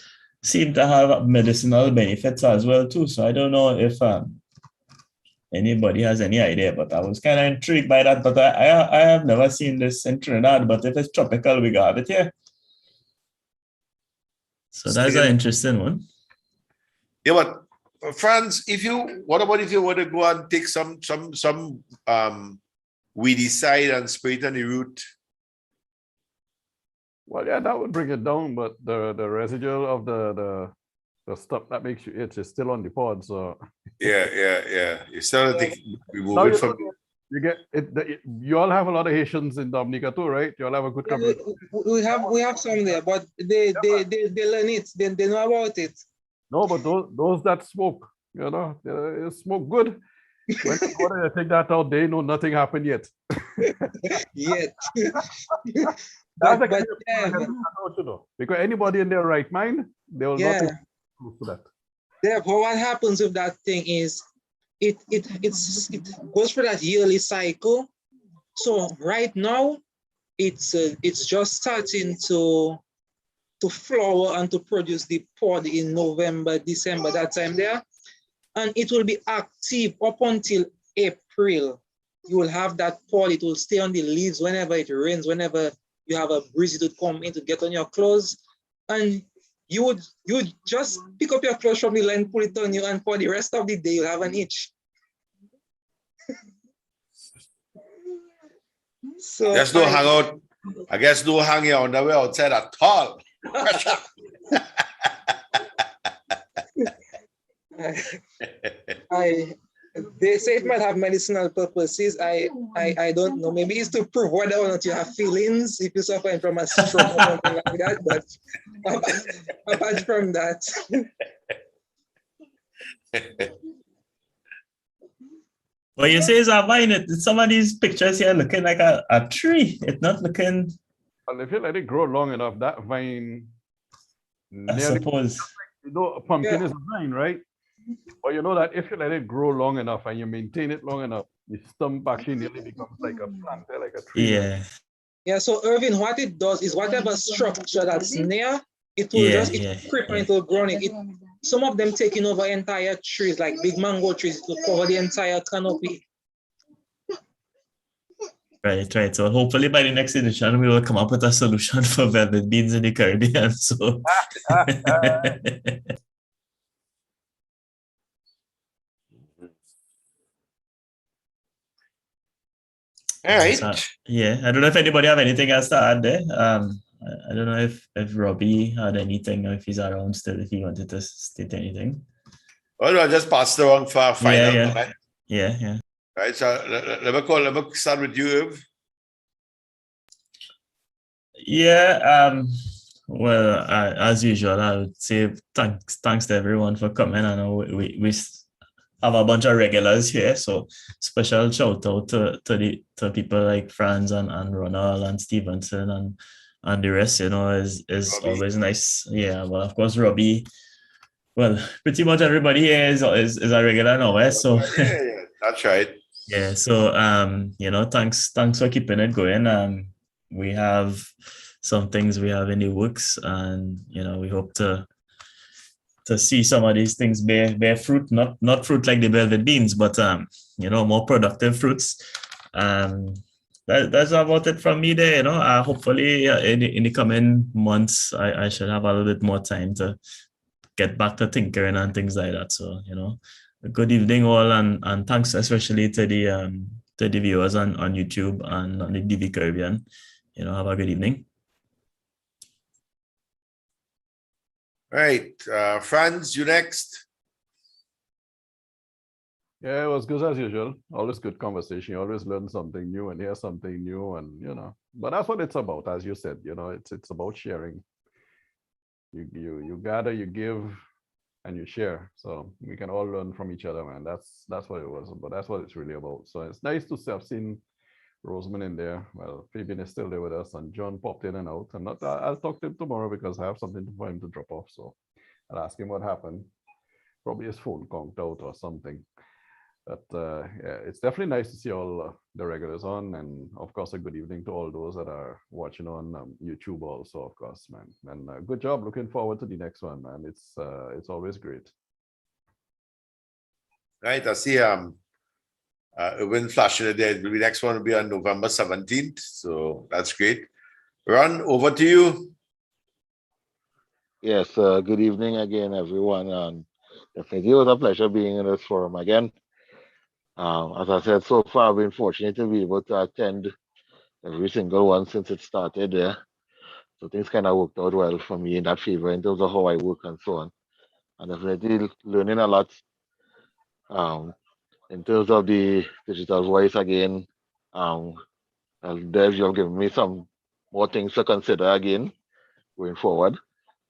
seem to have medicinal benefits as well too. So I don't know if anybody has any idea, but I was kind of intrigued by that. But I have never seen this in Trinidad, but if it's tropical, we got it here. So that's an interesting one. Yeah, but Franz, what about if you want to go and take some weedicide and spray it on the root? Well, yeah, that would bring it down, but the residual of the stuff that makes you itch is still on the pod. So yeah. You still have to remove it from. You get it. You all have a lot of Haitians in Dominica too, right? You all have a good community. We have some there, but they learn it. They know about it. No, but those that smoke, You know, you smoke good. When you go there, you take that out, they know nothing happened yet. Yet. That's but the kind but of people that Dev, can take out, you know. Because anybody in their right mind, they will not yeah, even close to that. therefore what happens with that thing is it goes through that yearly cycle. So right now it's just starting to flower and to produce the pod in November, December, that time there. And it will be active up until April. You will have that pod, it will stay on the leaves whenever it rains, whenever you have a breeze, it would come in to get on your clothes. And you would just pick up your clothes from the line, put it on you, and for the rest of the day, you'll have an itch. So Just don't hang out. I guess don't hang your underwear outside at all. They say it might have medicinal purposes. I don't know. Maybe it's to prove whether or not you have feelings if you're suffering from a stroke or something like that. But apart from that. Well, you say it's a vine. Some of these pictures here looking like a tree. It's not looking. Well, if you let it grow long enough, that vine. I suppose. You know, a pumpkin is a vine, right? But you know that if you let it grow long enough and you maintain it long enough, the stump actually nearly becomes like a plant, like a tree. Yeah. Yeah, so Irvin, what it does is whatever structure that's near, it will creep and it will grow on it. Some of them taking over entire trees, like big mango trees, to cover the entire canopy. Right. So hopefully by the next edition, we will come up with a solution for velvet beans in the Caribbean. So all right. Yeah, I don't know if anybody have anything else to add there. I don't know if Robbie had anything, or if he's around still, if he wanted to state anything. Well, I'll just pass it on for a final comment. Yeah. Right, so let me start with you, Irv. Yeah, well, as usual, I would say thanks to everyone for coming. I know we have a bunch of regulars here, so special shout out to people like Franz and Ronald and Stevenson and the rest. You know, is Robbie. Always nice. Yeah, well, of course, Robbie. Well, pretty much everybody here is a regular now, so yeah, that's right. Yeah, so you know, thanks for keeping it going. We have some things we have in the works, and you know, we hope to see some of these things bear fruit, not fruit like the velvet beans, but you know, more productive fruits. That's about it from me there. You know, hopefully in the coming months, I should have a little bit more time to get back to tinkering and things like that. So, you know, good evening all, and thanks especially to the viewers on YouTube and on the DV Caribbean. You know, have a good evening. All right, Franz, you next. Yeah, it was good as usual. Always good conversation. You always learn something new and hear something new, and you know. But that's what it's about, as you said. You know, it's about sharing. You gather, you give, and you share. So we can all learn from each other, man. That's what it was. But that's what it's really about. So it's nice to have seen Rosamond in there. Well, Fabian is still there with us, and John popped in and out. I'll talk to him tomorrow because I have something for him to drop off. So I'll ask him what happened. Probably his phone conked out or something. But yeah, it's definitely nice to see all the regulars on, and of course a good evening to all those that are watching on YouTube also, of course, man. And good job. Looking forward to the next one, man. It's always great. Right, I see Irwin flashing it there. The next one will be on November 17th, so that's great. Ron, over to you. Yes, good evening again, everyone. And definitely it was a pleasure being in this forum again. As I said, so far I've been fortunate to be able to attend every single one since it started there. So things kind of worked out well for me in that favor in terms of how I work and so on. And definitely learning a lot in terms of the digital voice again. Dev, you have given me some more things to consider again going forward.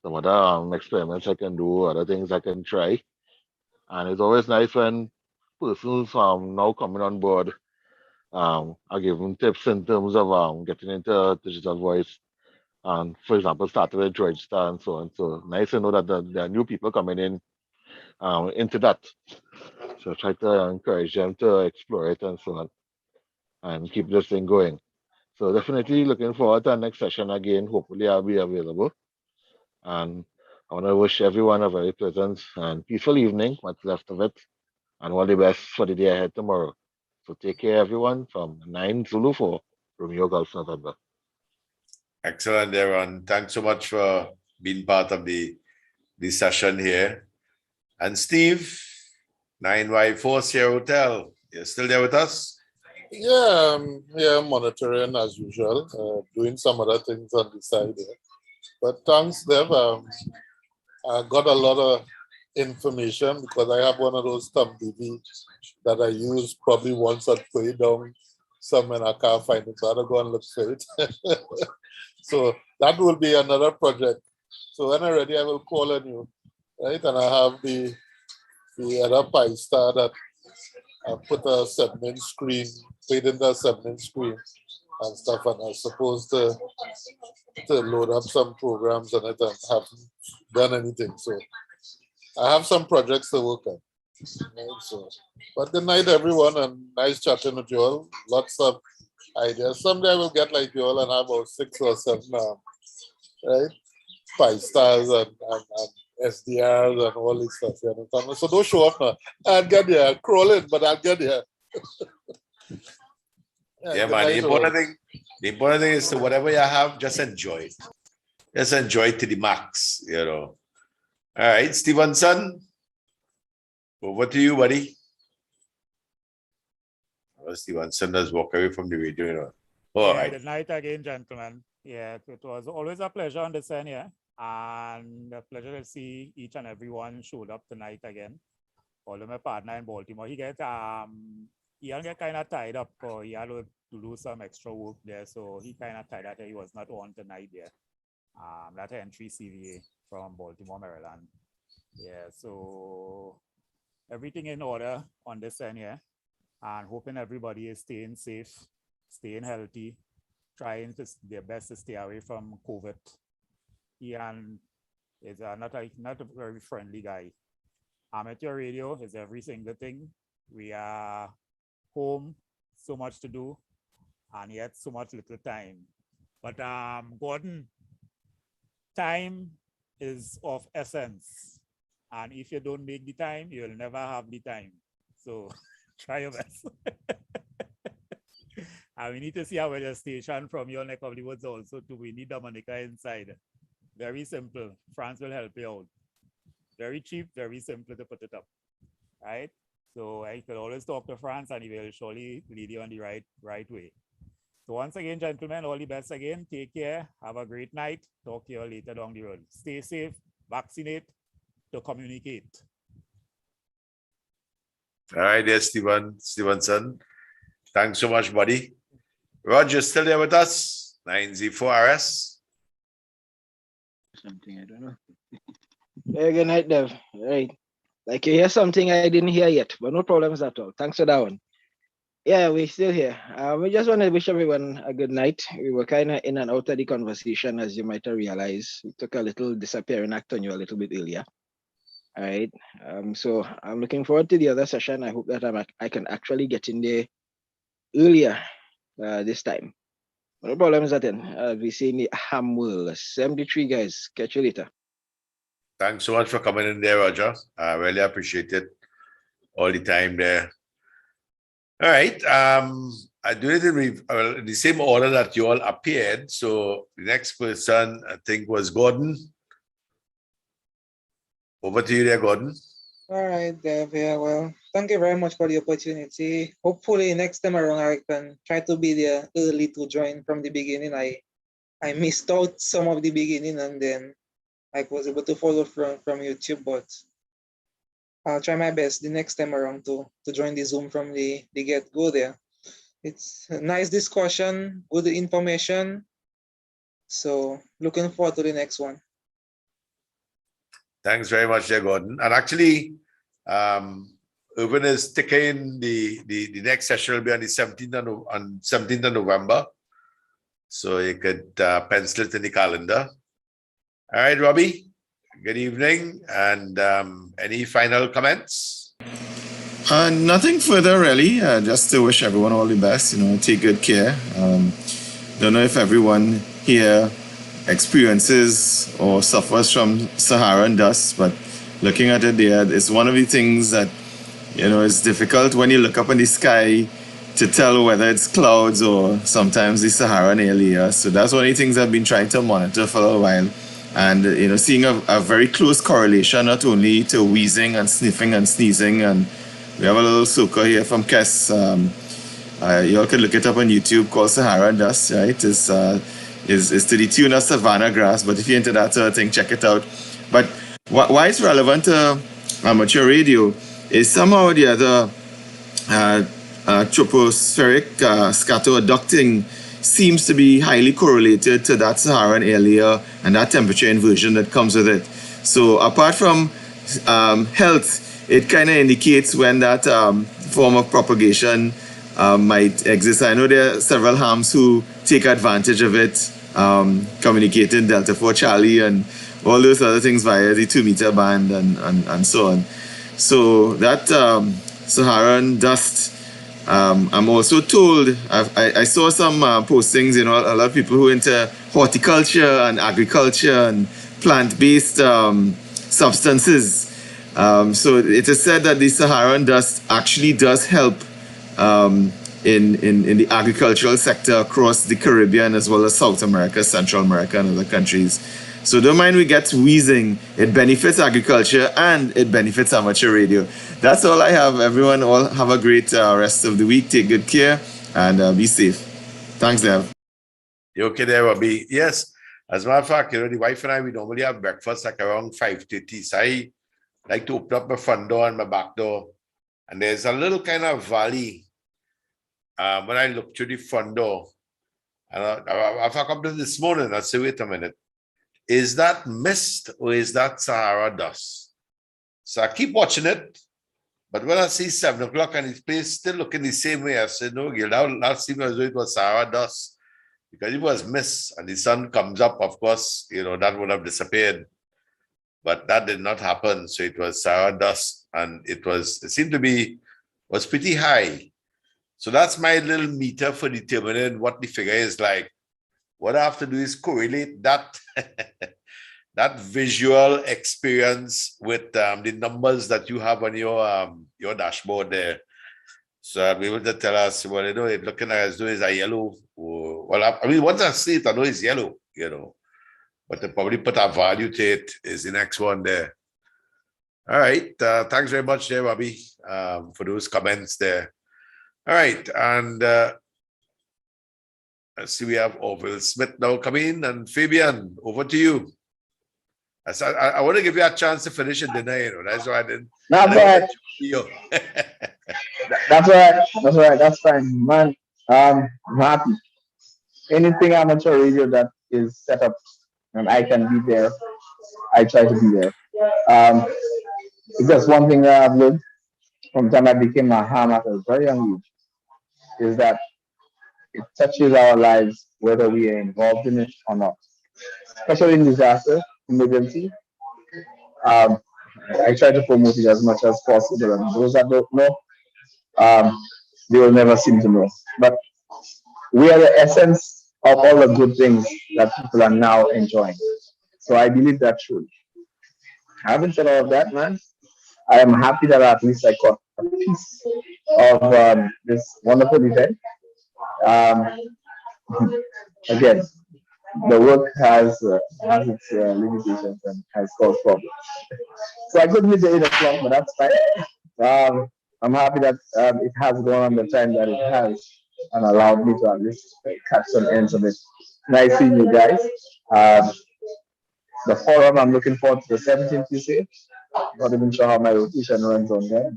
Some other experiments I can do, other things I can try. And it's always nice when persons now coming on board are giving tips in terms of getting into digital voice. And for example, started with Droid Star and so on. So nice to know that there are new people coming in into that. So try to encourage them to explore it and so on and keep this thing going. So definitely looking forward to our next session again. Hopefully I'll be available. And I want to wish everyone a very pleasant and peaceful evening, what's left of it, and all the best for the day ahead tomorrow. So take care, everyone, from 9 Zulu 4, Romeo Golf November. Excellent, everyone. Thanks so much for being part of the session here. And Steve, 9Y4 Sierra Hotel, you're still there with us? Yeah, I'm here monitoring as usual, doing some other things on the side here. But thanks, Dev. I got a lot of information because I have one of those thumb TV that I use probably once or put it down somewhere and I can't find it. So I don't go and look for it. So that will be another project. So when I'm ready, I will call on you, right? And I have the other Pi Star that I put a 7-inch screen, put in the 7-inch screen and stuff, and I'm supposed to load up some programs on it and haven't done anything. So I have some projects to work on. Right? So, but good night, everyone, and nice chatting with you all. Lots of ideas. Someday I will get like you all and have about 6 or 7, right? 5 stars and SDRs and all this stuff. You know? So don't show up now. I'll get there. Crawl in, but I'll get there. Yeah, man. The important thing is to whatever you have, just enjoy it. Just enjoy it to the max, you know. All right, Stevenson, over to you, buddy. Oh, Stevenson does walk away from the radio, you know. All right. Good night again, gentlemen. Yeah, it was always a pleasure on this end, yeah. And a pleasure to see each and everyone showed up tonight again. Although my partner in Baltimore, he get kind of tied up. He had to do some extra work there, so he kind of tied that he was not on tonight there. That entry CVA from Baltimore, Maryland. Yeah, so everything in order on this end, yeah. And hoping everybody is staying safe, staying healthy, trying to their best to stay away from COVID. Ian is not a very friendly guy. Amateur radio is every single thing. We are home, so much to do, and yet so much little time. But Gordon, time is of essence. And if you don't make the time, you'll never have the time. So try your best. And we need to see our station from your neck of the woods also too. We need Dominica inside. Very simple. France will help you out. Very cheap, very simple to put it up. Right? So I could always talk to France and he will surely lead you on the right way. So once again, gentlemen, all the best again. Take care. Have a great night. Talk to you later down the road. Stay safe, vaccinate, to communicate. All right, there, Stevenson. Thanks so much, buddy. Roger, still there with us? 9Z4RS. Something I don't know. Yeah, good night, Dev. Right. Like you hear something I didn't hear yet, but no problems at all. Thanks for that one. Yeah, we're still here. We just want to wish everyone a good night. We were kind of in and out of the conversation, as you might have realized. We took a little disappearing act on you a little bit earlier. All right. So I'm looking forward to the other session. I hope that I can actually get in there earlier this time. No problems at all. We see in the ham world. 73 guys. Catch you later. Thanks so much for coming in there, Roger. I really appreciate it. All the time there. All right. I do it in the same order that you all appeared. So the next person, I think, was Gordon. Over to you there, Gordon. All right, Dev. Yeah, well, thank you very much for the opportunity. Hopefully next time around I can try to be there early to join from the beginning. I missed out some of the beginning and then I was able to follow from YouTube, but I'll try my best the next time around to join the Zoom from the get-go there. It's a nice discussion, good information. So looking forward to the next one. Thanks very much there, Gordon. And actually, Irvin is ticking the next session will be on the 17th of November. So you could pencil it in the calendar. All right, Robbie, good evening. And any final comments? Nothing further really. Just to wish everyone all the best. Take good care. Don't know if everyone here experiences or suffers from Saharan dust, but looking at it there, it's one of the things that it's difficult when you look up in the sky to tell whether it's clouds or sometimes the Saharan air layer. So that's one of the things I've been trying to monitor for a while. And seeing a very close correlation not only to wheezing and sniffing and sneezing. And we have a little soaker here from Kes. You all can look it up on YouTube, called Saharan dust, right? It's to the tune of savanna grass, but if you're into that sort of thing, check it out. But why it's relevant to amateur radio is somehow or the other tropospheric scatterducting seems to be highly correlated to that Saharan air layer and that temperature inversion that comes with it. So apart from health, it kind of indicates when that form of propagation might exist. I know there are several hams who take advantage of it, communicating Delta 4 Charlie and all those other things via the 2-meter band and so on. So that Saharan dust, I'm also told, I saw some postings, a lot of people who are into horticulture and agriculture and plant-based substances. So it is said that the Saharan dust actually does help in the agricultural sector across the Caribbean as well as South America, Central America, and other countries. So don't mind we get wheezing. It benefits agriculture and it benefits amateur radio. That's all I have. Everyone, all have a great rest of the week. Take good care and be safe. Thanks, Dev. You okay there, Robbie? Yes. As a matter of fact, the wife and I, we normally have breakfast like around 5:30. So I like to open up my front door and my back door. And there's a little kind of valley when I look through the front door. And I woke up this morning, I say, wait a minute. Is that mist or is that Sahara dust? So I keep watching it. But when I see 7 o'clock and his place still looking the same way, I said, no, Gil, last time it was Sahara dust. Because it was mist and the sun comes up, of course, that would have disappeared. But that did not happen. So it was Sahara dust and it seemed to be, was pretty high. So that's my little meter for determining what the figure is like. What I have to do is correlate that that visual experience with the numbers that you have on your dashboard there. So I'll be able to tell us, well, it's looking as though it's a yellow. Once I see it, I know it's yellow, But to probably put a value to it is the next one there. All right. Thanks very much there, Bobby, for those comments there. All right. And let's see, we have Orville Smith now coming, and Fabian, over to you. I want to give you a chance to finish your dinner, That's why I didn't. That's right. That's right. That's fine, man. I'm happy. Anything amateur radio that is set up and I can be there, I try to be there. Because one thing that I've learned from the time I became a ham at a very young age is that it touches our lives whether we are involved in it or not. Especially in disaster, emergency. I try to promote it as much as possible. And those that don't know, they will never seem to know. But we are the essence of all the good things that people are now enjoying. So I believe that truly. Having said all of that, man, I am happy that at least I caught a piece of this wonderful event. Again, the work has its limitations and has caused problems. So I couldn't meet the 8 o'clock, but that's fine. I'm happy that it has gone on the time that it has and allowed me to at least catch some ends of it. Nice seeing you guys. The forum, I'm looking forward to the 17th, you say. Not even sure how my rotation runs on there.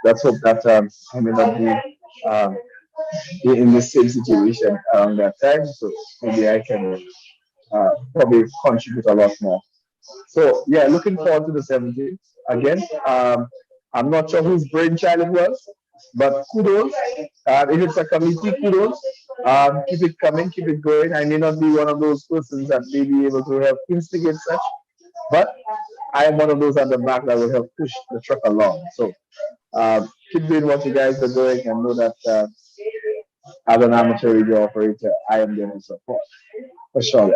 Let's hope that I may not be in the same situation around that time. So maybe I can probably contribute a lot more. So yeah, looking forward to the 17th. Again, I'm not sure whose brainchild it was, but kudos. If it's a committee, kudos. Keep it coming, keep it going. I may not be one of those persons that may be able to help instigate such, but I am one of those at the back that will help push the truck along. So keep doing what you guys are doing and know that as an amateur radio operator, I am there to support. For sure.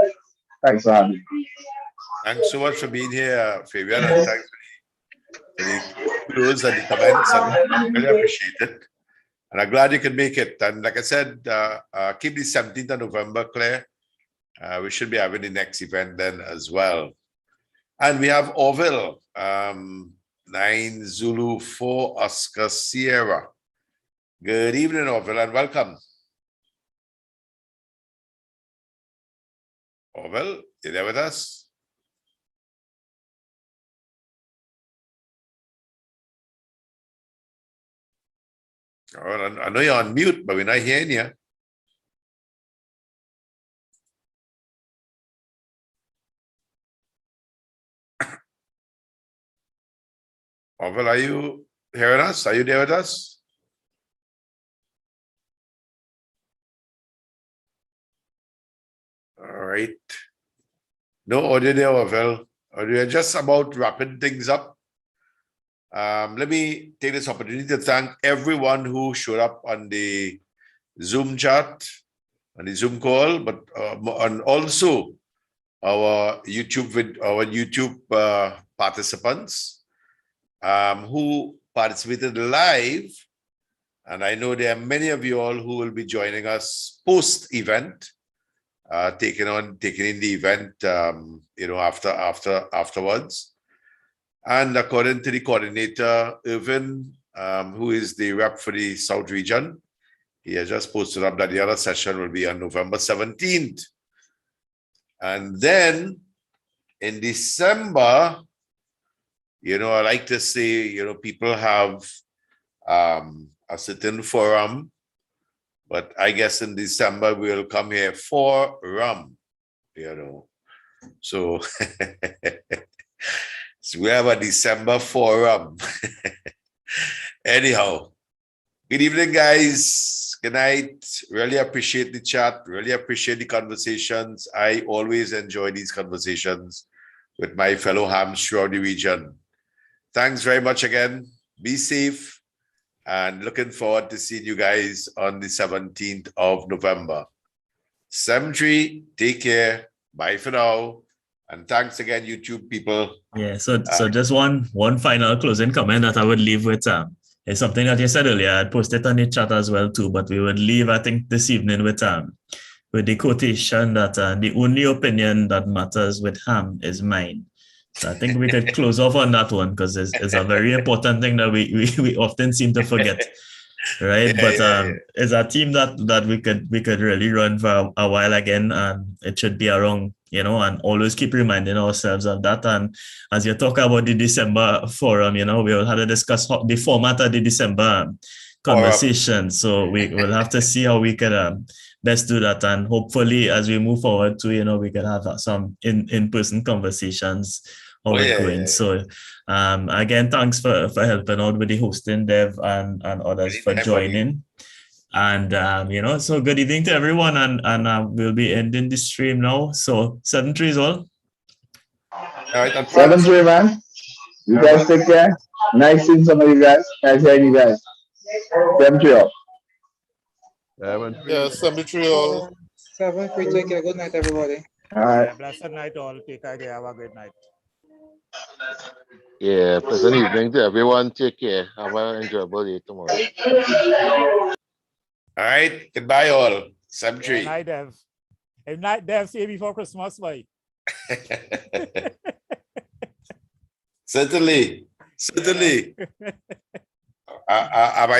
Thanks for having me. Thanks so much for being here, Fabian, and thanks for the kudos and the comments, and really appreciate it. And I'm glad you could make it. And like I said, keep the 17th of November clear. We should be having the next event then as well. And we have Orville, 9 Zulu 4 Oscar Sierra. Good evening, Orville, and welcome. Orville, you there with us? Oh, I know you're on mute, but we're not hearing you. Orville, are you hearing us? Are you there with us? All right. No audio there, Orville. We're just about wrapping things up. Let me take this opportunity to thank everyone who showed up on the Zoom chat, on the Zoom call, but and also our YouTube participants who participated live. And I know there are many of you all who will be joining us post-event, taking in the event, afterwards. And according to the coordinator, Irvin, who is the rep for the South region, he has just posted up that the other session will be on November 17th. And then in December, I like to say, people have a certain forum, but I guess in December we'll come here for rum, So, so we have a December forum. Anyhow, good evening, guys. Good night. Really appreciate the chat. Really appreciate the conversations. I always enjoy these conversations with my fellow hams throughout the region. Thanks very much again. Be safe. And looking forward to seeing you guys on the 17th of November. Cemetery, take care. Bye for now. And thanks again, YouTube people. Yeah, so just one final closing comment that I would leave with is something that you said earlier. I posted on the chat as well too, but we would leave, I think, this evening with the quotation that the only opinion that matters with ham is mine. So I think we could close off on that one because it's a very important thing that we often seem to forget, right? It's a team that we could really run for a while again, and it should be around, and always keep reminding ourselves of that. And as you talk about the December forum, we will have to discuss the format of the December conversation. So we will have to see how we can best do that, and hopefully as we move forward to, we can have some in-person conversations going. So again, thanks for helping out with the hosting, Dev, and others for joining. And so good evening to everyone, and we'll be ending the stream now. So 7-3 all. All right, 7-3, man. You guys take care. Nice seeing some of you guys. Nice hearing you guys. 7-3 all. 7-3. Yeah, 7-3 all. 7-3, take care. Good night, everybody. All right. Yeah, blessed night all. Take care. Have a great night. Yeah, pleasant evening to everyone. Take care. Have an enjoyable day tomorrow. All right. Goodbye, all. 7-3. Good night, Dev. Good night, Dev. See you before Christmas, bye. Certainly. I might